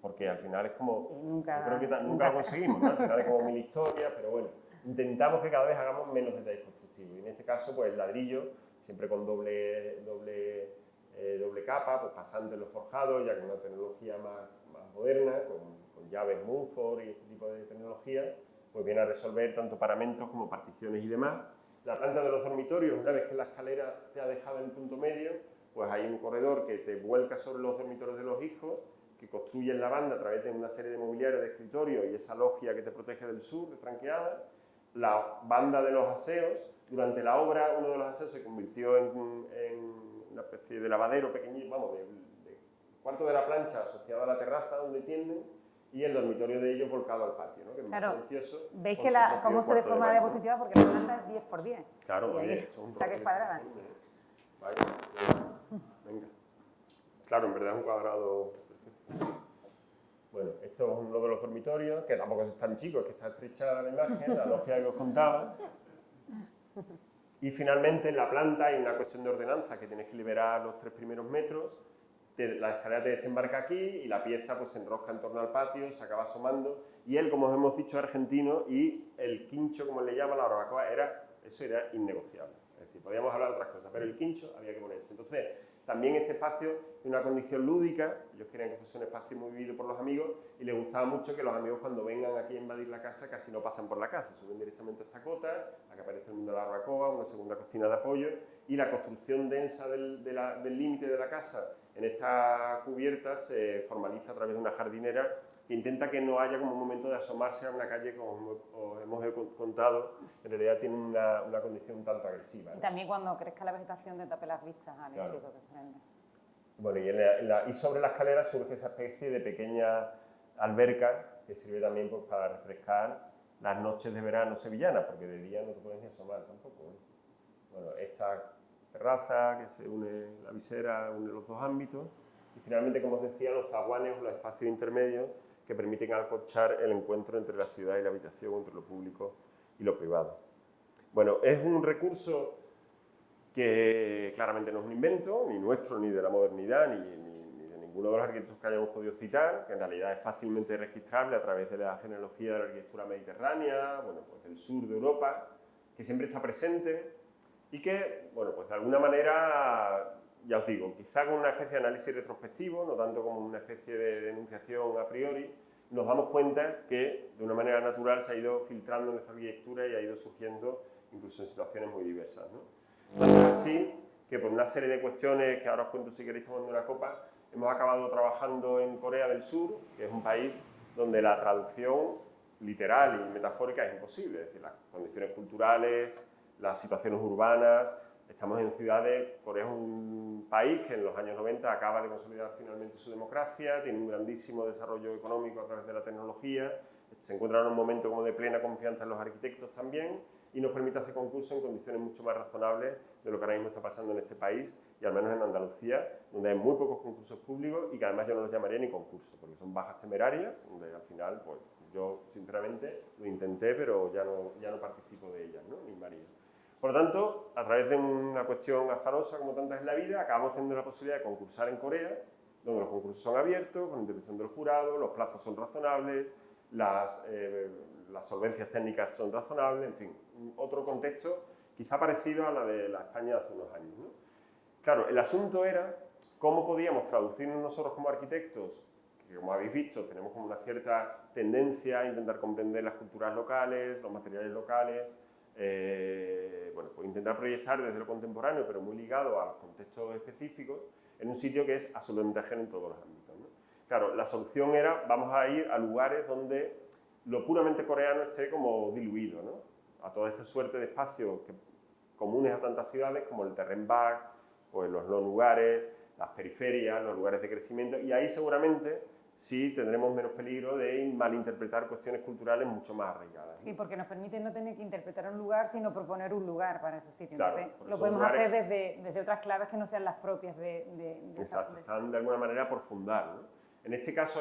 Porque al final es como, yo creo que nunca lo conseguimos, ¿no? Al final es como 1000 historias, pero bueno, intentamos que cada vez hagamos menos detalles constructivos. Y en este caso, pues el ladrillo, siempre con doble capa, pues pasante en los forjados, ya con una tecnología más moderna, con llaves Mumford y este tipo de tecnología, pues viene a resolver tanto paramentos como particiones y demás. La planta de los dormitorios, una vez que la escalera te ha dejado en punto medio, pues hay un corredor que te vuelca sobre los dormitorios de los hijos, que construyen la banda a través de una serie de mobiliario de escritorio y esa logia que te protege del sur, de tranqueada. La banda de los aseos, durante la obra uno de los aseos se convirtió en una especie de lavadero pequeñito, vamos, de cuarto de la plancha asociado a la terraza donde tienden, y el dormitorio de ellos volcado al patio, ¿no? Que es claro, más silencioso. veis que cómo se deforma la diapositiva porque la planta es 10 por 10. Claro, y ahí saca es cuadrada. Vale. Venga. Claro, en verdad es un cuadrado. Bueno, esto es uno de los dormitorios, que tampoco es tan chico, es que está estrechada la imagen, la logia que os contaba. Y finalmente en la planta hay una cuestión de ordenanza, que tienes que liberar los 3 primeros metros. La escalera te desembarca aquí y la pieza pues se enrosca en torno al patio, se acaba asomando. Y él, como os hemos dicho, es argentino y el quincho, como le llama la barbacoa, eso era innegociable. Es decir, podíamos hablar de otras cosas, pero el quincho había que ponerse. Entonces, también este espacio tiene una condición lúdica. Ellos querían que fuese un espacio muy vivido por los amigos y les gustaba mucho que los amigos cuando vengan aquí a invadir la casa casi no pasan por la casa, suben directamente a esta cota, la que aparece el mundo de la barbacoa, una segunda cocina de apoyo y la construcción densa del límite de la casa en esta cubierta se formaliza a través de una jardinera que intenta que no haya como un momento de asomarse a una calle, como os hemos contado, en realidad tiene una condición un tanto agresiva, ¿no? Y también cuando crezca la vegetación te tape las vistas al claro. edificio que prende. Bueno, y sobre la escalera surge esa especie de pequeña alberca que sirve también pues, para refrescar las noches de verano sevillanas, porque de día no te puedes ni asomar tampoco, ¿eh? Bueno, esta terraza que se une, la visera, une los dos ámbitos, y finalmente, como os decía, los zaguanes o los espacios intermedios que permiten acolchar el encuentro entre la ciudad y la habitación, entre lo público y lo privado. Bueno, es un recurso que claramente no es un invento, ni nuestro, ni de la modernidad, ni de ninguno de los arquitectos que hayamos podido citar, que en realidad es fácilmente registrable a través de la genealogía de la arquitectura mediterránea, bueno, pues del sur de Europa, que siempre está presente y que, bueno, pues de alguna manera, ya os digo, quizá con una especie de análisis retrospectivo, no tanto como una especie de denunciación a priori, nos damos cuenta que de una manera natural se ha ido filtrando en nuestra arquitectura y ha ido surgiendo incluso en situaciones muy diversas, ¿no? Entonces, así que por una serie de cuestiones que ahora os cuento si queréis tomando una copa, hemos acabado trabajando en Corea del Sur, que es un país donde la traducción literal y metafórica es imposible, es decir, las condiciones culturales, las situaciones urbanas, estamos en ciudades. Corea es un país que en los años 90 acaba de consolidar finalmente su democracia, tiene un grandísimo desarrollo económico a través de la tecnología, se encuentra en un momento como de plena confianza en los arquitectos también, y nos permite hacer concursos en condiciones mucho más razonables de lo que ahora mismo está pasando en este país, y al menos en Andalucía, donde hay muy pocos concursos públicos y que además yo no los llamaría ni concursos, porque son bajas temerarias, donde al final, pues yo sinceramente lo intenté, pero ya no participo de ellas, ¿no? Ni María. Por lo tanto, a través de una cuestión azarosa, como tantas en la vida, acabamos teniendo la posibilidad de concursar en Corea, donde los concursos son abiertos, con intervención del jurado, los plazos son razonables, las solvencias técnicas son razonables, en fin, otro contexto quizá parecido a la de la España de hace unos años, ¿no? Claro, el asunto era cómo podíamos traducirnos nosotros como arquitectos, que como habéis visto tenemos como una cierta tendencia a intentar comprender las culturas locales, los materiales locales, bueno, pues intentar proyectar desde lo contemporáneo, pero muy ligado a los contextos específicos, en un sitio que es absolutamente ajeno en todos los ámbitos, ¿no? Claro, la solución era, vamos a ir a lugares donde lo puramente coreano esté como diluido, ¿no? A toda esta suerte de espacios comunes a tantas ciudades como el Terrenbach, pues los no lugares, las periferias, los lugares de crecimiento, y ahí seguramente sí tendremos menos peligro de malinterpretar cuestiones culturales mucho más arraigadas, ¿no? Sí, porque nos permite no tener que interpretar un lugar, sino proponer un lugar para esos sitios. Claro, entonces, lo podemos hacer desde otras claves que no sean las propias de Exacto, están de alguna manera por fundar, ¿no? En este caso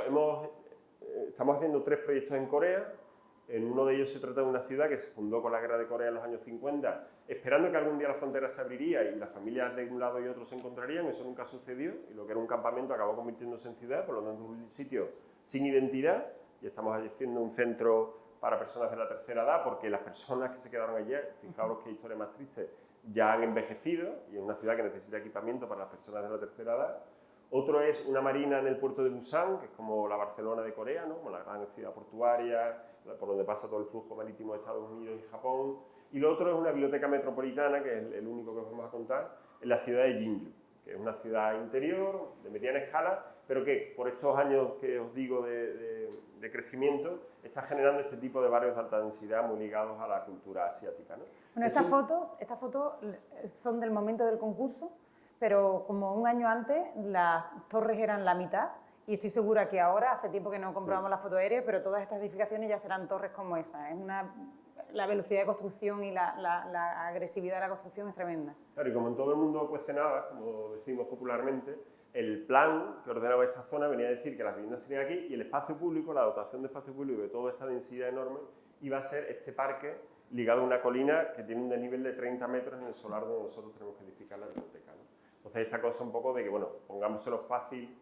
estamos haciendo 3 proyectos en Corea. En uno de ellos se trata de una ciudad que se fundó con la guerra de Corea en los años 50, esperando que algún día la frontera se abriría y las familias de un lado y otro se encontrarían. Eso nunca sucedió y lo que era un campamento acabó convirtiéndose en ciudad, por lo tanto un sitio sin identidad, y estamos haciendo un centro para personas de la tercera edad, porque las personas que se quedaron allí, fijaos qué historia más triste, ya han envejecido y es una ciudad que necesita equipamiento para las personas de la tercera edad. Otro es una marina en el puerto de Busan, que es como la Barcelona de Corea, ¿no? Como la gran ciudad portuaria, por donde pasa todo el flujo marítimo de Estados Unidos y Japón. Y lo otro es una biblioteca metropolitana, que es el único que os vamos a contar, en la ciudad de Jinju, que es una ciudad interior, de mediana escala, pero que por estos años que os digo de crecimiento, está generando este tipo de barrios de alta densidad muy ligados a la cultura asiática, ¿no? Bueno, estas fotos son del momento del concurso, pero como un año antes las torres eran la mitad y estoy segura que ahora, hace tiempo que no comprobamos la foto aérea, pero todas estas edificaciones ya serán torres como esa. La velocidad de construcción y la agresividad de la construcción es tremenda. Claro, y como en todo el mundo cuestionaba, como decimos popularmente, el plan que ordenaba esta zona venía a decir que las viviendas serían aquí y el espacio público, la dotación de espacio público de toda esta densidad enorme, iba a ser este parque ligado a una colina que tiene un desnivel de 30 metros en el solar donde nosotros tenemos que edificar la biblioteca, ¿no? Entonces esta cosa un poco de que, bueno, pongámoselo fácil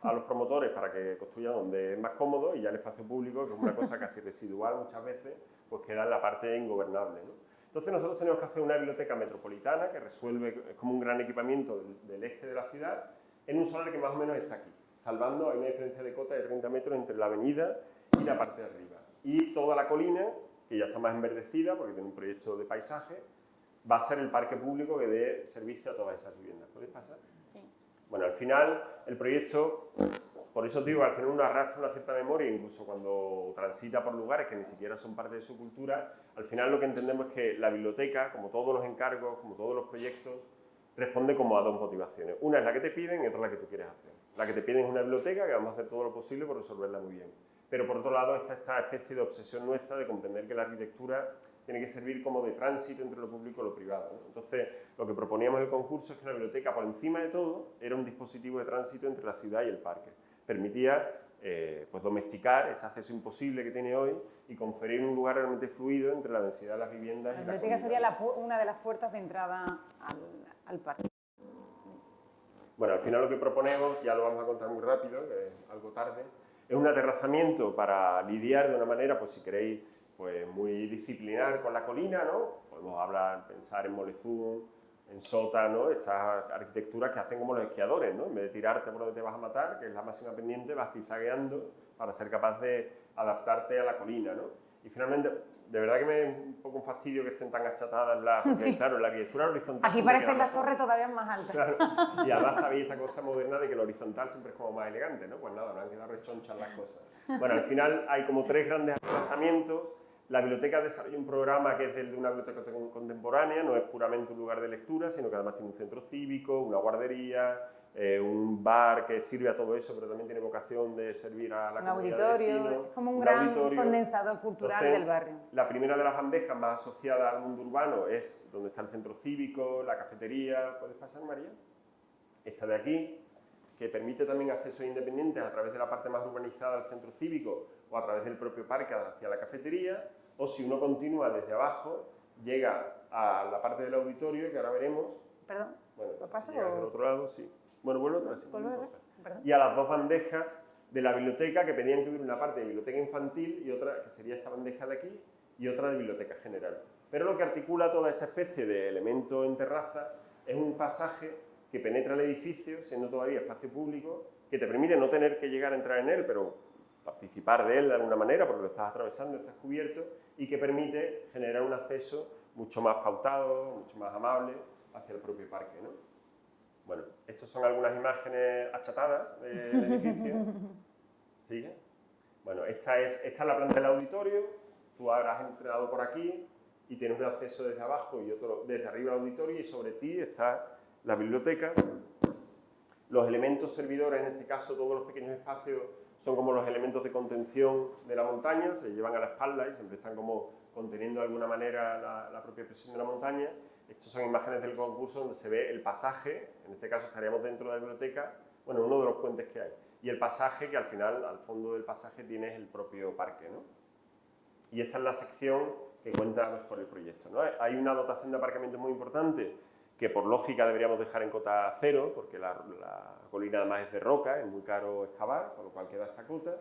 a los promotores para que construyan donde es más cómodo y ya el espacio público, que es una cosa casi residual muchas veces, pues queda en la parte ingobernable, ¿no? Entonces nosotros tenemos que hacer una biblioteca metropolitana que resuelve, es como un gran equipamiento del este de la ciudad, en un solar que más o menos está aquí, salvando, hay una diferencia de cota de 30 metros entre la avenida y la parte de arriba. Y toda la colina, que ya está más enverdecida porque tiene un proyecto de paisaje, va a ser el parque público que dé servicio a todas esas viviendas. ¿Puedes pasar? Sí. Bueno, al final el proyecto, por eso digo, al final uno arrastra una cierta memoria, incluso cuando transita por lugares que ni siquiera son parte de su cultura, al final lo que entendemos es que la biblioteca, como todos los encargos, como todos los proyectos, responde como a 2 motivaciones. Una es la que te piden y otra es la que tú quieres hacer. La que te piden es una biblioteca que vamos a hacer todo lo posible por resolverla muy bien. Pero por otro lado está esta especie de obsesión nuestra de comprender que la arquitectura tiene que servir como de tránsito entre lo público y lo privado, ¿no? Entonces, lo que proponíamos en el concurso es que la biblioteca, por encima de todo, era un dispositivo de tránsito entre la ciudad y el parque. Permitía pues domesticar ese acceso imposible que tiene hoy y conferir un lugar realmente fluido entre la densidad de las viviendas. La y la biblioteca comunidad. sería una de las puertas de entrada al parque. Bueno, al final lo que proponemos, ya lo vamos a contar muy rápido, que es algo tarde, es un aterrazamiento para lidiar de una manera, pues si queréis, pues muy disciplinar con la colina, ¿no? Podemos pensar en Molezoom, en Sota, ¿no? Estas arquitecturas que hacen como los esquiadores, ¿no? En vez de tirarte por donde te vas a matar, que es la máxima pendiente, vas zigzagueando para ser capaz de adaptarte a la colina, ¿no? Y finalmente, de verdad que me es un poco un fastidio que estén tan achatadas porque, sí. Claro, la arquitectura horizontal... Aquí parecen las torres todavía más altas. Claro, y además sabéis esta cosa moderna de que lo horizontal siempre es como más elegante, ¿no? Pues nada, no han quedado rechonchas las cosas. Bueno, al final hay como 3 grandes aterrazamientos. La biblioteca desarrolla un programa que es el de una biblioteca contemporánea, no es puramente un lugar de lectura, sino que además tiene un centro cívico, una guardería, un bar que sirve a todo eso, pero también tiene vocación de servir a la comunidad de vecinos. Un auditorio, es como un gran auditorio. condensador cultural. Entonces, del barrio. La primera de las bandejas más asociada al mundo urbano es donde está el centro cívico, la cafetería. ¿Puedes pasar, María? Esta de aquí, que permite también accesos independientes a través de la parte más urbanizada del centro cívico o a través del propio parque hacia la cafetería, o si uno continúa desde abajo, llega a la parte del auditorio que ahora veremos. Perdón, Bueno, ¿lo paso llega o...? del otro lado, sí. Bueno, vuelve otra vez. ¿Vuelve a ver? Perdón. Y a las dos bandejas de la biblioteca que pedían que hubiera una parte de biblioteca infantil y otra que sería esta bandeja de aquí y otra de biblioteca general. Pero lo que articula toda esta especie de elemento en terraza es un pasaje que penetra el edificio, siendo todavía espacio público, que te permite no tener que llegar a entrar en él, pero participar de él de alguna manera, porque lo estás atravesando, estás cubierto, y que permite generar un acceso mucho más pautado, mucho más amable hacia el propio parque, ¿no? Bueno, estas son algunas imágenes achatadas del edificio. ¿Sigue? Bueno, esta es la planta del auditorio. Tú ahora has entrado por aquí y tienes un acceso desde abajo y otro desde arriba al auditorio, y sobre ti está la biblioteca. Los elementos servidores, en este caso todos los pequeños espacios, son como los elementos de contención de la montaña, se llevan a la espalda y siempre están como conteniendo de alguna manera la propia presión de la montaña. Estas son imágenes del concurso donde se ve el pasaje, en este caso estaríamos dentro de la biblioteca, bueno, uno de los puentes que hay, y el pasaje que al final, al fondo del pasaje, tienes el propio parque, ¿no? Y esta es la sección que cuenta pues, por el proyecto, ¿no? Hay una dotación de aparcamiento muy importante que por lógica deberíamos dejar en cota cero, porque la colina además es de roca, es muy caro excavar, con lo cual queda esta cota.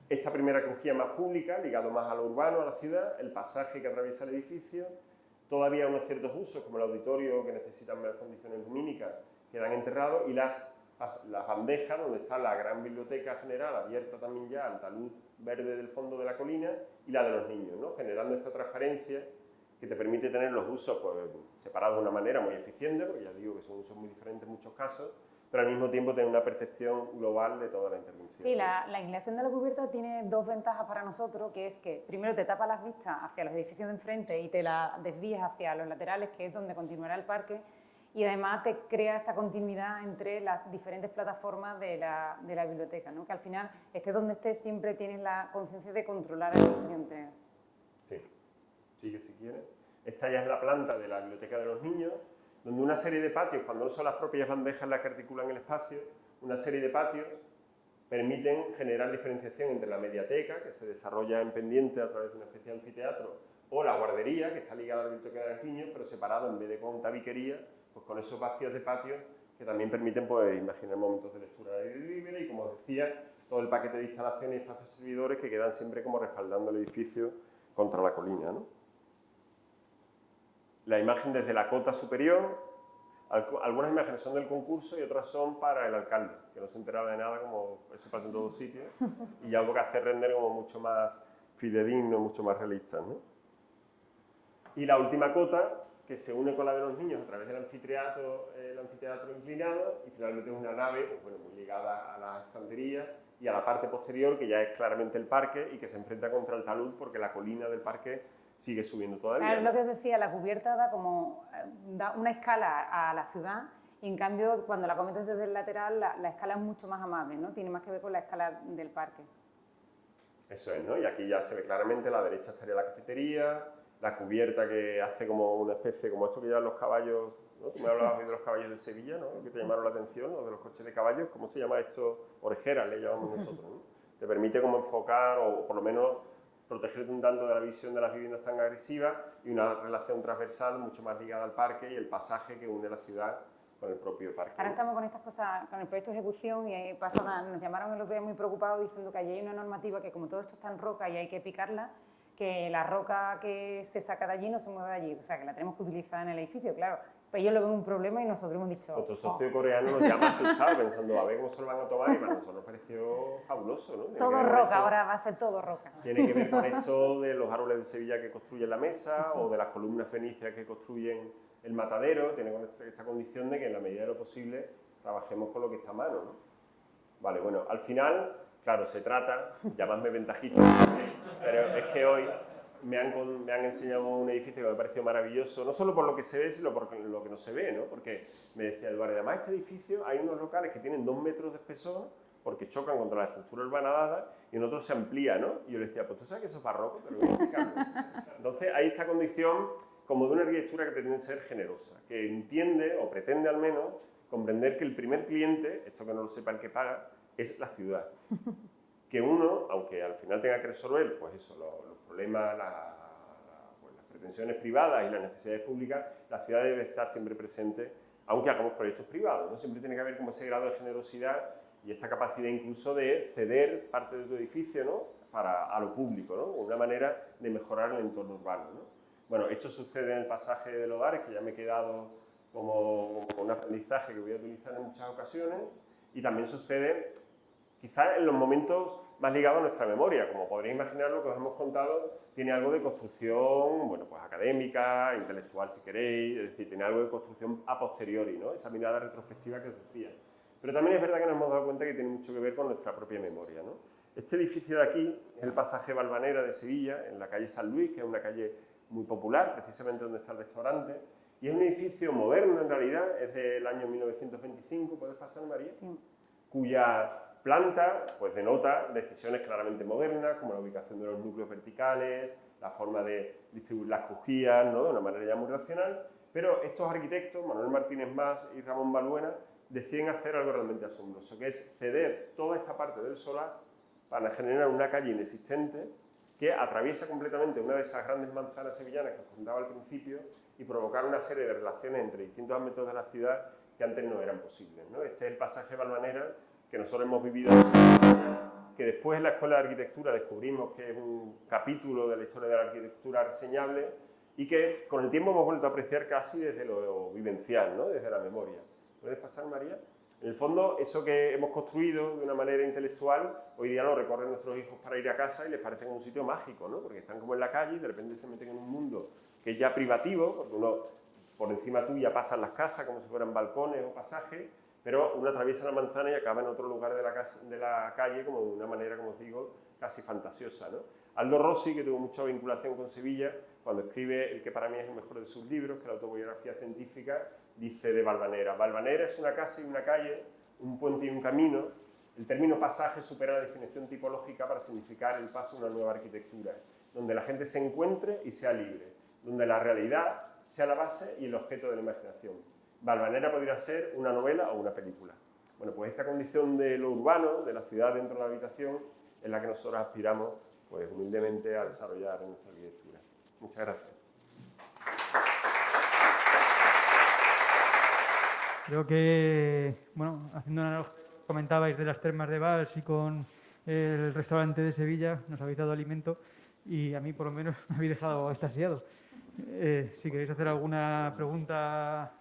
Esta primera crujía más pública, ligado más a lo urbano, a la ciudad, el pasaje que atraviesa el edificio, todavía unos ciertos usos, como el auditorio, que necesitan más condiciones lumínicas, quedan enterrados, y las bandejas, donde está la gran biblioteca general, abierta también ya al talud verde del fondo de la colina, y la de los niños, ¿no? Generando esta transparencia que te permite tener los usos pues, separados de una manera muy eficiente, porque ya digo que son usos muy diferentes en muchos casos, pero al mismo tiempo tener una percepción global de toda la intervención. Sí, la inclinación de la cubierta tiene dos ventajas para nosotros, que es que primero te tapa las vistas hacia los edificios de enfrente y te la desvías hacia los laterales, que es donde continuará el parque, y además te crea esta continuidad entre las diferentes plataformas de la biblioteca, ¿no? Que al final, estés donde estés, siempre tienes la conciencia de controlar el edificio entero. Sí, sigue si quieres. Esta ya es la planta de la biblioteca de los niños, donde una serie de patios, cuando no son las propias bandejas las que articulan el espacio, una serie de patios permiten generar diferenciación entre la mediateca, que se desarrolla en pendiente a través de una especie de anfiteatro, o la guardería, que está ligada a la biblioteca de los niños, pero separado en vez de con tabiquería, pues con esos vacíos de patios que también permiten pues, imaginar momentos de lectura libre y, como decía, todo el paquete de instalaciones y espacios servidores que quedan siempre como respaldando el edificio contra la colina, ¿no? La imagen desde la cota superior, algunas imágenes son del concurso y otras son para el alcalde, que no se enteraba de nada, como eso pasa en todos sitios, y algo que hace render como mucho más fidedigno, mucho más realista, ¿no? Y la última cota, que se une con la de los niños a través del anfiteatro inclinado, y finalmente es una nave pues, bueno, muy ligada a las estanterías y a la parte posterior, que ya es claramente el parque y que se enfrenta contra el talud porque la colina del parque sigue subiendo todavía. Claro, es lo que os decía, la cubierta da una escala a la ciudad, y en cambio cuando la comentas desde el lateral la escala es mucho más amable, ¿no? Tiene más que ver con la escala del parque. Eso es, ¿no? Y aquí ya se ve claramente, a la derecha estaría la cafetería, la cubierta que hace como una especie, como esto que llevan los caballos, ¿no? Tú me hablabas hoy de los caballos de Sevilla, ¿no? Que te llamaron la atención, los de los coches de caballos, ¿cómo se llama esto? Orejeras le llamamos nosotros, ¿no? Te permite como enfocar, o por lo menos protegerte un tanto de la visión de las viviendas tan agresivas, y una relación transversal mucho más ligada al parque y el pasaje que une la ciudad con el propio parque. Ahora estamos con estas cosas, con el proyecto de ejecución, y nos llamaron el otro día muy preocupados diciendo que allí hay una normativa que, como todo esto está en roca y hay que picarla, que la roca que se saca de allí no se mueve de allí, o sea que la tenemos que utilizar en el edificio, claro. Pues ellos lo ven un problema y nosotros hemos dicho... Otro socio coreano nos llama asustado pensando a ver cómo se lo van a tomar, y para nosotros nos pareció fabuloso, ¿no? Todo roca, ahora va a ser todo roca. Tiene que ver con esto de los árboles de Sevilla que construyen la mesa, o de las columnas fenicias que construyen el matadero. Tiene con esta condición de que en la medida de lo posible trabajemos con lo que está a mano, ¿no? Vale, bueno, al final, claro, se trata, llamadme ventajista, pero es que hoy me han enseñado un edificio que me pareció maravilloso, no solo por lo que se ve, sino por lo que no se ve, ¿no? Porque me decía Eduardo, además este edificio hay unos locales que tienen 2 metros de espesor porque chocan contra la estructura urbana dada, y en otros se amplía, ¿no? Y yo le decía, pues tú sabes que eso es barroco, pero voy a explicarlo. Entonces hay esta condición como de una arquitectura que pretende ser generosa, que entiende, o pretende al menos, comprender que el primer cliente, esto que no lo sepa el que paga, es la ciudad. Que uno, aunque al final tenga que resolver, pues eso, los problemas, las pretensiones privadas y las necesidades públicas, la ciudad debe estar siempre presente, aunque hagamos proyectos privados, ¿no? Siempre tiene que haber como ese grado de generosidad y esta capacidad incluso de ceder parte de tu edificio, ¿no? A lo público, ¿no? Una manera de mejorar el entorno urbano, ¿no? Bueno, esto sucede en el pasaje de los Hogares, que ya me he quedado como un aprendizaje que voy a utilizar en muchas ocasiones, y también sucede quizás en los momentos más ligados a nuestra memoria. Como podréis imaginar, lo que os hemos contado tiene algo de construcción, bueno, pues académica, intelectual si queréis, es decir, tiene algo de construcción a posteriori, ¿no? Esa mirada retrospectiva que os decía. Pero también es verdad que nos hemos dado cuenta que tiene mucho que ver con nuestra propia memoria, ¿no? Este edificio de aquí es el pasaje Valvanera de Sevilla, en la calle San Luis, que es una calle muy popular, precisamente donde está el restaurante, y es un edificio moderno en realidad, es del año 1925, ¿puedes pasar, María? Sí. Cuya planta pues denota decisiones claramente modernas, como la ubicación de los núcleos verticales, la forma de distribuir las crujías, ¿no? De una manera ya muy racional, pero estos arquitectos, Manuel Martínez Mas y Ramón Balbuena, deciden hacer algo realmente asombroso, que es ceder toda esta parte del solar para generar una calle inexistente que atraviesa completamente una de esas grandes manzanas sevillanas que os contaba al principio y provocar una serie de relaciones entre distintos ámbitos de la ciudad que antes no eran posibles, ¿no? Este es el pasaje Valvanera que nosotros hemos vivido, que después en la Escuela de Arquitectura descubrimos que es un capítulo de la historia de la arquitectura reseñable y que con el tiempo hemos vuelto a apreciar casi desde lo vivencial, ¿no? Desde la memoria. ¿Puedes pasar, María? En el fondo, eso que hemos construido de una manera intelectual, hoy día lo recorren nuestros hijos para ir a casa y les parece como un sitio mágico, ¿no? Porque están como en la calle y de repente se meten en un mundo que es ya privativo, porque uno por encima tuya pasan las casas como si fueran balcones o pasajes, pero uno atraviesa la manzana y acaba en otro lugar de la calle como de una manera, como os digo, casi fantasiosa, ¿no? Aldo Rossi, que tuvo mucha vinculación con Sevilla, cuando escribe el que para mí es el mejor de sus libros, que es la autobiografía científica, dice de Valvanera: Valvanera es una casa y una calle, un puente y un camino. El término pasaje supera la definición tipológica para significar el paso de una nueva arquitectura, donde la gente se encuentre y sea libre, donde la realidad sea la base y el objeto de la imaginación. Valvanera podría ser una novela o una película. Bueno, pues esta condición de lo urbano, de la ciudad dentro de la habitación, es la que nosotros aspiramos, pues humildemente, a desarrollar en nuestra arquitectura. Muchas gracias. Creo que, bueno, haciendo una analogía, comentabais de las termas de Valls y con el restaurante de Sevilla, nos habéis dado alimento y a mí por lo menos me habéis dejado extasiado. Si queréis hacer alguna pregunta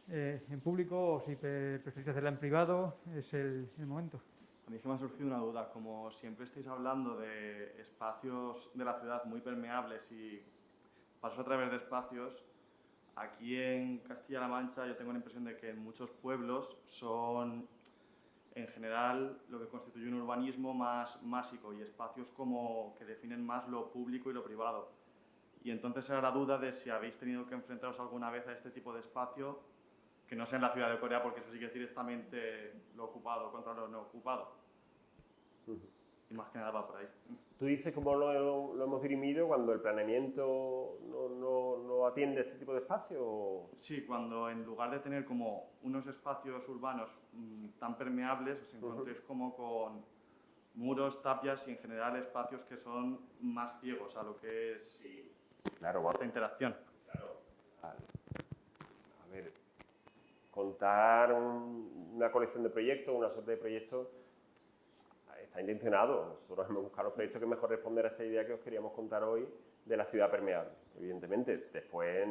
en público o si preferís hacerla en privado, es el momento. A mí es que me ha surgido una duda. Como siempre estáis hablando de espacios de la ciudad muy permeables y pasos a través de espacios, aquí en Castilla-La Mancha yo tengo la impresión de que en muchos pueblos son, en general, lo que constituye un urbanismo más másico y espacios como que definen más lo público y lo privado. Y entonces era la duda de si habéis tenido que enfrentaros alguna vez a este tipo de espacio, que no sea en la ciudad de Corea, porque eso sí que es directamente lo ocupado contra lo no ocupado. Y más que nada va por ahí. Tú dices cómo lo hemos dirimido cuando el planeamiento no atiende este tipo de espacio. ¿O? Sí, cuando en lugar de tener como unos espacios urbanos tan permeables, os encontréis como con muros, tapias y en general espacios que son más ciegos a lo que es Claro, bueno, esta interacción. Claro. A ver, contar una colección de proyectos, una suerte de proyectos, está intencionado. Nosotros hemos buscado los proyectos que mejor responder a esta idea que os queríamos contar hoy de la ciudad permeable. Evidentemente, después,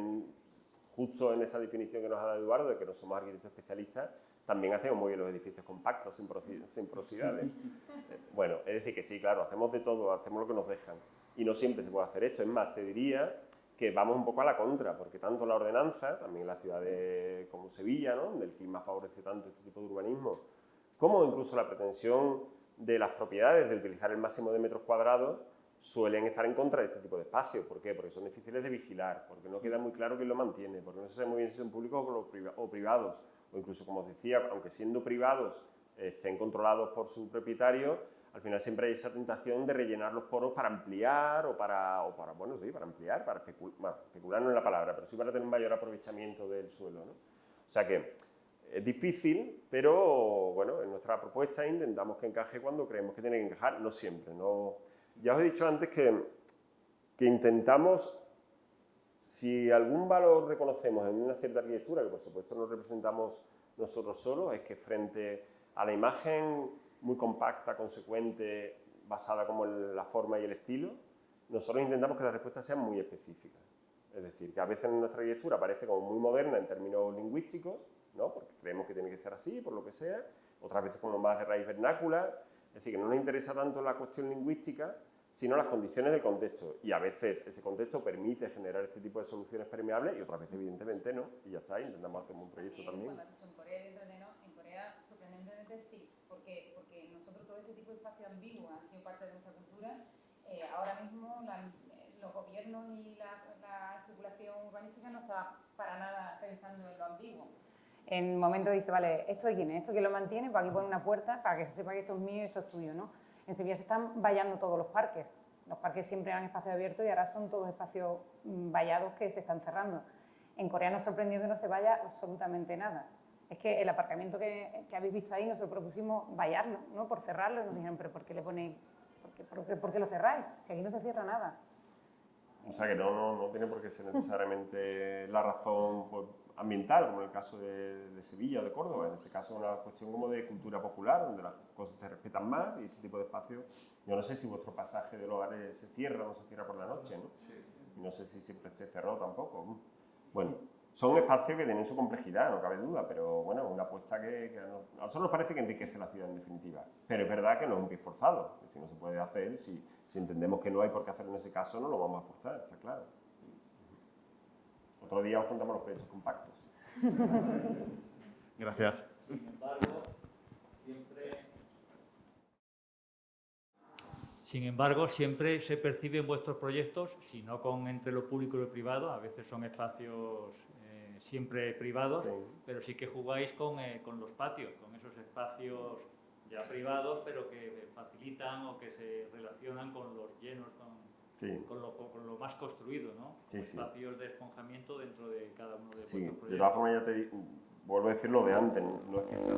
justo en esa definición que nos ha dado Eduardo, de que no somos arquitectos especialistas, también hacemos muy bien los edificios compactos, sin porosidades. Bueno, es decir, que sí, claro, hacemos de todo, hacemos lo que nos dejan. Y no siempre se puede hacer esto. Es más, se diría que vamos un poco a la contra, porque tanto la ordenanza, también la ciudad como Sevilla, ¿no?, donde el clima favorece tanto este tipo de urbanismo, como incluso la pretensión de las propiedades de utilizar el máximo de metros cuadrados, suelen estar en contra de este tipo de espacios. ¿Por qué? Porque son difíciles de vigilar, porque no queda muy claro quién lo mantiene, porque no se sabe muy bien si son públicos o privados, o incluso, como os decía, aunque siendo privados estén controlados por su propietario, al final siempre hay esa tentación de rellenar los poros para ampliar o para ampliar, para especular, bueno, especular no es la palabra, pero sí para tener un mayor aprovechamiento del suelo, ¿no? O sea que es difícil, pero bueno, en nuestra propuesta intentamos que encaje cuando creemos que tiene que encajar, no siempre. No. Ya os he dicho antes que intentamos Si algún valor reconocemos en una cierta arquitectura, que por supuesto no representamos nosotros solos, es que frente a la imagen muy compacta, consecuente, basada como en la forma y el estilo, nosotros intentamos que las respuestas sean muy específicas. Es decir, que a veces en nuestra arquitectura parece como muy moderna en términos lingüísticos, ¿no? Porque creemos que tiene que ser así, por lo que sea, otras veces como más de raíz vernácula, es decir, que no nos interesa tanto la cuestión lingüística, sino las condiciones del contexto. Y a veces ese contexto permite generar este tipo de soluciones permeables y otras veces evidentemente no. Y ya está, intentamos hacer un proyecto también. Cuando has dicho en Corea evidentemente no, en Corea sorprendentemente sí, porque nosotros todo este tipo de espacios ambiguos han sido parte de nuestra cultura. Ahora mismo los gobiernos y la especulación urbanística no está para nada pensando en lo ambiguo. En el momento dice, vale, ¿esto de quién es? ¿Esto quién lo mantiene? Pues aquí pone una puerta para que se sepa que esto es mío y esto es tuyo, ¿no? En Sevilla se están vallando todos los parques. Los parques siempre eran espacios abiertos y ahora son todos espacios vallados que se están cerrando. En Corea nos sorprendió que no se vaya absolutamente nada. Es que el aparcamiento que habéis visto ahí, nosotros propusimos vallarlo, ¿no? Por cerrarlo, y nos dijeron, ¿pero por qué le ponéis? ¿Por qué lo cerráis? Si aquí no se cierra nada. O sea que no tiene por qué ser necesariamente la razón pues, ambiental, como en el caso de Sevilla o de Córdoba. En este caso es una cuestión como de cultura popular, donde las cosas se respetan más y ese tipo de espacios. Yo no sé si vuestro pasaje del hogar se cierra o no se cierra por la noche, ¿no? Sí. Y no sé si siempre esté cerrado tampoco. Bueno, son espacios que tienen su complejidad, no cabe duda, pero bueno, una apuesta que a nosotros nos parece que enriquece la ciudad en definitiva. Pero es verdad que no es un pie forzado, que si no se puede hacer, si entendemos que no hay por qué hacerlo en ese caso, no lo vamos a forzar, está claro. Otro día os contamos los proyectos compactos. Gracias. Sin embargo, siempre se perciben vuestros proyectos, si no entre lo público y lo privado, a veces son espacios siempre privados, sí. Pero sí que jugáis con los patios, con esos espacios ya privados, pero que facilitan o que se relacionan con los llenos, con lo más construido, ¿no? Sí, espacios de esponjamiento dentro de cada uno de vuestros proyectos. De todas formas, ya te vuelvo a decir lo de antes, no es que sea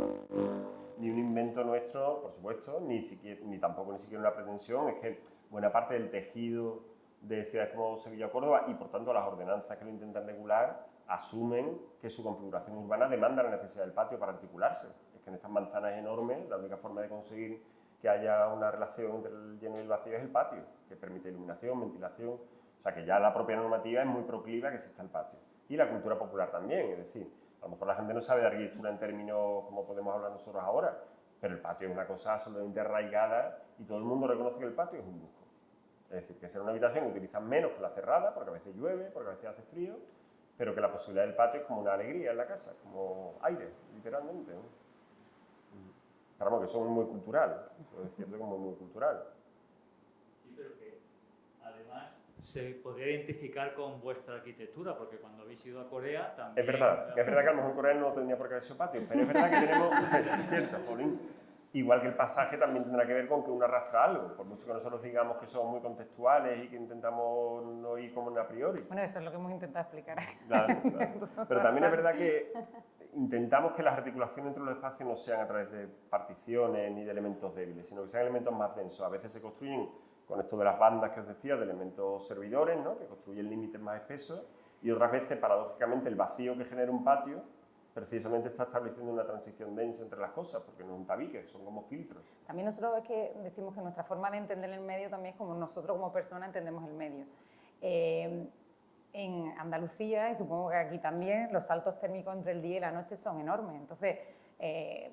ni un invento nuestro, por supuesto, ni tampoco ni siquiera una pretensión, es que buena parte del tejido de ciudades como Sevilla o Córdoba y por tanto las ordenanzas que lo intentan regular asumen que su configuración urbana demanda la necesidad del patio para articularse. Es que en estas manzanas enormes la única forma de conseguir que haya una relación entre el lleno y el vacío es el patio, que permite iluminación, ventilación, o sea que ya la propia normativa es muy proclive a que exista el patio. Y la cultura popular también, es decir, a lo mejor la gente no sabe de arquitectura en términos como podemos hablar nosotros ahora, pero el patio es una cosa absolutamente arraigada y todo el mundo reconoce que el patio es un lujo. Es decir, que sea una habitación que utilizan menos que la cerrada, porque a veces llueve, porque a veces hace frío, pero que la posibilidad del patio es como una alegría en la casa, como aire, literalmente, ¿no? Pero vamos, que eso es muy cultural, eso es cierto como muy cultural. Sí, pero que además se podría identificar con vuestra arquitectura, porque cuando habéis ido a Corea también... Es verdad que a lo mejor en Corea no tendría por qué haber sido patio, pero es verdad que tenemos... Es cierto, Jolín. Igual que el pasaje también tendrá que ver con que uno arrastra algo, por mucho que nosotros digamos que somos muy contextuales y que intentamos no ir como en a priori. Bueno, eso es lo que hemos intentado explicar. Claro. Pero también es verdad que intentamos que las articulaciones entre los espacios no sean a través de particiones ni de elementos débiles, sino que sean elementos más densos. A veces se construyen con esto de las bandas que os decía, de elementos servidores, ¿no? Que construyen límites más espesos, y otras veces, paradójicamente, el vacío que genera un patio precisamente está estableciendo una transición densa entre las cosas, porque no es un tabique, son como filtros. También nosotros es que decimos que nuestra forma de entender el medio también es como nosotros como personas entendemos el medio. En Andalucía, y supongo que aquí también, los saltos térmicos entre el día y la noche son enormes. Entonces,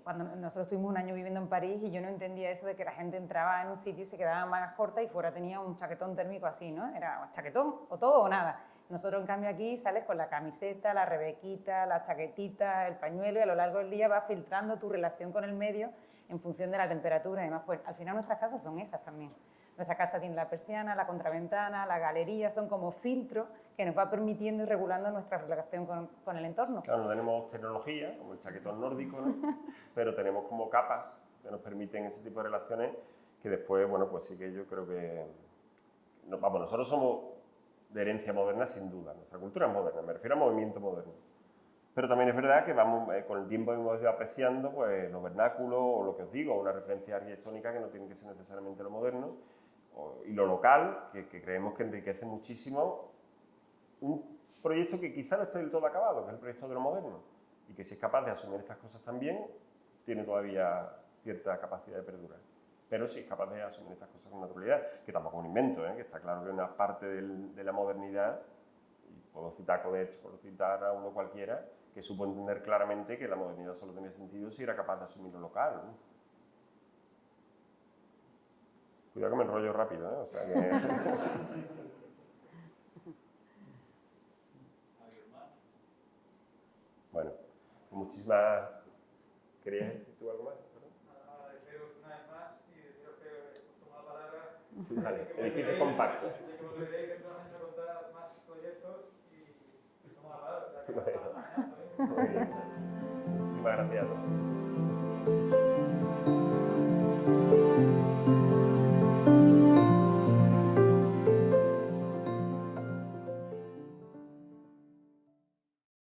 cuando nosotros estuvimos un año viviendo en París y yo no entendía eso de que la gente entraba en un sitio y se quedaba en mangas cortas y fuera tenía un chaquetón térmico así, ¿no? Era chaquetón, o todo o nada. Nosotros, en cambio, aquí sales con la camiseta, la rebequita, la chaquetita, el pañuelo y a lo largo del día vas filtrando tu relación con el medio en función de la temperatura y demás. Pues al final nuestras casas son esas también. Nuestra casa tiene la persiana, la contraventana, la galería, son como filtros que nos va permitiendo y regulando nuestra relación con el entorno. Claro, no tenemos tecnología, como el chaquetón nórdico, ¿no? Pero tenemos como capas que nos permiten ese tipo de relaciones que después, bueno, pues sí que yo creo que... Vamos, nosotros somos de herencia moderna sin duda, nuestra cultura es moderna, me refiero a movimiento moderno. Pero también es verdad que vamos, con el tiempo hemos ido apreciando pues, los vernáculos o lo que os digo, una referencia arquitectónica que no tiene que ser necesariamente lo moderno, y lo local, que creemos que enriquece muchísimo un proyecto que quizá no esté del todo acabado, que es el proyecto de lo moderno, y que si es capaz de asumir estas cosas también, tiene todavía cierta capacidad de perdurar. Pero si es capaz de asumir estas cosas con naturalidad, que tampoco es un invento, que está claro que una parte de la modernidad, y puedo citar a Codet, puedo citar a uno cualquiera, que supo entender claramente que la modernidad solo tenía sentido si era capaz de asumir lo local, ¿no? Cuidado que me enrollo rápido, ¿eh? O sea que... Bueno, muchísimas... ¿Querías decir tú algo más? Nada, deciros una vez más y deciros que tomo la palabra. Vale, edificio compacto. De que volveréis dentro de un año a contar más proyectos y tomo la palabra. Muy bien. Muchísimas gracias a todos.